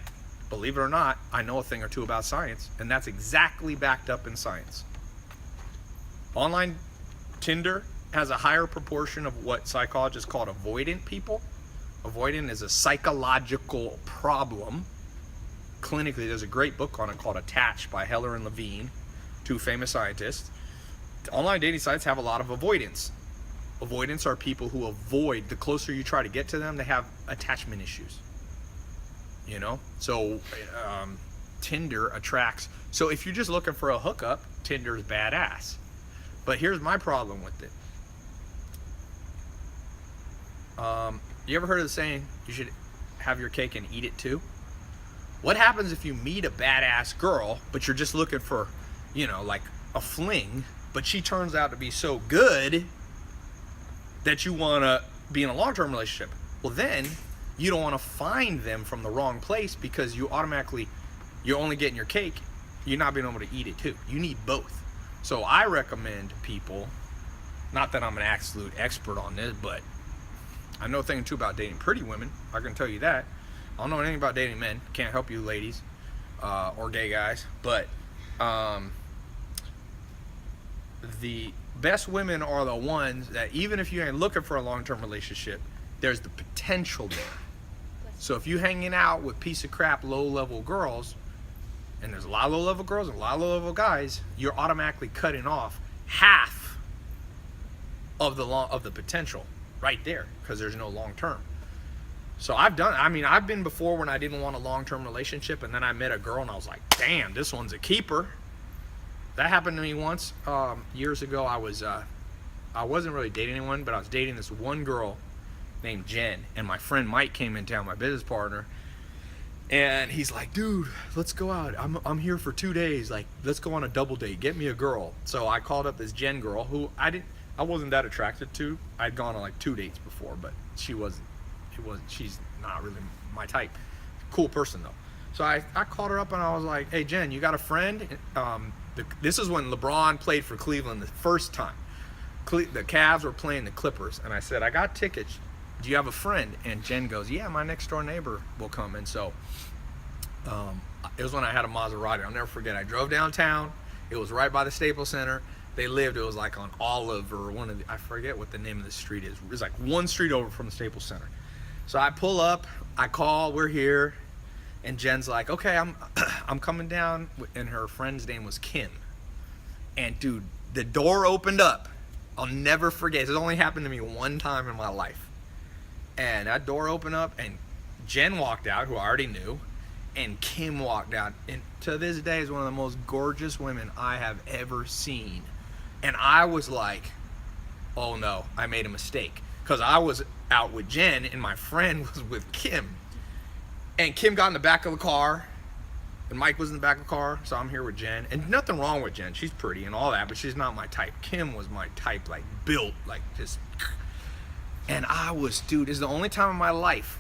believe it or not, I know a thing or two about science, and that's exactly backed up in science. Online Tinder has a higher proportion of what psychologists call avoidant people. Avoidant is a psychological problem. Clinically, there's a great book on it called Attached by Heller and Levine, two famous scientists. Online dating sites have a lot of avoidance. Avoidance are people who avoid, the closer you try to get to them, they have attachment issues. You know? So Tinder attracts. So if you're just looking for a hookup, Tinder's badass. But here's my problem with it. You ever heard of the saying, you should have your cake and eat it too? What happens if you meet a badass girl, but you're just looking for, you know, like a fling, but she turns out to be so good that you want to be in a long-term relationship? Well, then you don't want to find them from the wrong place, because you're only getting your cake, you're not being able to eat it too. You need both. So I recommend people, not that I'm an absolute expert on this, but I know a thing or two about dating pretty women. I can tell you that. I don't know anything about dating men. Can't help you ladies but best women are the ones that, even if you ain't looking for a long-term relationship, there's the potential there. So if you hanging out with piece of crap low-level girls, and there's a lot of low-level girls and a lot of low-level guys, you're automatically cutting off half of the potential right there, because there's no long-term. So I've been before when I didn't want a long-term relationship, and then I met a girl and I was like, damn, this one's a keeper. That happened to me once. Years ago, I wasn't really dating anyone, but I was dating this one girl named Jen, and my friend Mike came in town, my business partner, and he's like, dude, let's go out. I'm here for 2 days. Like, let's go on a double date. Get me a girl. So I called up this Jen girl who I wasn't that attracted to. I'd gone on like 2 dates before, but she's not really my type. Cool person though. So I called her up and I was like, hey Jen, you got a friend? This is when LeBron played for Cleveland the first time. The Cavs were playing the Clippers, and I said, I got tickets. Do you have a friend? And Jen goes, yeah, my next door neighbor will come. And so it was when I had a Maserati. I'll never forget. I drove downtown. It was right by the Staples Center. It was like on Olive or I forget what the name of the street is. It was like one street over from the Staples Center. So I pull up, I call, we're here. And Jen's like, okay, I'm coming down, and her friend's name was Kim. And dude, the door opened up. I'll never forget. This only happened to me one time in my life. And that door opened up, and Jen walked out, who I already knew, and Kim walked out. And to this day is one of the most gorgeous women I have ever seen. And I was like, oh no, I made a mistake. Because I was out with Jen, and my friend was with Kim. And Kim got in the back of the car, and Mike was in the back of the car, so I'm here with Jen. And nothing wrong with Jen. She's pretty and all that, but she's not my type. Kim was my type, like built, like just. And dude, this is the only time in my life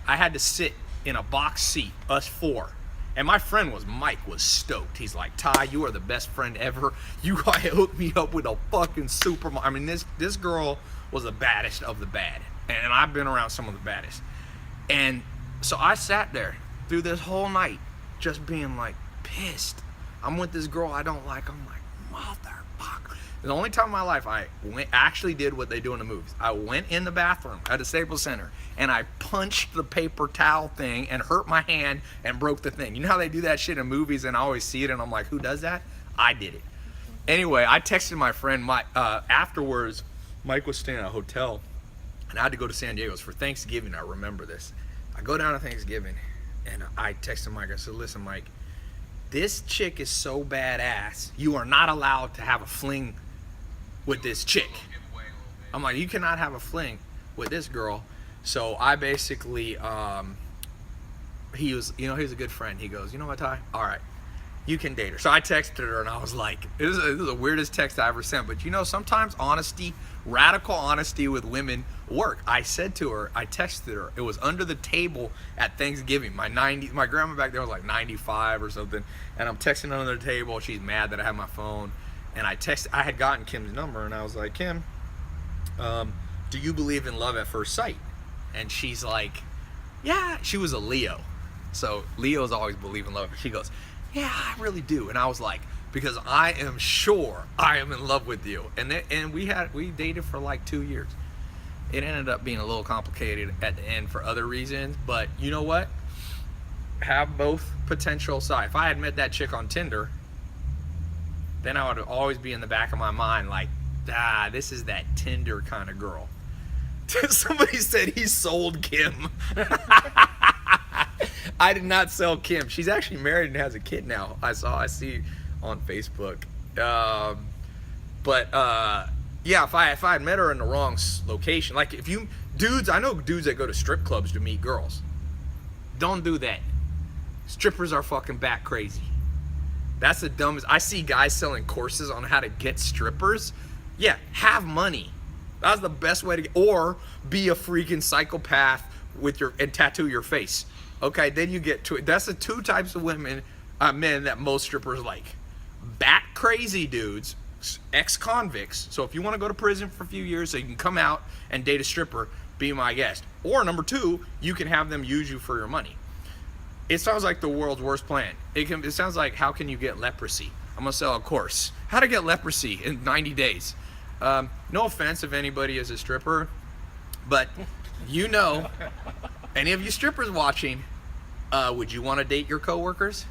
I had to sit in a box seat, us four. And my friend Mike was stoked. He's like, Ty, you are the best friend ever. You hooked me up with a fucking this girl was the baddest of the bad. And I've been around some of the baddest. And so I sat there through this whole night just being like pissed. I'm with this girl I don't like. I'm like, motherfucker. The only time in my life I actually did what they do in the movies. I went in the bathroom at the Staples Center and I punched the paper towel thing and hurt my hand and broke the thing. You know how they do that shit in movies, and I always see it and I'm like, who does that? I did it. Anyway, I texted my friend Mike. Afterwards, Mike was staying at a hotel and I had to go to San Diego for Thanksgiving. I remember this. I go down to Thanksgiving, and I texted Mike. I said, listen, Mike, this chick is so badass, you are not allowed to have a fling with this chick. I'm like, you cannot have a fling with this girl. So I basically, he was a good friend. He goes, you know what, Ty? All right, you can date her. So I texted her, and I was like, this is the weirdest text I ever sent. But sometimes radical honesty with women work. I said to her, I texted her, it was under the table at Thanksgiving. My grandma back there was like 95 or something, and I'm texting under the table. She's mad that I have my phone, and I had gotten Kim's number, and I was like, Kim, do you believe in love at first sight? And she's like, yeah. She was a Leo, so Leos always believe in love. She goes, yeah, I really do. And I was like, because I am sure I am in love with you. And we dated for like 2 years. It ended up being a little complicated at the end for other reasons, but you know what? Have both potential sides. If I had met that chick on Tinder, then I would always be in the back of my mind like, this is that Tinder kind of girl. Somebody said he sold Kim. I did not sell Kim. She's actually married and has a kid now. I see on Facebook. Yeah, if I had met her in the wrong location, like I know dudes that go to strip clubs to meet girls. Don't do that. Strippers are fucking bat crazy. That's the dumbest. I see guys selling courses on how to get strippers. Yeah, have money. That's the best way to get, or be a freaking psychopath and tattoo your face. Okay, then you get to it. That's the two types of men that most strippers like. Bat crazy dudes, ex-convicts. So if you want to go to prison for a few years so you can come out and date a stripper, be my guest. Or number two, you can have them use you for your money. It sounds like the world's worst plan. It sounds like, how can you get leprosy? I'm gonna sell a course. How to get leprosy in 90 days. No offense if anybody is a stripper, but you know, any of you strippers watching, would you want to date your coworkers?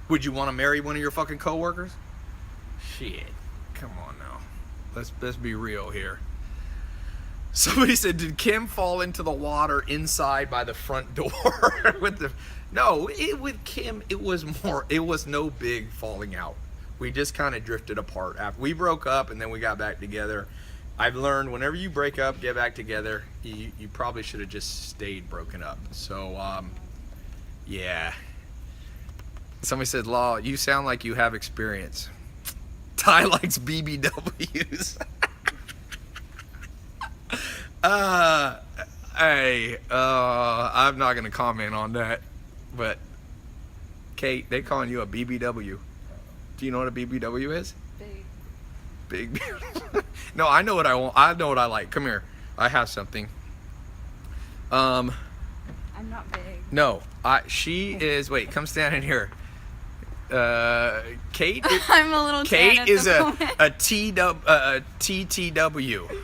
Would you want to marry one of your fucking coworkers? Shit, come on now. Let's be real here. Somebody said, did Kim fall into the water inside by the front door? No, with Kim, it was no big falling out. We just kind of drifted apart. After we broke up and then we got back together. I've learned whenever you break up, get back together, you probably should have just stayed broken up. So, yeah. Somebody said, Law, you sound like you have experience. Ty likes BBWs. I'm not going to comment on that. But, Kate, they calling you a BBW. Do you know what a BBW is? Big. No, I know what I want. I know what I like. Come here. I have something. I'm not big. No, she is. Wait, come stand in here. Kate. I'm a little tan at Kate is the a moment. TTW.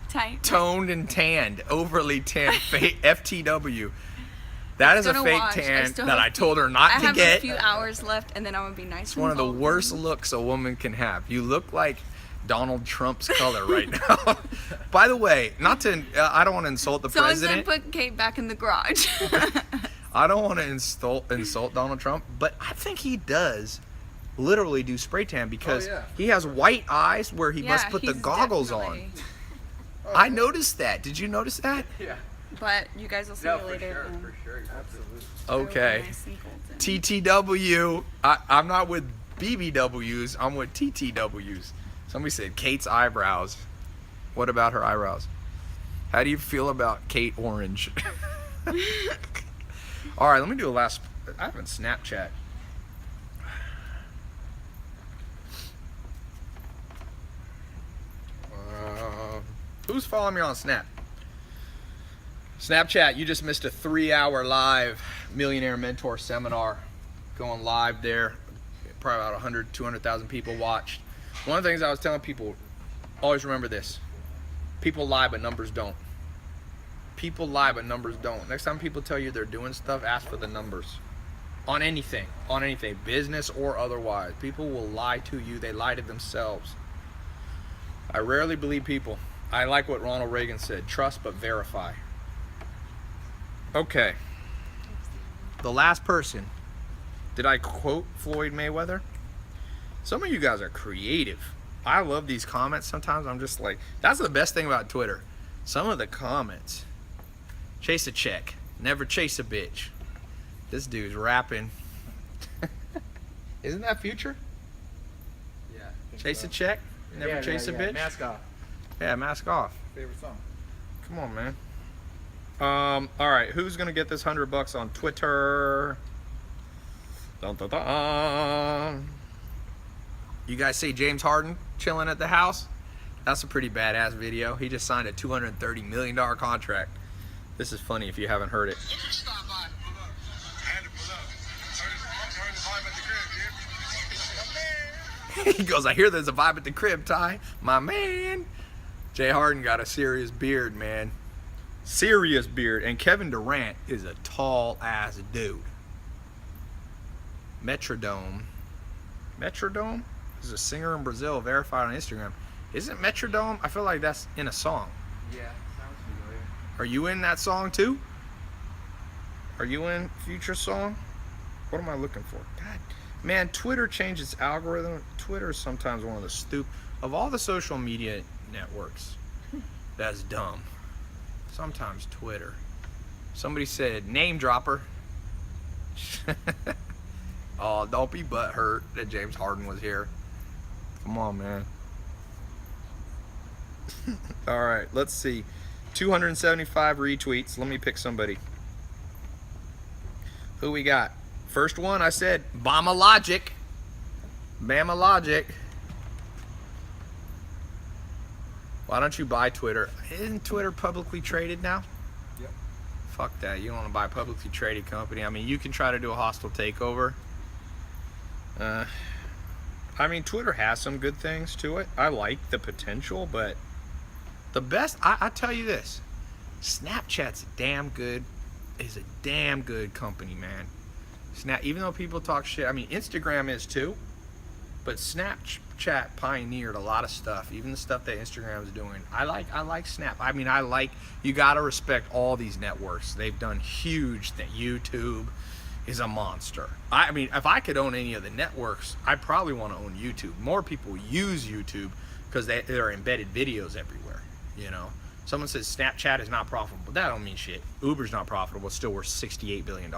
Tight. Toned and tanned, overly tanned. FTW. That is a Gonna fake wash. tan still that have- I told her not I to have get. a few hours left, and then I'm gonna be nice. It's one of the worst looks a woman can have. You look like Donald Trump's color right now. By the way, not to, I don't want to insult the Someone president. said put Kate back in the garage. I don't want to insult Donald Trump, but I think he does literally do spray tan because he has white eyes where he must put the he's goggles definitely- on. I noticed that. Did you notice that? Yeah. But you guys will see No, me for later. sure, for sure, absolutely. Okay. TTW. I'm not with BBWs. I'm with TTWs. Somebody said Kate's eyebrows. What about her eyebrows? How do you feel about Kate Orange? All right, let me do a last. I haven't Snapchat. Who's following me on Snap? Snapchat, you just missed a 3-hour live Millionaire Mentor seminar going live there. Probably about 100, 200,000 people watched. One of the things I was telling people, always remember this. People lie, but numbers don't. People lie, but numbers don't. Next time people tell you they're doing stuff, ask for the numbers. On anything, business or otherwise. People will lie to you. They lie to themselves. I rarely believe people. I like what Ronald Reagan said, trust but verify. Okay. The last person. Did I quote Floyd Mayweather? Some of you guys are creative. I love these comments. Sometimes I'm just like, that's the best thing about Twitter. Some of the comments. Chase a check. Never chase a bitch. This dude's rapping. Isn't that Future? Yeah. Chase a check. Never chase a bitch. Mask off. Yeah, mask off. Favorite song. Come on, man. All right, who's gonna get this $100 on Twitter? Dun, dun, dun. You guys see James Harden chilling at the house? That's a pretty badass video. He just signed a $230 million contract. This is funny if you haven't heard it. You can stop by. I had to pull up. Heard the vibe at the crib, dude. He goes, I hear there's a vibe at the crib, Ty. My man. Jay Harden got a serious beard, man. Serious beard. And Kevin Durant is a tall ass dude. Metrodome is a singer in Brazil, verified on Instagram. Isn't Metrodome? I feel like that's in a song. Yeah, sounds familiar. Are you in that song too? Are you in Future song? What am I looking for? God, man, Twitter changed its algorithm. Twitter is sometimes one of the of all the social media networks. That's dumb. Sometimes Twitter. Somebody said name dropper. Oh, don't be butthurt that James Harden was here. Come on, man. All right, let's see. 275 retweets. Let me pick somebody. Who we got? First one, I said Bama Logic. Bama Logic. Why don't you buy Twitter? Isn't Twitter publicly traded now? Yep. Fuck that. You don't want to buy a publicly traded company. I mean, you can try to do a hostile takeover. I mean, Twitter has some good things to it. I like the potential, but the best, I tell you this, Snapchat's is a damn good company, man. Even though people talk shit, I mean, Instagram is too, but Snapchat pioneered a lot of stuff, even the stuff that Instagram is doing. I like Snap. I mean, you gotta respect all these networks. They've done huge things. YouTube is a monster. I mean, if I could own any of the networks, I probably want to own YouTube. More people use YouTube because there are embedded videos everywhere, you know. Someone says Snapchat is not profitable. That don't mean shit. Uber's not profitable. It's still worth $68 billion.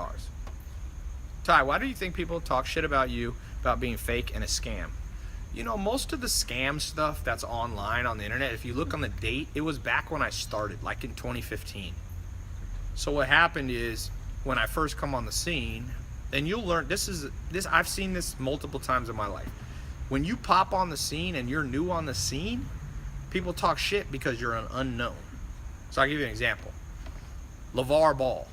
Ty, why do you think people talk shit about you, about being fake and a scam? You know, most of the scam stuff that's online on the internet, if you look on the date, it was back when I started, like in 2015. So what happened is, when I first come on the scene, and you'll learn, I've seen this multiple times in my life. When you pop on the scene and you're new on the scene, people talk shit because you're an unknown. So I'll give you an example. LeVar Ball,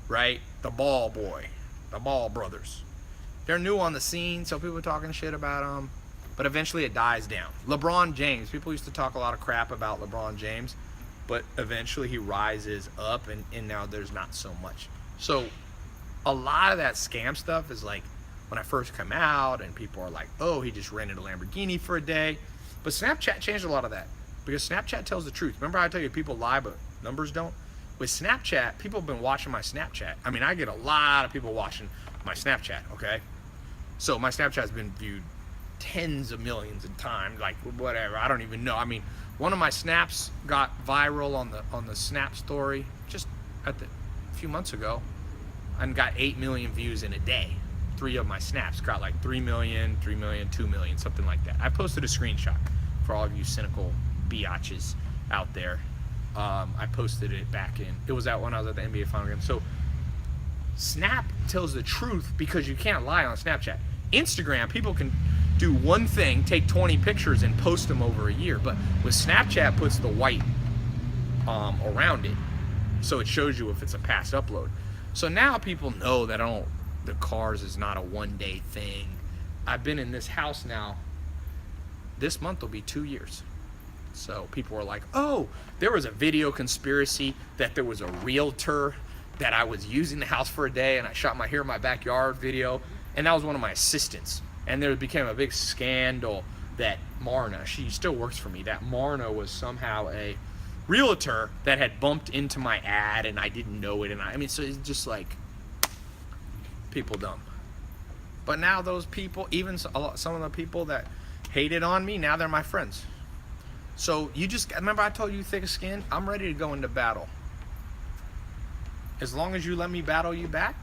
right? The Ball boy, the Ball brothers. They're new on the scene, so people are talking shit about them, but eventually it dies down. LeBron James, people used to talk a lot of crap about LeBron James, but eventually he rises up and now there's not so much. So a lot of that scam stuff is like when I first come out and people are like, oh, he just rented a Lamborghini for a day. But Snapchat changed a lot of that because Snapchat tells the truth. Remember I tell you people lie but numbers don't? With Snapchat, people have been watching my Snapchat. I mean, I get a lot of people watching my Snapchat, okay? So my Snapchat's been viewed tens of millions of times, like whatever, I don't even know. I mean, one of my snaps got viral on the Snap story just a few months ago and got 8 million views in a day. 3 of my snaps got like 3 million, 2 million, something like that. I posted a screenshot for all of you cynical biatches out there. I posted it back it was out when I was at the NBA Final Game. So Snap tells the truth because you can't lie on Snapchat. Instagram, people can do one thing, take 20 pictures and post them over a year. But with Snapchat, puts the white around it, so it shows you if it's a past upload. So now people know that the cars is not a one-day thing. I've been in this house now. This month will be 2 years. So people are like, oh, there was a video conspiracy that there was a realtor that I was using the house for a day and I shot my Here in My Backyard video, and that was one of my assistants. And there became a big scandal that Marna, she still works for me, that Marna was somehow a realtor that had bumped into my ad and I didn't know it. And I mean, so it's just like, people dumb. But now those people, even some of the people that hated on me, now they're my friends. So you just, remember I told you thick skin? I'm ready to go into battle. As long as you let me battle you back.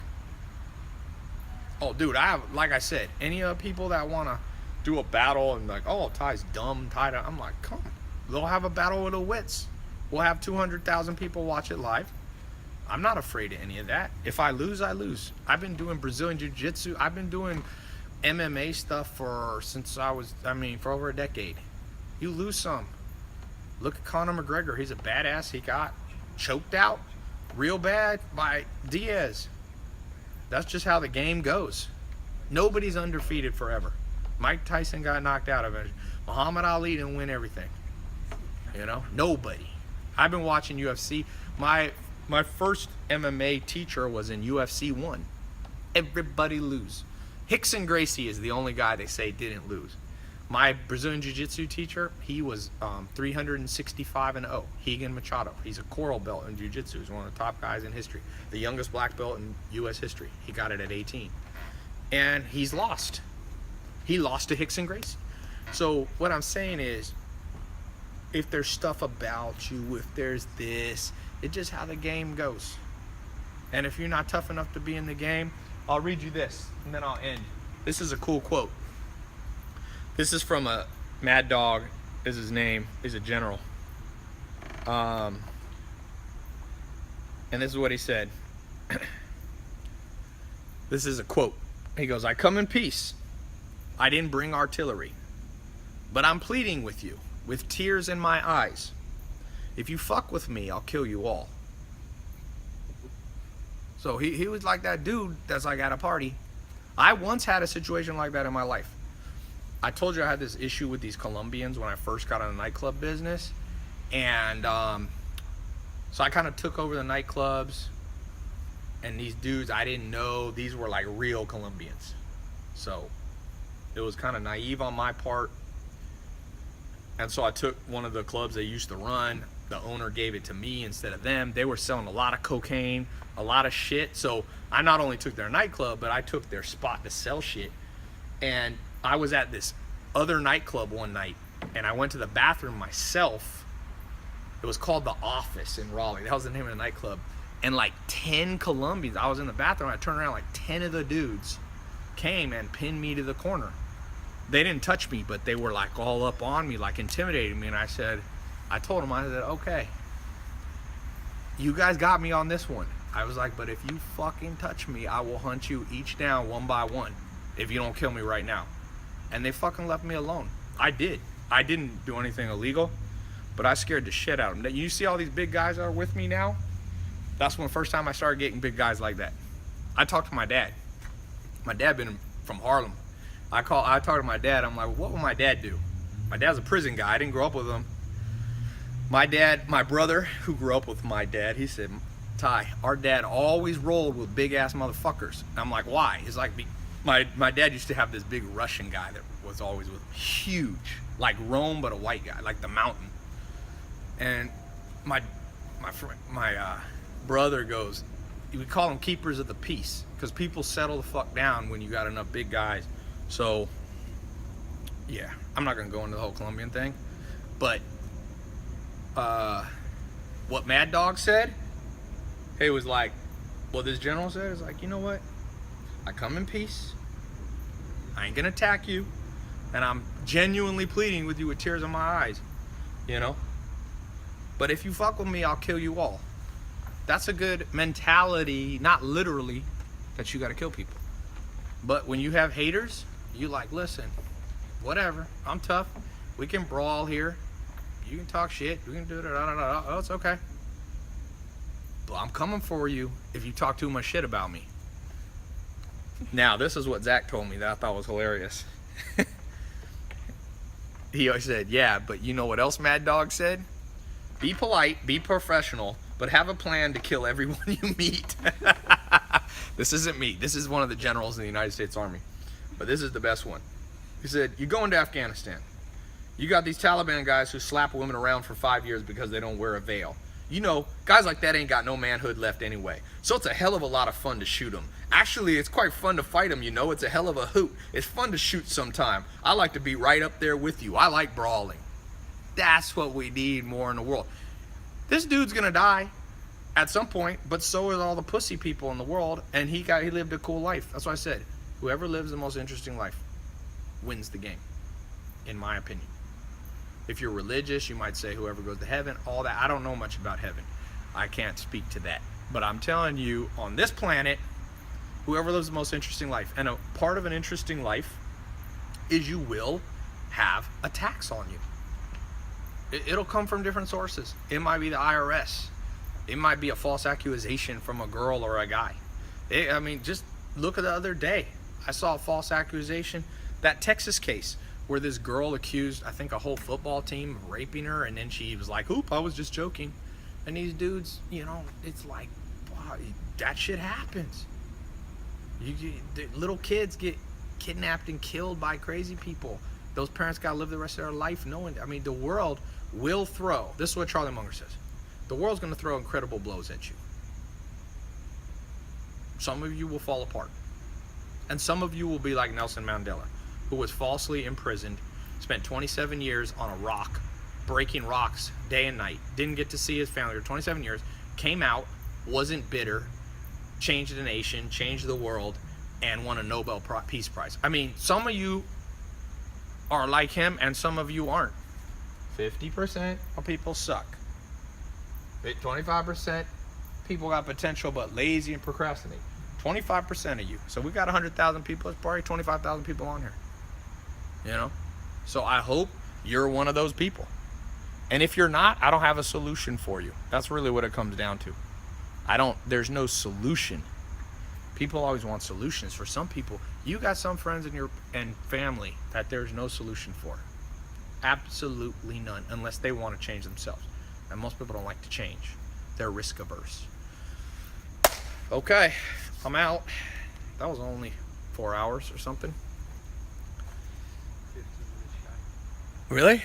Oh, dude, like I said, any of the people that want to do a battle and like, oh, Ty's dumb, I'm like, come. They'll have a battle with the wits. We'll have 200,000 people watch it live. I'm not afraid of any of that. If I lose, I lose. I've been doing Brazilian Jiu-Jitsu. I've been doing MMA stuff for over a decade. You lose some. Look at Conor McGregor. He's a badass. He got choked out real bad by Diaz. That's just how the game goes. Nobody's undefeated forever. Mike Tyson got knocked out eventually. Muhammad Ali didn't win everything. You know, nobody. I've been watching UFC. My first MMA teacher was in UFC 1. Everybody lose. Rickson Gracie is the only guy they say didn't lose. My Brazilian Jiu-Jitsu teacher, he was 365-0. Higan Machado. He's a coral belt in Jiu-Jitsu. He's one of the top guys in history. The youngest black belt in U.S. history. He got it at 18. And he's lost. He lost to Rickson Gracie. So what I'm saying is, if there's stuff about you, if there's this, it's just how the game goes. And if you're not tough enough to be in the game, I'll read you this, and then I'll end. This is a cool quote. This is from a Mad Dog, is his name, is a general. And this is what he said. This is a quote. He goes, I come in peace. I didn't bring artillery. But I'm pleading with you, with tears in my eyes. If you fuck with me, I'll kill you all. So he was like that dude that's like at a party. I once had a situation like that in my life. I told you I had this issue with these Colombians when I first got in the nightclub business. And so I kind of took over the nightclubs. And these dudes, I didn't know these were like real Colombians. So it was kind of naive on my part. And so I took one of the clubs they used to run. The owner gave it to me instead of them. They were selling a lot of cocaine, a lot of shit. So I not only took their nightclub, but I took their spot to sell shit. And I was at this other nightclub one night, and I went to the bathroom myself. It was called The Office in Raleigh. That was the name of the nightclub. And like 10 Colombians, I was in the bathroom, I turned around, like 10 of the dudes came and pinned me to the corner. They didn't touch me, but they were like all up on me, like intimidating me. And I told them, I said, okay, you guys got me on this one. I was like, but if you fucking touch me, I will hunt you each down one by one if you don't kill me right now. And they fucking left me alone. I didn't do anything illegal, but I scared the shit out of them. You see all these big guys that are with me now? That's when the first time I started getting big guys like that. I talked to my dad. My dad been from Harlem. I talked to my dad. I'm like, what would my dad do? My dad's a prison guy. I didn't grow up with him. My brother, who grew up with my dad, he said, Ty, our dad always rolled with big ass motherfuckers. I'm like, why? He's like, my dad used to have this big Russian guy that was always with him. Huge, like Rome, but a white guy, like the mountain. And my brother goes, we call them keepers of the peace, because people settle the fuck down when you got enough big guys. So yeah, I'm not gonna go into the whole Colombian thing, but what Mad Dog said, he was like, what this general said is like, you know what, I come in peace, I ain't gonna attack you, and I'm genuinely pleading with you with tears in my eyes, you know, but if you fuck with me, I'll kill you all. That's a good mentality, not literally that you gotta kill people, but when you have haters, you like, listen, whatever, I'm tough, we can brawl here, you can talk shit, we can do it, oh, it's okay, but I'm coming for you if you talk too much shit about me. Now, this is what Zach told me that I thought was hilarious. He always said, yeah, but you know what else Mad Dog said? Be polite, be professional, but have a plan to kill everyone you meet. This isn't me. This is one of the generals in the United States Army. But this is the best one. He said, you go into Afghanistan. You got these Taliban guys who slap women around for 5 years because they don't wear a veil. You know, guys like that ain't got no manhood left anyway. So it's a hell of a lot of fun to shoot them. Actually, it's quite fun to fight them, you know. It's a hell of a hoot. It's fun to shoot sometime. I like to be right up there with you. I like brawling. That's what we need more in the world. This dude's gonna die at some point, but so is all the pussy people in the world, and he lived a cool life. That's why I said, whoever lives the most interesting life wins the game, in my opinion. If you're religious, you might say whoever goes to heaven, all that. I don't know much about heaven. I can't speak to that. But I'm telling you, on this planet, whoever lives the most interesting life, and a part of an interesting life is you will have a tax on you. It'll come from different sources. It might be the IRS. It might be a false accusation from a girl or a guy. I mean, just look at the other day. I saw a false accusation, that Texas case, where this girl accused, I think, a whole football team of raping her, and then she was like, oop, I was just joking. And these dudes, you know, it's like, wow, that shit happens. The little kids get kidnapped and killed by crazy people. Those parents gotta live the rest of their life knowing, I mean, the world will throw, this is what Charlie Munger says, the world's gonna throw incredible blows at you. Some of you will fall apart. And some of you will be like Nelson Mandela, who was falsely imprisoned, spent 27 years on a rock, breaking rocks day and night, didn't get to see his family for 27 years, came out, wasn't bitter, changed the nation, changed the world, and won a Nobel Peace Prize. I mean, some of you are like him and some of you aren't. 50% of people suck. 25% people got potential but lazy and procrastinate. 25% of you. So we got 100,000 people. It's probably 25,000 people on here. You know? So I hope you're one of those people. And if you're not, I don't have a solution for you. That's really what it comes down to. There's no solution. People always want solutions. For some people, you got some friends in your and family that there's no solution for. Absolutely none, unless they want to change themselves. And most people don't like to change. They're risk averse. Okay, I'm out. That was only 4 hours or something. 15 minutes shy. Really?